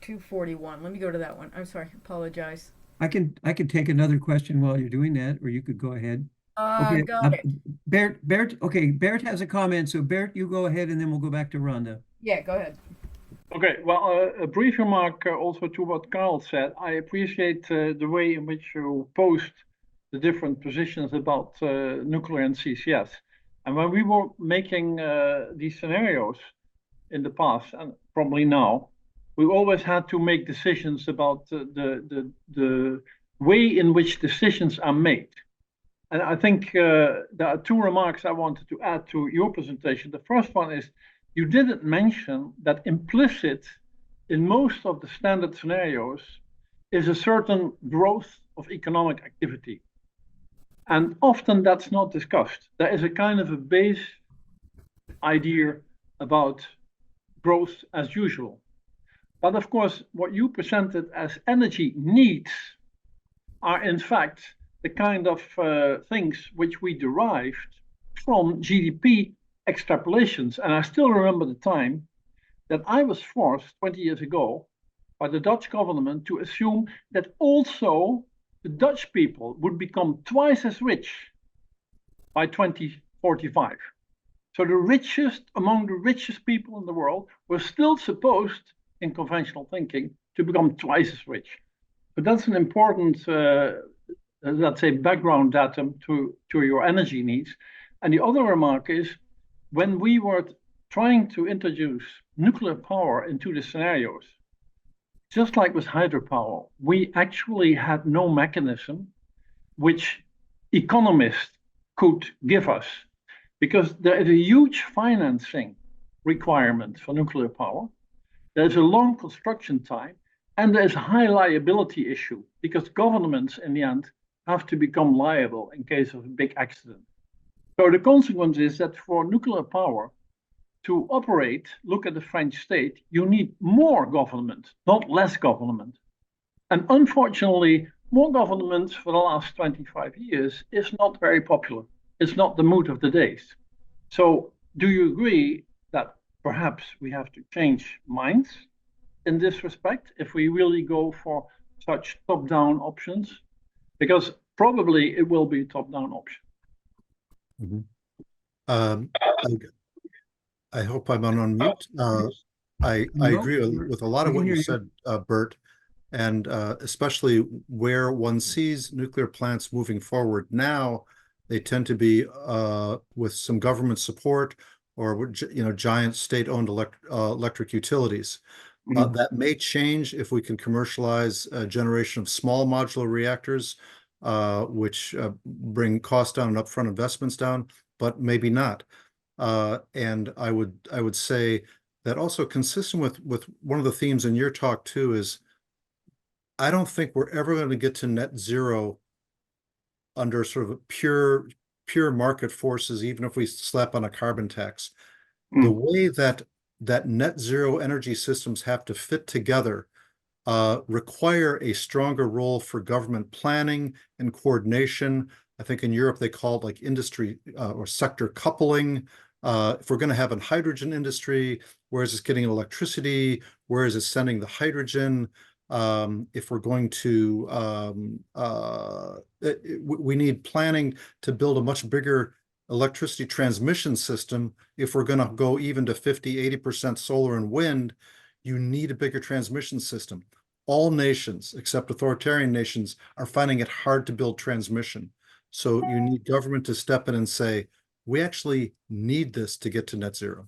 2:41. Let me go to that one. I'm sorry, apologize. I can take another question while you're doing that, or you could go ahead. Okay, Got it. Bert has a comment, so Bert, you go ahead, and then we'll go back to Rhonda. Yeah, go ahead. Okay, well, a brief remark also to what Carl said. I appreciate the way in which you posed the different positions about nuclear and CCS. And when we were making these scenarios in the past, and probably now, we always had to make decisions about the way in which decisions are made. And I think there are two remarks I wanted to add to your presentation. The first one is, you didn't mention that implicit in most of the standard scenarios is a certain growth of economic activity. And often that's not discussed. There is a kind of a base idea about growth as usual. But of course, what you presented as energy needs are in fact the kind of things which we derived from GDP extrapolations. And I still remember the time that I was forced 20 years ago by the Dutch government to assume that also the Dutch people would become twice as rich by 2045. So the richest among the richest people in the world were still supposed, in conventional thinking, to become twice as rich. But that's an important, let's say, background datum to your energy needs. And the other remark is, when we were trying to introduce nuclear power into the scenarios, just like with hydropower, we actually had no mechanism which economists could give us, because there is a huge financing requirement for nuclear power. There's a long construction time, and there's a high liability issue, because governments in the end have to become liable in case of a big accident. So the consequence is that for nuclear power to operate, look at the French state, you need more government, not less government. And unfortunately, more government for the last 25 years is not very popular. It's not the mood of the days. So do you agree that perhaps we have to change minds in this respect if we really go for such top-down options? Because probably it will be a top-down option. I hope I'm on unmute. I agree with a lot of what you said, Bert, and especially where one sees nuclear plants moving forward now, they tend to be with some government support or giant state-owned electric utilities. That may change if we can commercialize a generation of small modular reactors, which bring costs down and upfront investments down, but maybe not. And I would say that also consistent with one of the themes in your talk too is, I don't think we're ever going to get to net zero under sort of pure market forces, even if we slap on a carbon tax. The way that net zero energy systems have to fit together require a stronger role for government planning and coordination. I think in Europe they call it like industry or sector coupling. If we're going to have a hydrogen industry, where is it getting electricity? Where is it sending the hydrogen? If we're going to, we need planning to build a much bigger electricity transmission system. If we're going to go even to 50–80% solar and wind, you need a bigger transmission system. All nations, except authoritarian nations, are finding it hard to build transmission. So you need government to step in and say, we actually need this to get to net zero.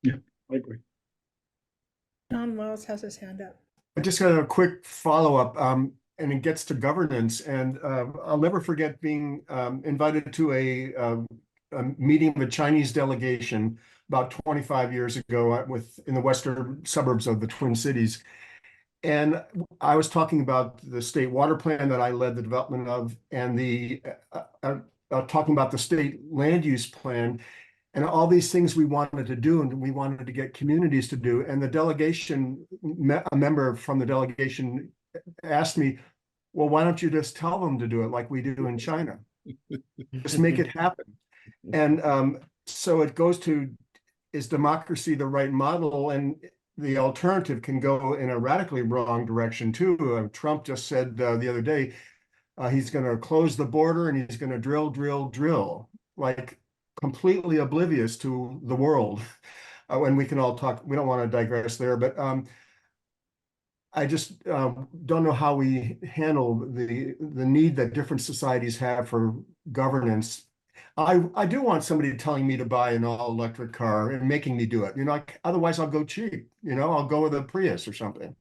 Yeah, I agree. John Wells has his hand up. I just got a quick follow-up, and it gets to governance. And I'll never forget being invited to a meeting of a Chinese delegation about 25 years ago in the western suburbs of the Twin Cities. And I was talking about the state water plan that I led the development of, and talking about the state land use plan, and all these things we wanted to do and we wanted to get communities to do. And the delegation, a member from the delegation asked me, well, why don't you just tell them to do it like we do in China? Just make it happen. And so it goes to, is democracy the right model? And the alternative can go in a radically wrong direction too. Trump just said the other day, he's going to close the border and he's going to drill, like completely oblivious to the world. And we can all talk, we don't want to digress there, but I just don't know how we handle the need that different societies have for governance. I do want somebody telling me to buy an all-electric car and making me do it. Otherwise I'll go cheap. I'll go with a Prius or something,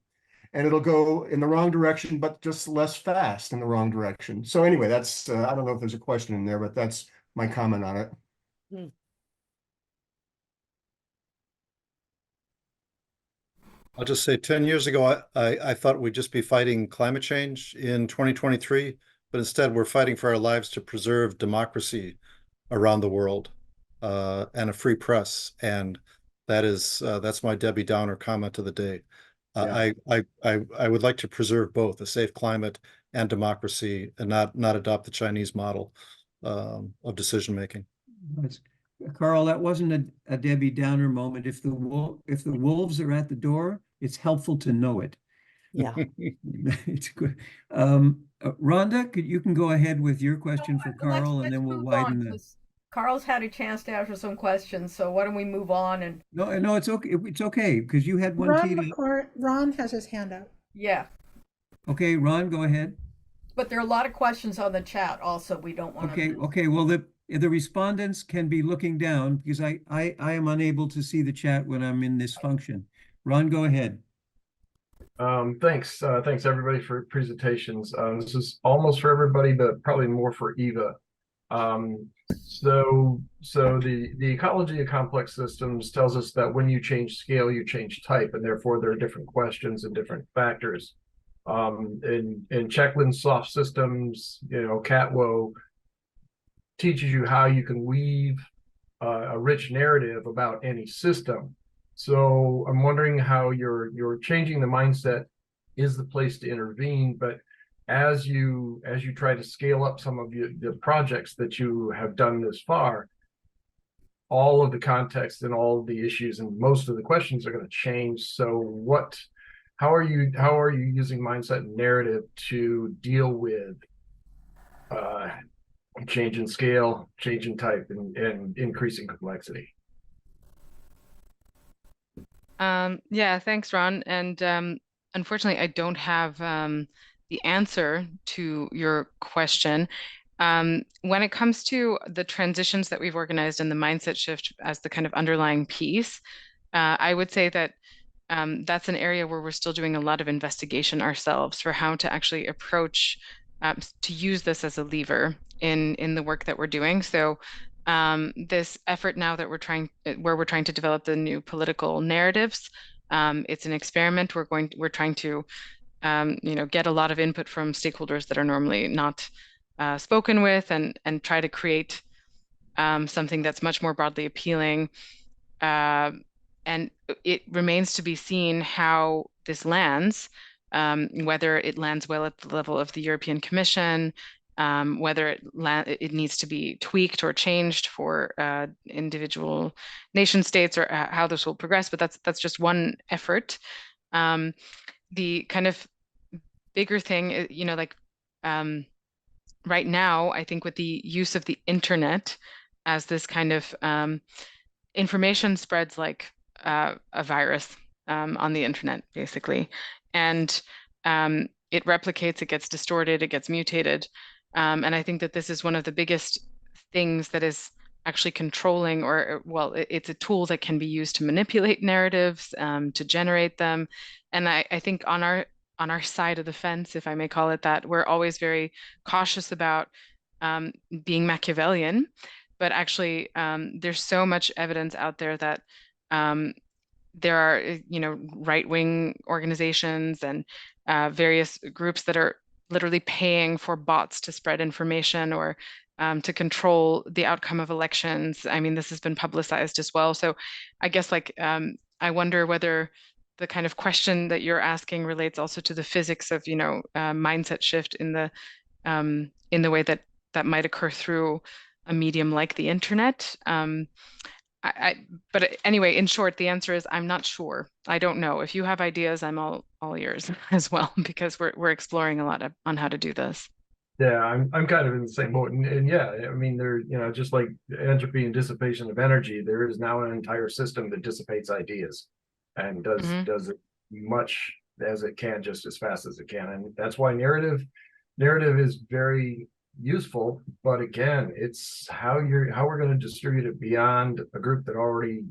and it'll go in the wrong direction, but just less fast in the wrong direction. So anyway, that's I don't know if there's a question in there, but that's my comment on it. I'll just say 10 years ago, I thought we'd just be fighting climate change in 2023, but instead we're fighting for our lives to preserve democracy around the world and a free press. And that's my Debbie Downer comment of the day. Yeah. I would like to preserve both a safe climate and democracy, and not adopt the Chinese model of decision making. Carl, that wasn't a Debbie Downer moment. If the wolves are at the door, it's helpful to know it. Yeah. It's good. Rhonda, you can go ahead with your question for Carl, and let's then we'll move widen on, the. 'cause Carl's had a chance to ask some questions, so why don't we move on? And No, it's okay. It's okay because you had one teed up. Ron has his hand up. yeah, Okay, Ron, go ahead. but there are a lot of questions on the chat also. We don't want to. Okay. Well, the respondents can be looking down because I am unable to see the chat when I'm in this function. Ron, go ahead. Thanks everybody for presentations. This is almost for everybody, but probably more for Eva. So the ecology of complex systems tells us that when you change scale, you change type, and therefore there are different questions and different factors. In Checklin's soft systems, CATWO teaches you how you can weave a rich narrative about any system. So I'm wondering how you're changing the mindset is the place to intervene, but as you try to scale up some of the projects that you have done this far, all of the context and all of the issues and most of the questions are going to change. So how are you using mindset and narrative to deal with change in scale, change in type, and increasing complexity? Yeah, thanks, Ron. And unfortunately, I don't have the answer to your question. When it comes to the transitions that we've organized and the mindset shift as the kind of underlying piece, I would say that that's an area where we're still doing a lot of investigation ourselves for how to actually approach to use this as a lever in the work that we're doing. So this effort now that we're trying to develop the new political narratives, it's an experiment. We're trying to get a lot of input from stakeholders that are normally not spoken with, and try to create something that's much more broadly appealing. And it remains to be seen how this lands, whether it lands well at the level of the European Commission, whether it needs to be tweaked or changed for individual nation states, or how this will progress. But that's just one effort. The kind of bigger thing, right now, I think with the use of the internet as this kind of information spreads like a virus on the internet, basically. And it replicates, it gets distorted, it gets mutated. And I think that this is one of the biggest things that is actually controlling, it's a tool that can be used to manipulate narratives, to generate them. And I think on our side of the fence, if I may call it that, we're always very cautious about being Machiavellian. But actually, there's so much evidence out there that there are, right-wing organizations and various groups that are literally paying for bots to spread information or to control the outcome of elections. I mean, this has been publicized as well. So I guess I wonder whether the kind of question that you're asking relates also to the physics of, mindset shift in the way that might occur through a medium like the internet. But anyway, in short, the answer is I'm not sure. I don't know. If you have ideas, I'm all ears as well, because we're exploring a lot on how to do this. Yeah, I'm kind of in the same boat, and yeah, I mean, there, just like entropy and dissipation of energy, there is now an entire system that dissipates ideas and does it much as it can, just as fast as it can, and that's why narrative is very useful. But again, it's how we're going to distribute it beyond a group that already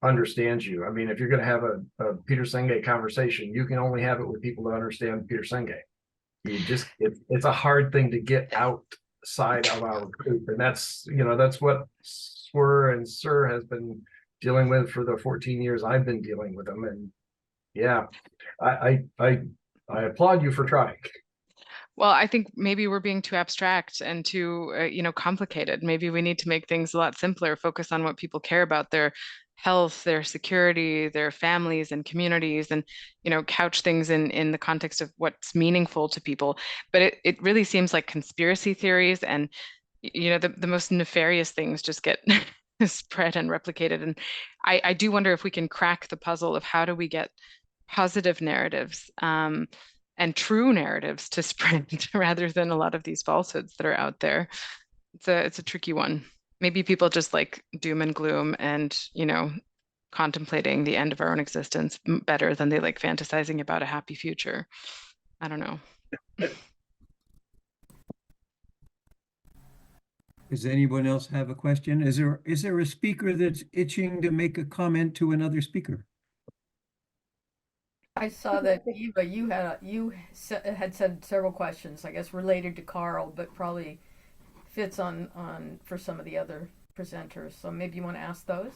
understands you. I mean, if you're going to have a Peter Senge conversation, you can only have it with people that understand Peter Senge. It's a hard thing to get outside of our group, and that's what SRRR and SRRR has been dealing with for the 14 years I've been dealing with them. And yeah, I applaud you for trying. Well, I think maybe we're being too abstract and too, complicated. Maybe we need to make things a lot simpler, focus on what people care about, their health, their security, their families and communities, and, couch things in the context of what's meaningful to people. But it really seems like conspiracy theories and, the most nefarious things just get spread and replicated. And I do wonder if we can crack the puzzle of how do we get positive narratives and true narratives to spread rather than a lot of these falsehoods that are out there. It's a tricky one. Maybe people just like doom and gloom and, you know, contemplating the end of our own existence better than they like fantasizing about a happy future. I don't know. Does anyone else have a question? Is there a speaker that's itching to make a comment to another speaker? I saw that Eva, you had said several questions, I guess related to Carl, but probably fits on for some of the other presenters. So maybe you want to ask those?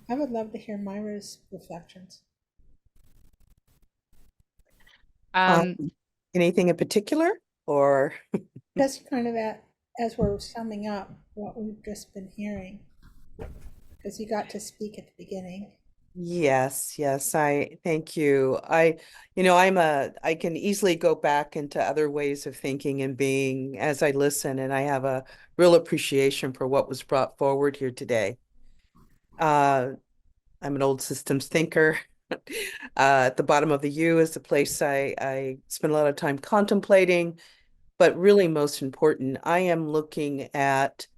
I would love to hear Myra's reflections. Anything in particular, or just kind of as we're summing up what we've just been hearing, because you got to speak at the beginning. Yes, I thank you. I can easily go back into other ways of thinking and being as I listen, and I have a real appreciation for what was brought forward here today. I'm an old systems thinker. At the bottom of the U is the place I spend a lot of time contemplating, but really most important, I am looking at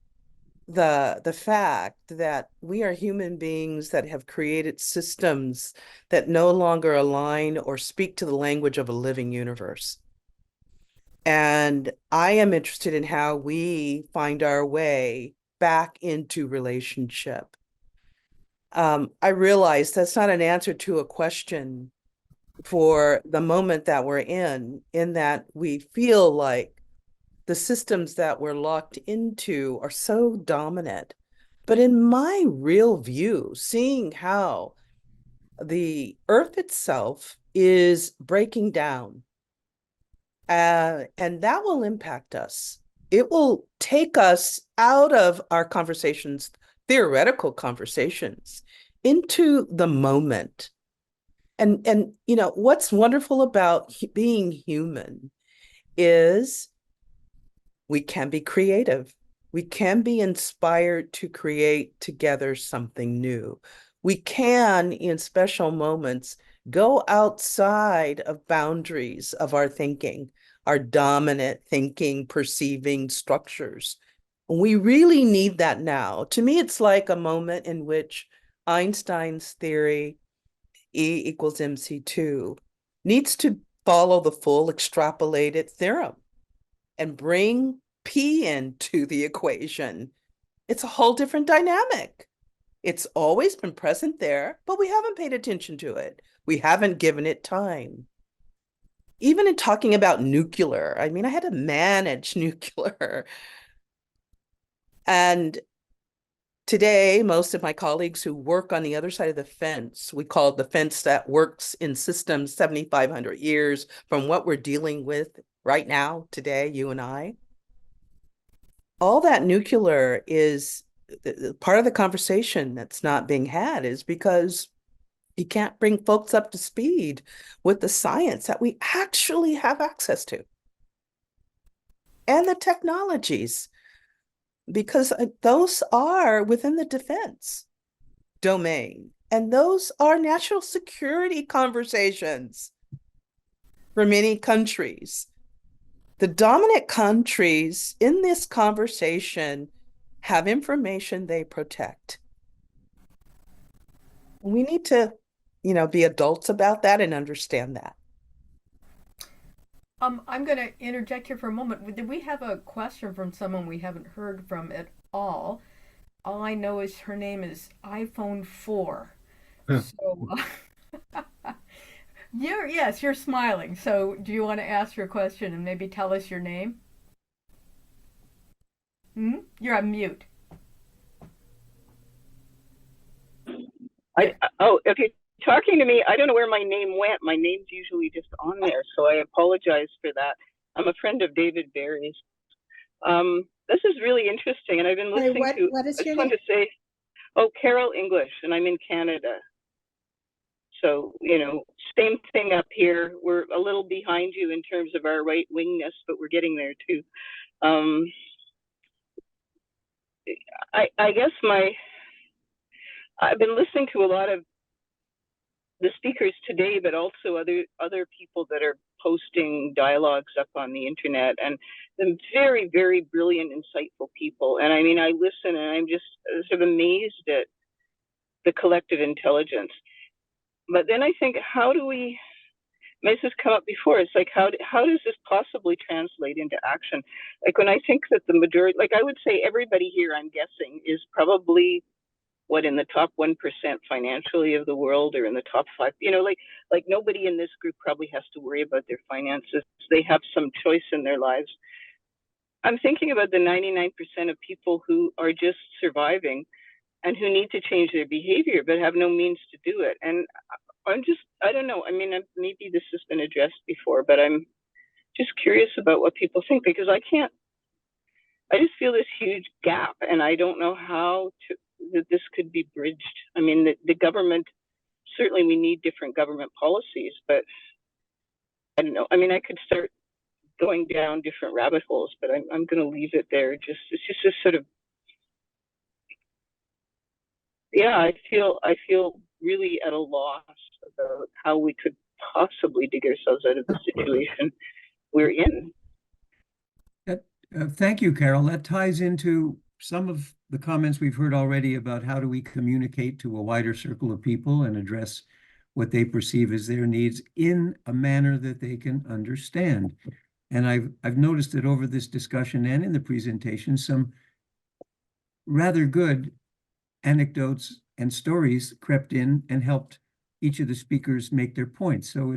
the fact that we are human beings that have created systems that no longer align or speak to the language of a living universe. And I am interested in how we find our way back into relationship. I realize that's not an answer to a question for the moment that we're in that we feel like the systems that we're locked into are so dominant. But in my real view, seeing how the earth itself is breaking down, and that will impact us. It will take us out of our conversations, theoretical conversations, into the moment. And you know, what's wonderful about being human is we can be creative. We can be inspired to create together something new. We can, in special moments, go outside of boundaries of our thinking, our dominant thinking, perceiving structures. We really need that now. To me, it's like a moment in which Einstein's theory, E equals MC2, needs to follow the full extrapolated theorem and bring P into the equation. It's a whole different dynamic. It's always been present there, but we haven't paid attention to it. We haven't given it time. Even in talking about nuclear, I mean, I had to manage nuclear. And today, most of my colleagues who work on the other side of the fence, we call it the fence that works in systems 7,500 years from what we're dealing with right now, today, you and I. All that nuclear is part of the conversation that's not being had is because you can't bring folks up to speed with the science that we actually have access to and the technologies, because those are within the defense domain. And those are national security conversations for many countries. The dominant countries in this conversation have information they protect. We need to, be adults about that and understand that. I'm going to interject here for a moment. Did we have a question from someone we haven't heard from at all? All I know is her name is iPhone 4. So, you're smiling. So, do you want to ask your question and maybe tell us your name? You're on mute. If you're talking to me, I don't know where my name went. My name's usually just on there, so I apologize for that. I'm a friend of David Barry's. This is really interesting, and I've been listening to. What is I your just want name? to say, Carol English, and I'm in Canada. So same thing up here. We're a little behind you in terms of our right wingness, but we're getting there too. I guess I've been listening to a lot of the speakers today, but also other people that are posting dialogues up on the internet, and some very, very brilliant, insightful people. And I mean, I listen and I'm just sort of amazed at the collective intelligence. But then I think, how do we, this has come up before, it's like, how does this possibly translate into action? Like when I think that the majority, like I would say everybody here, I'm guessing, is probably in the top 1% financially of the world, or in the top 5, like nobody in this group probably has to worry about their finances. They have some choice in their lives. I'm thinking about the 99% of people who are just surviving and who need to change their behavior, but have no means to do it. And I don't know. I mean, maybe this has been addressed before, but I'm just curious about what people think, because I just feel this huge gap, and I don't know how that this could be bridged. I mean, the government, certainly we need different government policies, but I don't know. I mean, I could start going down different rabbit holes, but I'm going to leave it there. It's just a sort of, yeah, I feel really at a loss about how we could possibly dig ourselves out of the situation we're in. Thank you, Carol. That ties into some of the comments we've heard already about how do we communicate to a wider circle of people and address what they perceive as their needs in a manner that they can understand. And I've noticed that over this discussion and in the presentation, some rather good anecdotes and stories crept in and helped each of the speakers make their points. So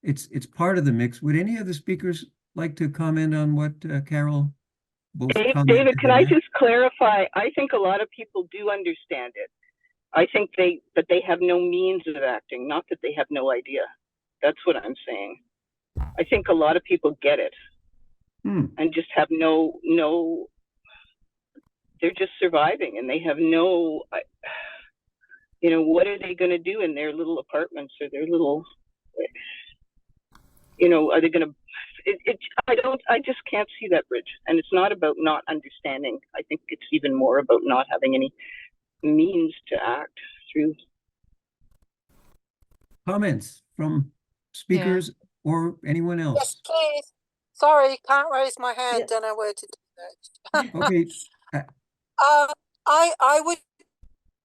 it's part of the mix. Would any of the speakers like to comment on what Carol both commented? David, can I just clarify? I think a lot of people do understand it. I think they have no means of acting, not that they have no idea. That's what I'm saying. I think a lot of people get it and just have no, they're just surviving, and they have no, what are they going to do in their little apartments or their little, are they going to, I just can't see that bridge. And it's not about not understanding. I think it's even more about not having any means to act through. Comments from speakers or anyone else? Yes, please. Sorry, can't raise my hand. Don't know where to do that. Okay. I would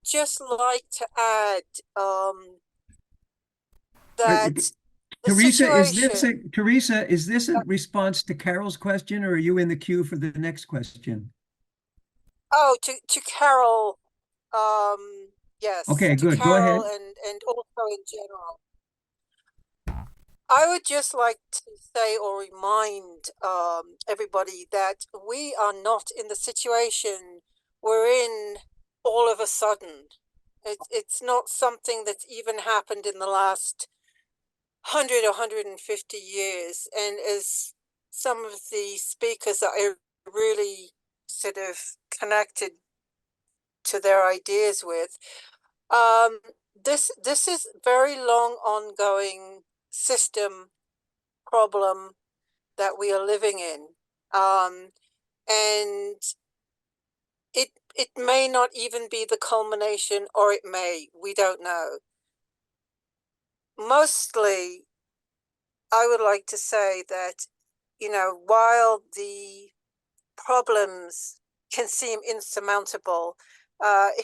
just like to add that Teresa, is this a response to Carol's question, or are you in the queue for the next question? Oh, to Carol, yes. Okay, good. Carol, Go ahead. and also in general. I would just like to say or remind everybody that we are not in the situation we're in all of a sudden. It's not something that's even happened in the last 100 or 150 years. And as some of the speakers that I really sort of connected to their ideas with, this is very long ongoing system problem that we are living in, and it may not even be the culmination, or it may, we don't know. Mostly, I would like to say that, while the problems can seem insurmountable,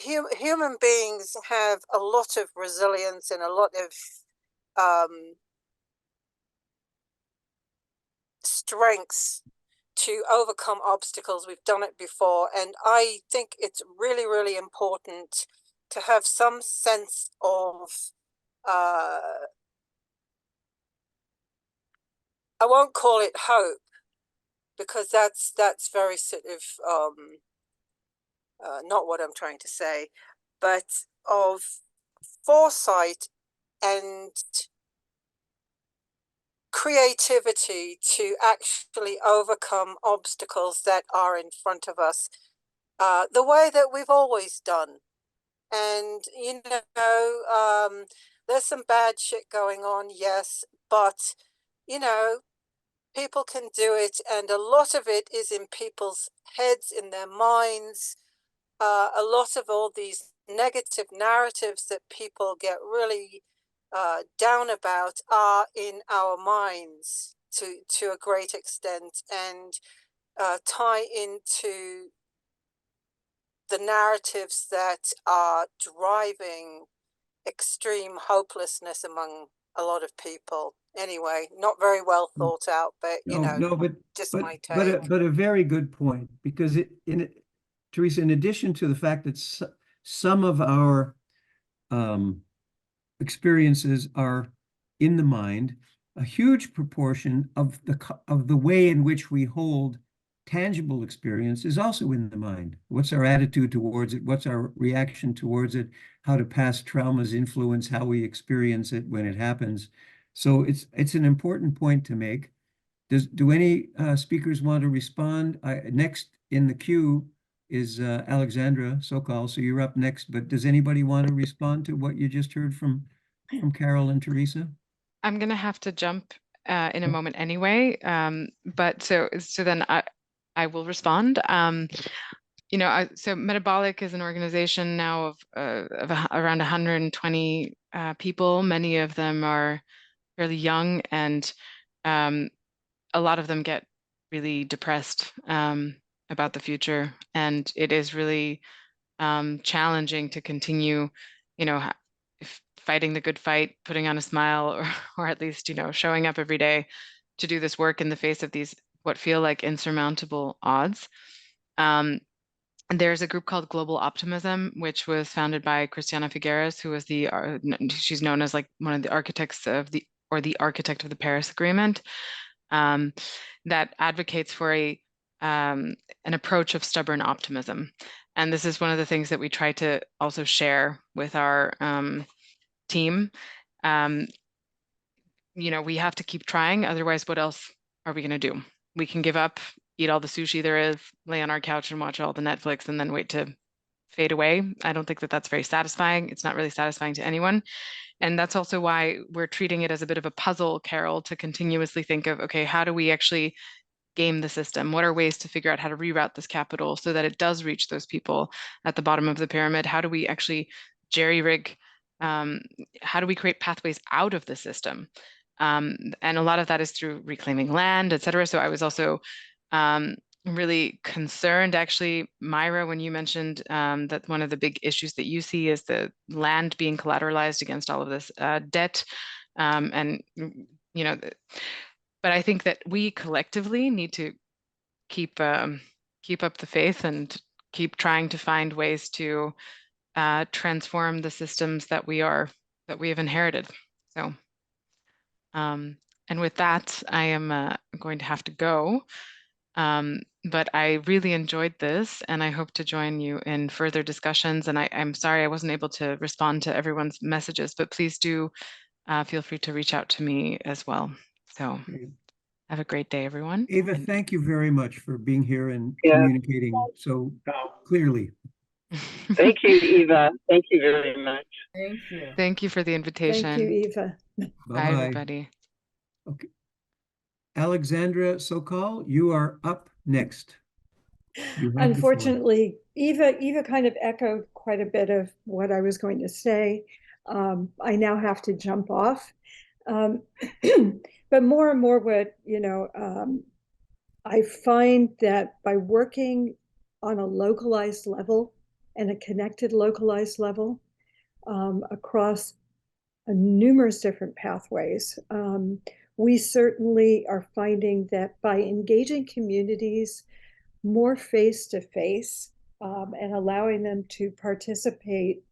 human beings have a lot of resilience and a lot of strengths to overcome obstacles. We've done it before, and I think it's really, really important to have some sense of I won't call it hope, because that's very sort of not what I'm trying to say, but of foresight and creativity to actually overcome obstacles that are in front of us, the way that we've always done. And there's some bad shit going on, yes, but people can do it, and a lot of it is in people's heads, in their minds. A lot of all these negative narratives that people get really down about are in our minds to a great extent, and tie into the narratives that are driving extreme hopelessness among a lot of people. Anyway, not very well thought out, but you know, No, just but my take. but a very good point, because Teresa, in addition to the fact that some of our experiences are in the mind, a huge proportion of the way in which we hold tangible experience is also in the mind. What's our attitude towards it? What's our reaction towards it? How do past traumas influence how we experience it when it happens? So it's an important point to make. Do any speakers want to respond? Next in the queue is Alexandra Sokol, so you're up next. But does anybody want to respond to what you just heard from Carol and Teresa? I'm gonna have to jump in a moment anyway. But so then I will respond. You know, so Metabolic is an organization now of around 120 people. Many of them are fairly young, and a lot of them get really depressed about the future. And it is really challenging to continue, you know, fighting the good fight, putting on a smile, or at least, you know, showing up every day to do this work in the face of these what feel like insurmountable odds. There's a group called Global Optimism, which was founded by Christiana Figueres, who was she's known as like one of the architects of the architect of the Paris Agreement, that advocates for an approach of stubborn optimism. And this is one of the things that we try to also share with our team. You know, we have to keep trying, otherwise what else are we going to do? We can give up, eat all the sushi there is, lay on our couch and watch all the Netflix and then wait to fade away. I don't think that that's very satisfying. It's not really satisfying to anyone. And that's also why we're treating it as a bit of a puzzle, Carol, to continuously think of, okay, how do we actually game the system? What are ways to figure out how to reroute this capital so that it does reach those people at the bottom of the pyramid? How do we actually jerry-rig? How do we create pathways out of the system? And a lot of that is through reclaiming land, et cetera. So I was also really concerned, actually, Myra, when you mentioned that one of the big issues that you see is the land being collateralized against all of this debt. And, you know, but I think that we collectively need to keep up the faith and keep trying to find ways to transform the systems that we have inherited. So, and with that, I am going to have to go. But I really enjoyed this, and I hope to join you in further discussions. And I'm sorry I wasn't able to respond to everyone's messages, but please do feel free to reach out to me as well. So have a great day, everyone. Ava, thank you very much for being here and communicating so clearly. Thank you, Eva. Thank you very much. Thank you. Thank you for the invitation. Thank you, Eva. Bye, everybody. Okay. Alexandra Sokol, you are up next. Unfortunately, Eva kind of echoed quite a bit of what I was going to say. I now have to jump off. But more and more what, I find that by working on a localized level and a connected localized level across numerous different pathways, we certainly are finding that by engaging communities more face-to-face and allowing them to participate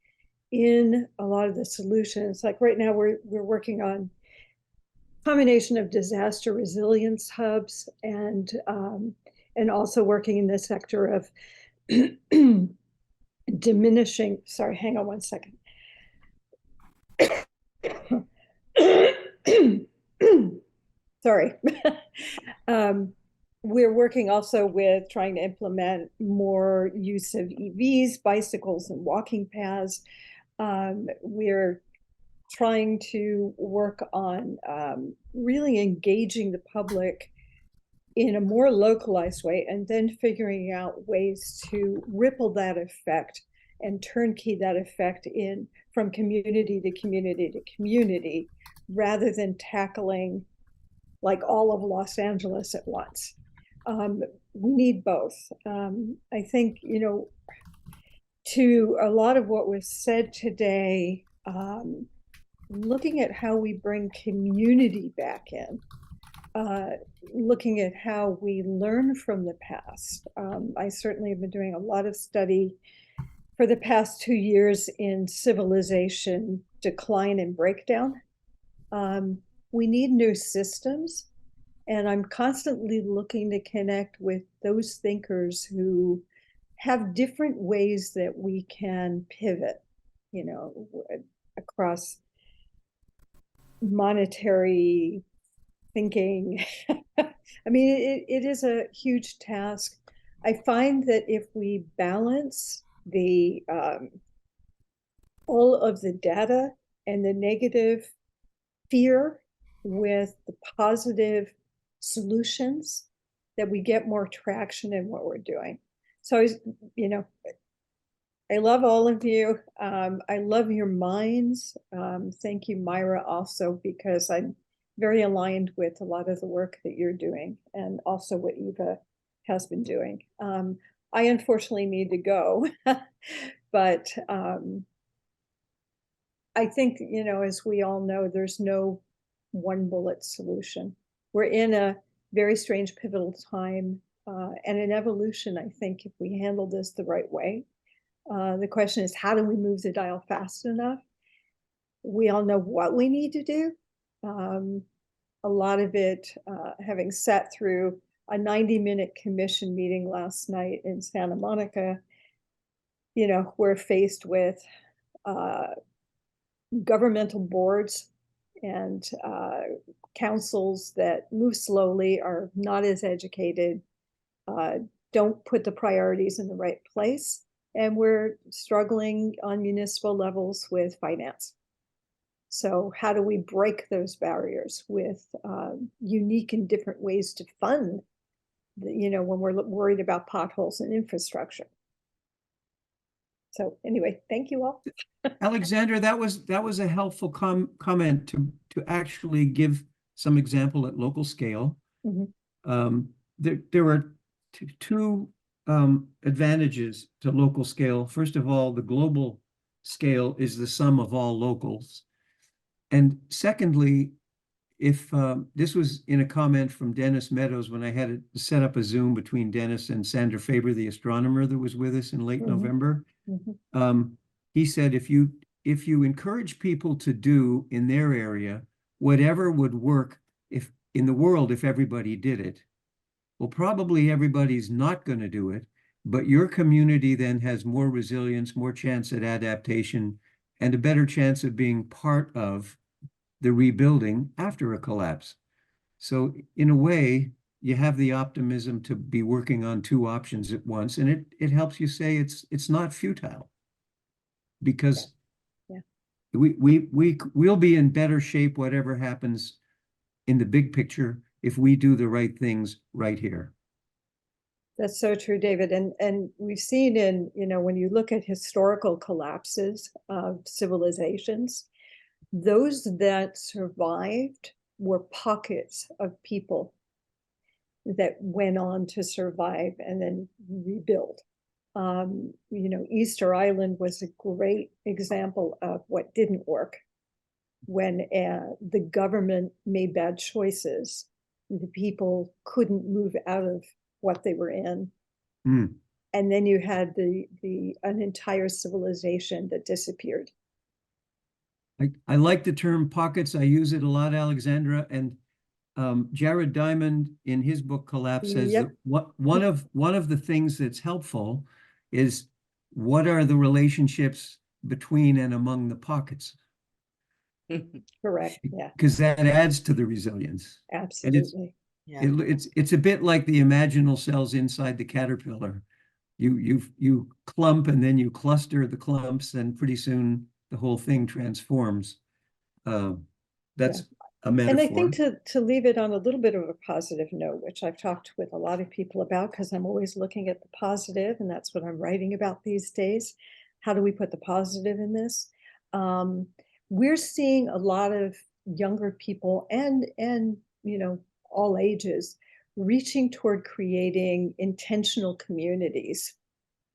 in a lot of the solutions. Like right now, we're working on a combination of disaster resilience hubs and also working in the sector of diminishing. Sorry, hang on one second. Sorry. We're working also with trying to implement more use of EVs, bicycles, and walking paths. We're trying to work on really engaging the public in a more localized way and then figuring out ways to ripple that effect and turnkey that effect in from community to community to community, rather than tackling like all of Los Angeles at once. We need both. I think, you know, to a lot of what was said today, looking at how we bring community back in, looking at how we learn from the past. I certainly have been doing a lot of study for the past 2 years in civilization decline and breakdown. We need new systems, and I'm constantly looking to connect with those thinkers who have different ways that we can pivot, you know, across monetary thinking. I mean, it is a huge task. I find that if we balance the all of the data and the negative fear with the positive solutions, that we get more traction in what we're doing. So, you know, I love all of you. I love your minds. Thank you, Myra, also, because I'm very aligned with a lot of the work that you're doing, and also what Eva has been doing. I unfortunately need to go, but I think, you know, as we all know, there's no one bullet solution. We're in a very strange pivotal time, and an evolution, I think, if we handle this the right way. The question is, how do we move the dial fast enough? We all know what we need to do. A lot of it, having sat through a 90-minute commission meeting last night in Santa Monica, you know, we're faced with governmental boards and councils that move slowly, are not as educated, don't put the priorities in the right place. And we're struggling on municipal levels with finance. So how do we break those barriers with unique and different ways to fund, you know, when we're worried about potholes and infrastructure? So anyway, thank you all. Alexandra, that was a helpful comment to actually give some example at local scale. Mm-hmm. There were two advantages to local scale. First of all, the global scale is the sum of all locals. And secondly, if this was in a comment from Dennis Meadows when I had to set up a Zoom between Dennis and Sandra Faber, the astronomer that was with us in late November. Mm-hmm. He said, if you encourage people to do in their area whatever would work if in the world if everybody did it, well, probably everybody's not going to do it, but your community then has more resilience, more chance at adaptation, and a better chance of being part of the rebuilding after a collapse. So in a way, you have the optimism to be working on two options at once, and it helps you say it's not futile, because we'll be in better shape whatever happens in the big picture if we do the right things right here. That's so true, David. And we've seen in, you know, when you look at historical collapses of civilizations, those that survived were pockets of people that went on to survive and then rebuild. You know, Easter Island was a great example of what didn't work. When the government made bad choices, the people couldn't move out of what they were in. And then you had an entire civilization that disappeared. I like the term pockets. I use it a lot, Alexandra. And Jared Diamond in his book Collapse says that one of the things that's helpful is what are the relationships between and among the pockets. Correct. Yeah. Because that adds to the resilience. Absolutely. And it's a bit like the imaginal cells inside the caterpillar. You clump and then you cluster the clumps, and pretty soon the whole thing transforms. That's a metaphor. And I think to leave it on a little bit of a positive note, which I've talked with a lot of people about, because I'm always looking at the positive, and that's what I'm writing about these days. how do we put the positive in this? We're seeing a lot of younger people and you know, all ages reaching toward creating intentional communities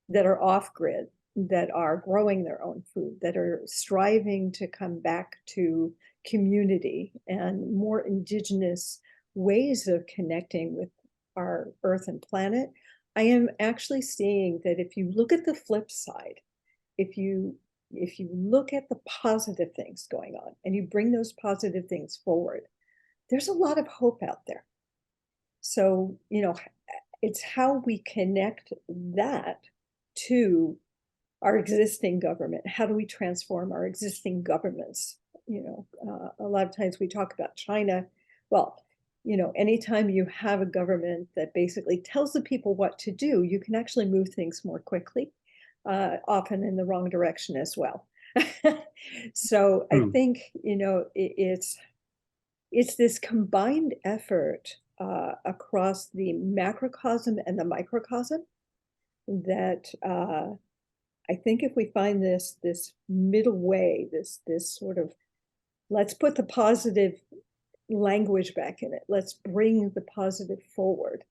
that are off grid, that are growing their own food, that are striving to come back to community and more indigenous ways of connecting with our earth and planet. I am actually seeing that if you look at the flip side, if you look at the positive things going on and you bring those positive things forward, there's a lot of hope out there. So, you know, it's how we connect that to our existing government. How do we transform our existing governments? You know, a lot of times we talk about China. Well, you know, anytime you have a government that basically tells the people what to do, you can actually move things more quickly, often in the wrong direction as well. So I think, you know, it's this combined effort across the macrocosm and the microcosm that I think if we find this middle way, this sort of, let's put the positive language back in it, let's bring the positive forward,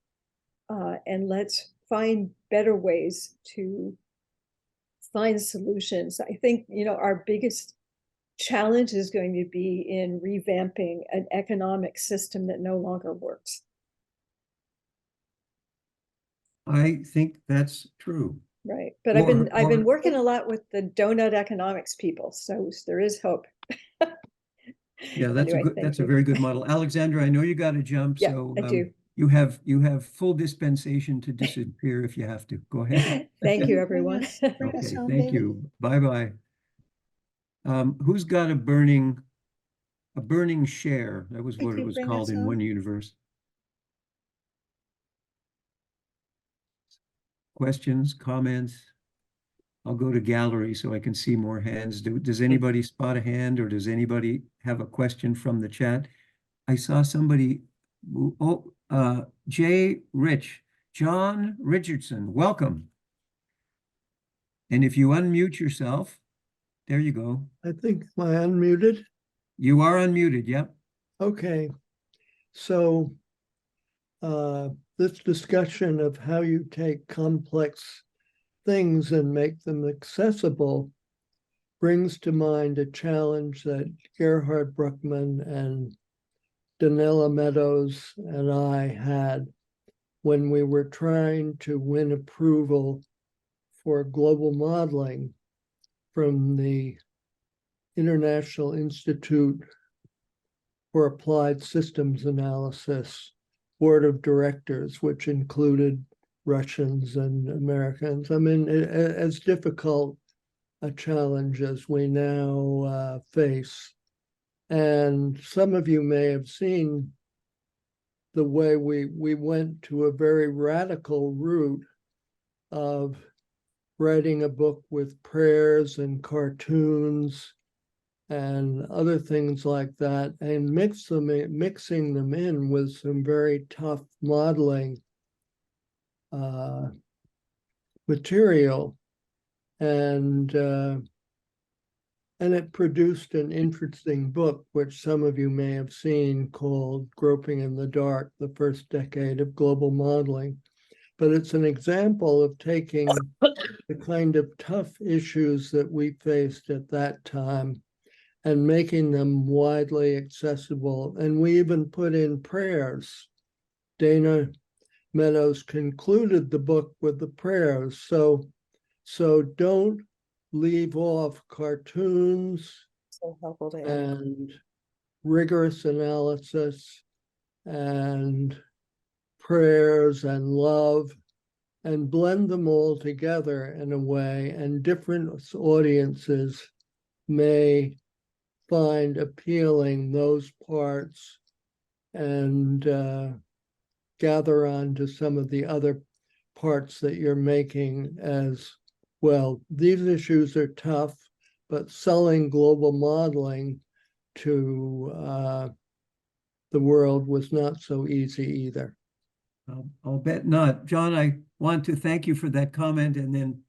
and let's find better ways to find solutions. I think, you know, our biggest challenge is going to be in revamping an economic system that no longer works. I think that's true. Right. But I've been working a lot with the donut economics people, so there is hope. Yeah, that's Anyway, a very good model. Alexandra, I know you got to jump, Yeah, so I do. you have full dispensation to disappear if you have to. Go ahead. Thank you, everyone. Bring us Okay, home, thank David. you. Bye-bye. Who's got a burning share? That was Could what it you was bring called us in home? one universe. Questions, comments? I'll go to gallery so I can see more hands. Does anybody spot a hand, or does anybody have a question from the chat? I saw somebody, John Richardson, welcome. And if you unmute yourself, there you go. I think, am I unmuted? You are unmuted, yep. Okay. So this discussion of how you take complex things and make them accessible brings to mind a challenge that Gerhard Bruckmann and Donella Meadows and I had when we were trying to win approval for global modeling from the International Institute for Applied Systems Analysis board of directors, which included Russians and Americans. I mean, as difficult a challenge as we now face. And some of you may have seen the way we went to a very radical route of writing a book with prayers and cartoons and other things like that, and mixing them in with some very tough modeling material, and it produced an interesting book, which some of you may have seen, called Groping in the Dark, the First Decade of Global Modeling. But it's an example of taking the kind of tough issues that we faced at that time and making them widely accessible. And we even put in prayers. Dana Meadows concluded the book with the prayers. So don't leave off cartoons So helpful to have. and rigorous analysis and prayers and love, and blend them all together in a way, and different audiences may find appealing those parts and gather on to some of the other parts that you're making as well. These issues are tough, but selling global modeling to the world was not so easy either. I'll bet not. John, I want to thank you for that comment, and then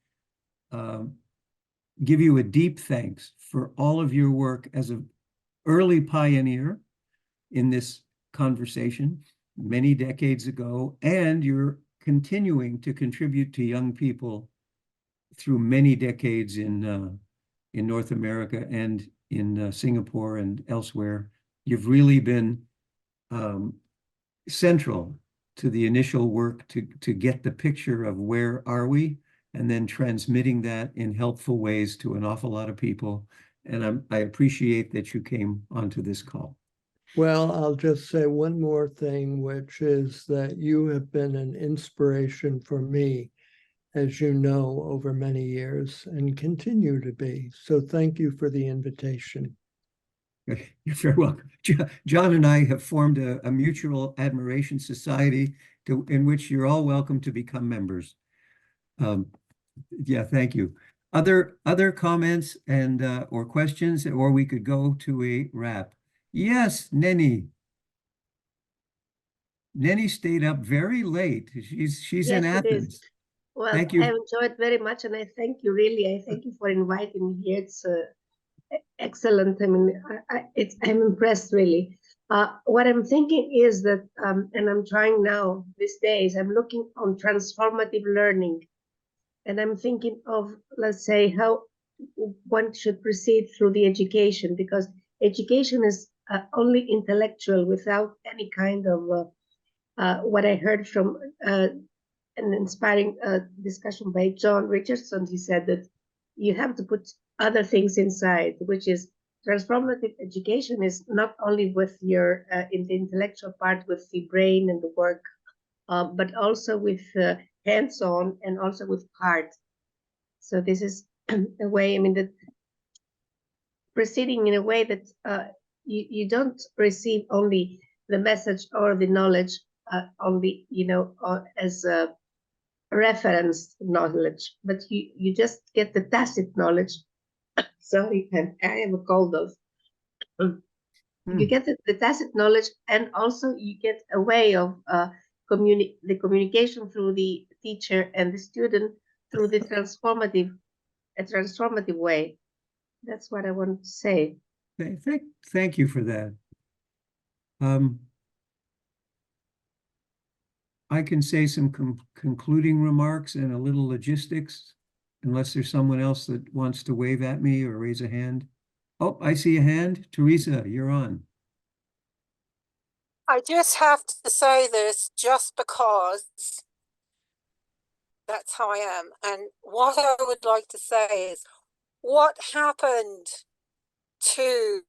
give you a deep thanks for all of your work as an early pioneer in this conversation many decades ago, and you're continuing to contribute to young people through many decades in North America and in Singapore and elsewhere. You've really been central to the initial work to get the picture of where are we, and then transmitting that in helpful ways to an awful lot of people. And I appreciate that you came onto this call. Well, I'll just say one more thing, which is that you have been an inspiration for me, as you know, over many years and continue to be. So thank you for the invitation. You're very welcome. John and I have formed a mutual admiration society in which you're all welcome to become members. Yeah, thank you. Other comments and or questions, or we could go to a wrap. Yes, Nenny. Nenny stayed up very late. She's in Athens. Well, Thank you. I enjoyed very much, and I thank you, really. I thank you for inviting me here. It's excellent. I mean, I'm impressed, really. What I'm thinking is that, and I'm trying now these days, I'm looking on transformative learning. And I'm thinking of, let's say, how one should proceed through the education, because education is only intellectual without any kind of what I heard from an inspiring discussion by John Richardson. He said that you have to put other things inside, which is transformative education is not only with your in the intellectual part with the brain and the work, but also with hands-on and also with heart. So this is a way, I mean, that proceeding in a way that you don't receive only the message or the knowledge only, you know, as a reference knowledge, but you just get the tacit knowledge. Sorry, I have a cold of. You get the tacit knowledge, and also you get a way of the communication through the teacher and the student through the transformative way. That's what I want to say. Thank you for that. I can say some concluding remarks and a little logistics, unless there's someone else that wants to wave at me or raise a hand. Oh, I see a hand. Teresa, you're on. I just have to say this just because that's how I am. And what I would like to say is, what happened to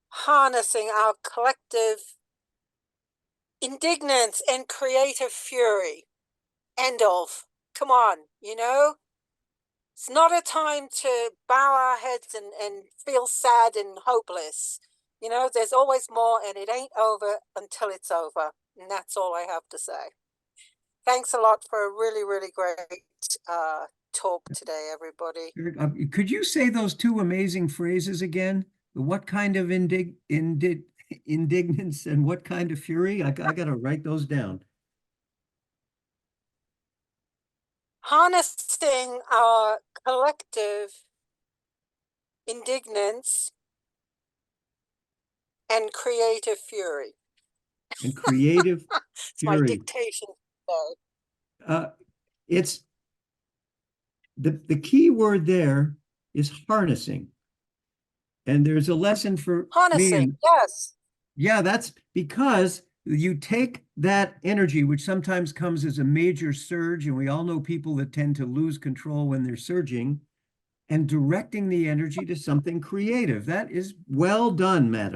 harnessing our collective indignance and creative fury? End of. Come on, you know? It's not a time to bow our heads and feel sad and hopeless. You know, there's always more, and it ain't over until it's over. And that's all I have to say. Thanks a lot for a really, really great talk today, everybody. Could you say those two amazing phrases again? What kind of indignance and what kind of fury? I got to write those down. Harnessing our collective indignance and creative fury. And creative It's fury. my dictation today. It's the key word there is harnessing. And there's a lesson for harnessing, yes. Yeah, that's because you take that energy, which sometimes comes as a major surge, and we all know people that tend to lose control when they're surging, and directing the energy to something creative. That is well done, madam.